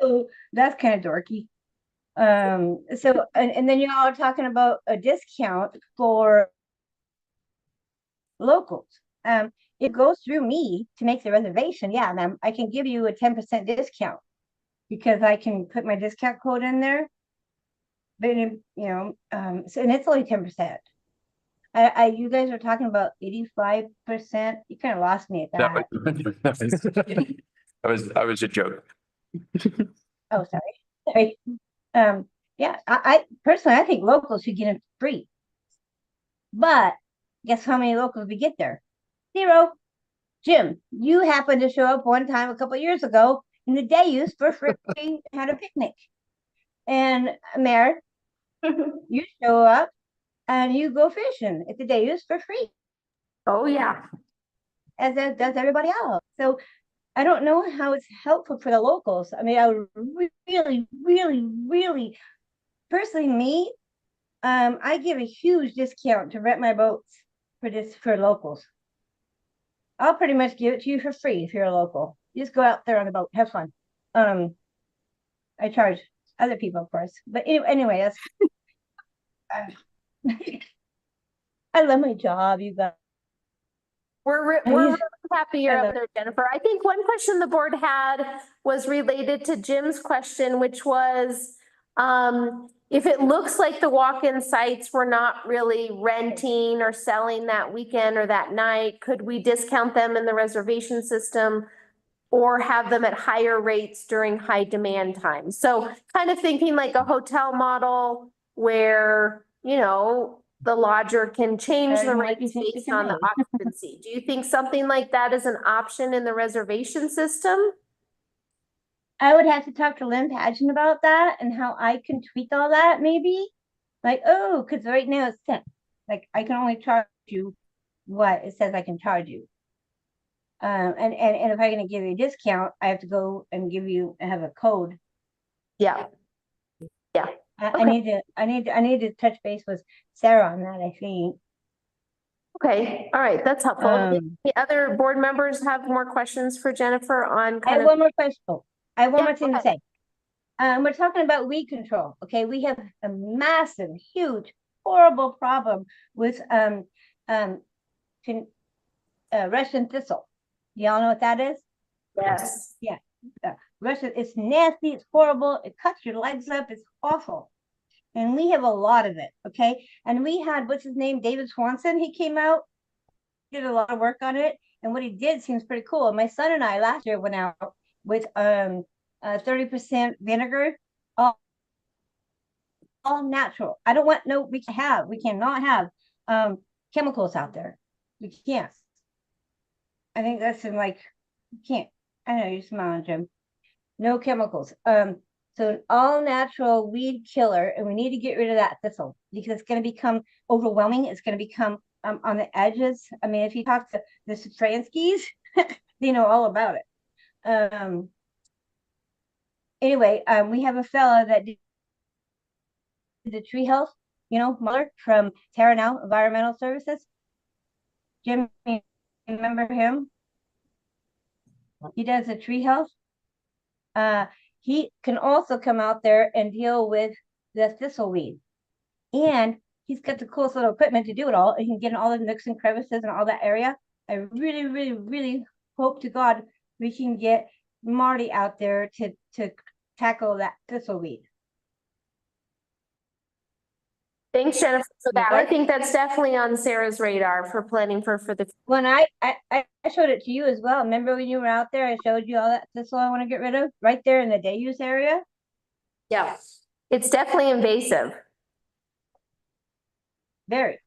So that's kind of dorky. So and then y'all are talking about a discount for locals. It goes through me to make the reservation. Yeah, ma'am, I can give you a 10% discount because I can put my discount code in there. But so, and it's only 10%. You guys were talking about 85%. You kind of lost me at that. I was a joke. Oh, sorry. Yeah, I personally, I think locals should get it free. But guess how many locals we get there? 0. Jim, you happened to show up one time a couple of years ago in the day use for free, had a picnic. And Mayor, you show up and you go fishing at the day use for free, Oh, yeah. as does everybody else. So I don't know how it's helpful for the locals. I mean, I would really, personally, me, I give a huge discount to rent my boats for locals. I'll pretty much give it to you for free if you're a local. You just go out there on the boat, have fun. I charge other people, of course, but anyway, that's. I love my job, you guys. We're really happy you're up there, Jennifer. I think one question the board had was related to Jim's question, which was, if it looks like the walk-in sites were not really renting or selling that weekend or that night, could we discount them in the reservation system or have them at higher rates during high demand times? So kind of thinking like a hotel model where, you know, the lodger can change the rates based on the occupancy. Do you think something like that is an option in the reservation system? I would have to talk to Lynn Pageant about that and how I can tweak all that, maybe. Like, oh, because right now it's set. Like, I can only charge you what it says I can charge you. And if I'm gonna give you a discount, I have to go and have a code. Yeah. Yeah. I need to touch base with Sarah on that, I think. Okay, all right, that's helpful. The other board members have more questions for Jennifer on I kind have of. one more question. I have one Yeah, more thing go to say. We're talking about weed control. Okay, we have a massive, huge, horrible problem with Russian thistle. Y'all know what that is? Yes. Yeah. Russian, it's nasty, it's horrible, it cuts your legs up, it's awful. And we have a lot of it, okay? And we had, what's his name, David Swanson, he came out, did a lot of work on it, and what he did seems pretty cool. My son and I last year went out with 30% vinegar, all natural. I don't want we cannot have chemicals out there. We can't. I think that's in like, you can't. I know you're smiling, Jim. No chemicals. So an all natural weed killer, and we need to get rid of that thistle because it's going to become overwhelming. It's going to become on the edges. I mean, if you talk to the Safranskis, they know all about it. Anyway, we have a fella that did the tree health, Muller from Terra Now Environmental Services. Jim, you remember him? He does the tree health. He can also come out there and deal with the thistleweed. And he's got the coolest little equipment to do it all. And he can get in all the nooks and crevices and all that area. I really hope to God we can get Marty out there to tackle that thistleweed. Thanks, Jennifer, for that. I think that's definitely on Sarah's radar for planning for the. When I showed it to you as well. Remember when you were out there, I showed you all that thistle I want to get rid of right there in the day use area? Yeah, it's definitely invasive. Very.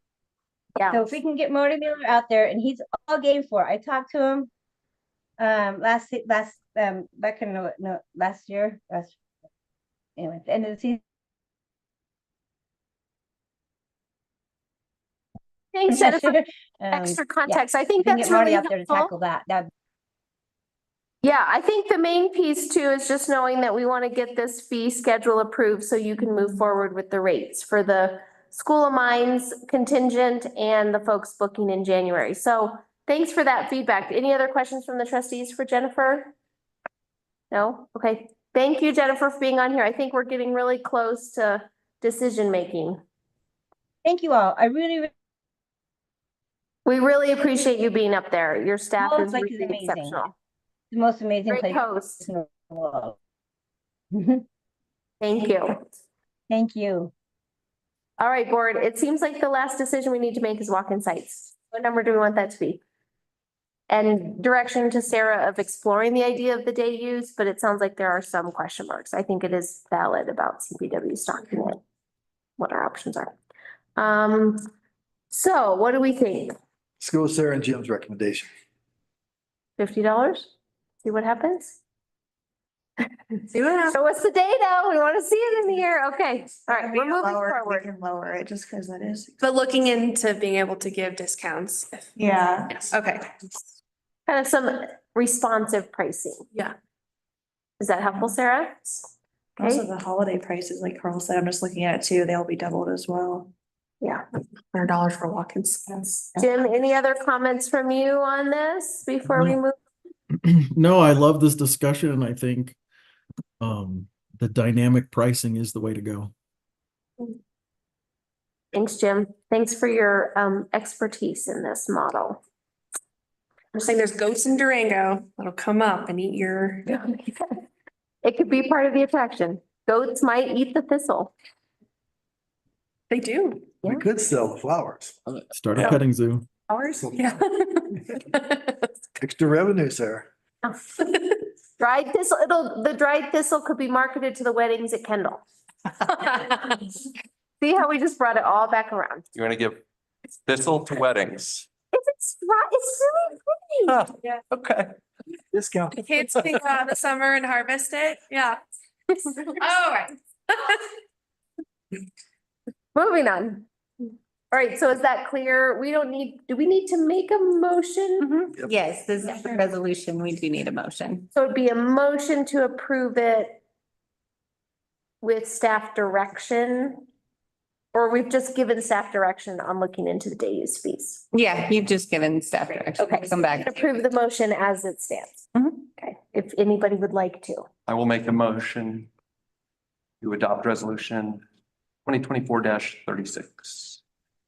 Yeah. So if we can get Marty Miller out there, and he's all game for it. I talked to him last back in last year. Anyway, at the end of the season. Thanks, Jennifer. Extra context. I think that's really out there to tackle that. Yeah, I think the main piece too is just knowing that we want to get this fee schedule approved so you can move forward with the rates for the School of Mines contingent and the folks booking in January. So thanks for that feedback. Any other questions from the trustees for Jennifer? No? Okay. Thank you, Jennifer, for being on here. I think we're getting really close to decision making. Thank you all. We really appreciate you being up there. Your staff is like really amazing. exceptional. The most amazing Great place host. in the world. Thank you. Thank you. All right, board, it seems like the last decision we need to make is walk-in sites. What number do we want that to be? And direction to Sarah of exploring the idea of the day use, but it sounds like there are some question marks. I think it is valid about CPW stocking it, what our options are. So what do we think? Let's go with Sarah and Jim's recommendation. $50? See what happens? See what happens. So what's the day though? We want to see it in the year. Okay, all right, we're moving We forward. can lower it just because that is. But looking into being able to give discounts. Yeah. Yes, okay. Kind of some responsive pricing. Yeah. Is that helpful, Sarah? Also Okay, the holiday prices, like Carl said, I'm just looking at it too. They'll be doubled as well. yeah. $100 for walk-ins. Jim, any other comments from you on this before we move? No, I love this discussion, and I think the dynamic pricing is the way to go. Thanks, Jim. Thanks for your expertise in this model. I'm saying there's goats in Durango that'll come up and eat your. It could be part of the attraction. Goats might eat the thistle. They do. We could sell the flowers. Start a petting zoo. Ours? Yeah. Extra revenue, Sarah. Dried thistle, the dried thistle could be marketed to the weddings at Kendall. See how we just brought it all back around. You want to give thistle to weddings? It's really pretty. Huh, yeah, okay. Discount. The kids can go out in the summer and harvest it. Yeah. All right. Moving on. All right, so is that clear? Do we need to make a motion? Yep. Yes, this is a resolution. We do need a motion. So it'd be a motion to approve it with staff direction? Or we've just given staff direction on looking into the day use fees? Yeah, you've just given staff direction. Okay. Come back. Approve the motion as it stands. Okay, if anybody would like to. I will make a motion to adopt resolution 2024-36.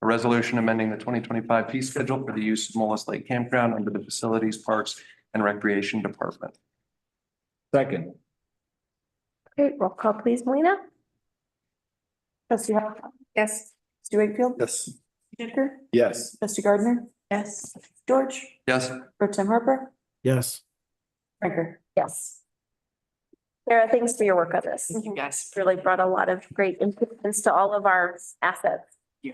A resolution amending the 2025 fee schedule for the use of Mullis Lake Campground under the Facilities, Parks and Recreation Department. Second. Okay, roll call please, Melina. Trustee Howe? Yes. Trustee Wakefield? Yes. Dicker? Yes. Trustee Gardner? Yes. George? Yes. Pro Tem Harper? Yes. Franker? Yes. Sarah, thanks for your work on this. Thank you, guys. Really brought a lot of great improvements to all of our assets. Yeah.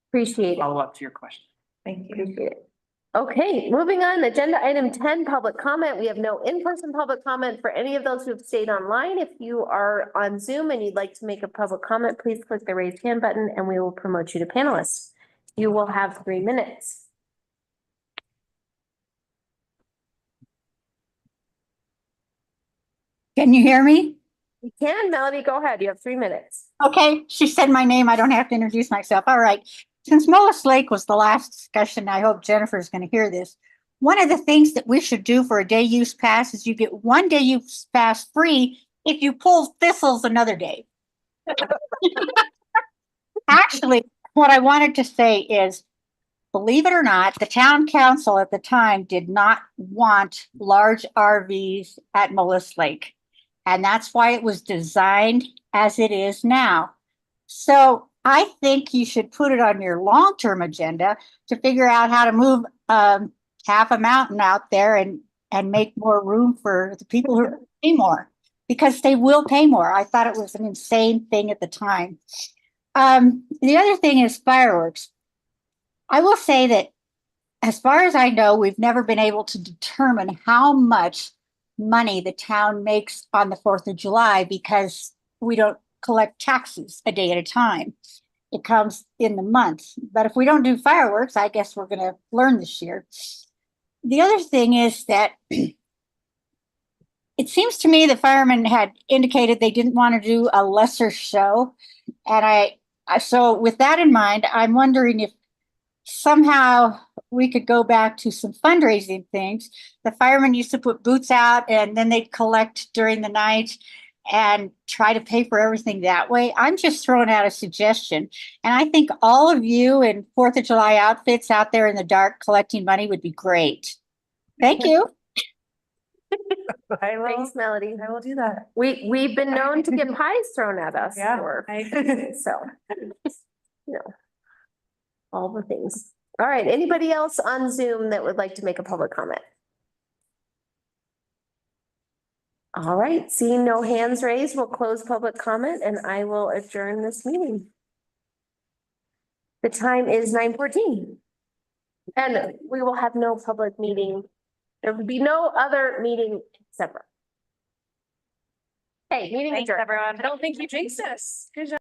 Appreciate it. Follow up to your question. Thank you. Appreciate it. Okay, moving on, agenda item 10, public comment. We have no in-person public comment for any of those who have stayed online. If you are on Zoom and you'd like to make a public comment, please click the raise hand button and we will promote you to panelist. You will have 3 minutes. Can you hear me? You can, Melody, go ahead. You have 3 minutes. Okay, she said my name. I don't have to introduce myself. All right. Since Mullis Lake was the last discussion, I hope Jennifer is going to hear this. One of the things that we should do for a day use pass is you get 1 day use pass free if you pull thistles another day. Actually, what I wanted to say is, believe it or not, the town council at the time did not want large RVs at Mullis Lake. And that's why it was designed as it is now. So I think you should put it on your long-term agenda to figure out how to move half a mountain out there and make more room for the people who pay more, because they will pay more. I thought it was an insane thing at the time. The other thing is fireworks. I will say that as far as I know, we've never been able to determine how much money the town makes on the 4th of July because we don't collect taxes a day at a time. It comes in the month. But if we don't do fireworks, I guess we're going to learn this year. The other thing is that it seems to me the firemen had indicated they didn't want to do a lesser show. And so with that in mind, I'm wondering if somehow we could go back to some fundraising things. The firemen used to put booths out and then they'd collect during the night and try to pay for everything that way. I'm just throwing out a suggestion. And I think all of you in 4th of July outfits out there in the dark collecting money would be great. Thank you. Thanks, Melody. I will do that. We've been known to get pies thrown at us. Yeah. So you know, all the things. All right, anybody else on Zoom that would like to make a public comment? All right, seeing no hands raised, we'll close public comment and I will adjourn this meeting. The time is 9:14. And we will have no public meeting. There will be no other meeting separate. Okay, meeting adjourned. everyone. I don't think you jinxed us. Good job.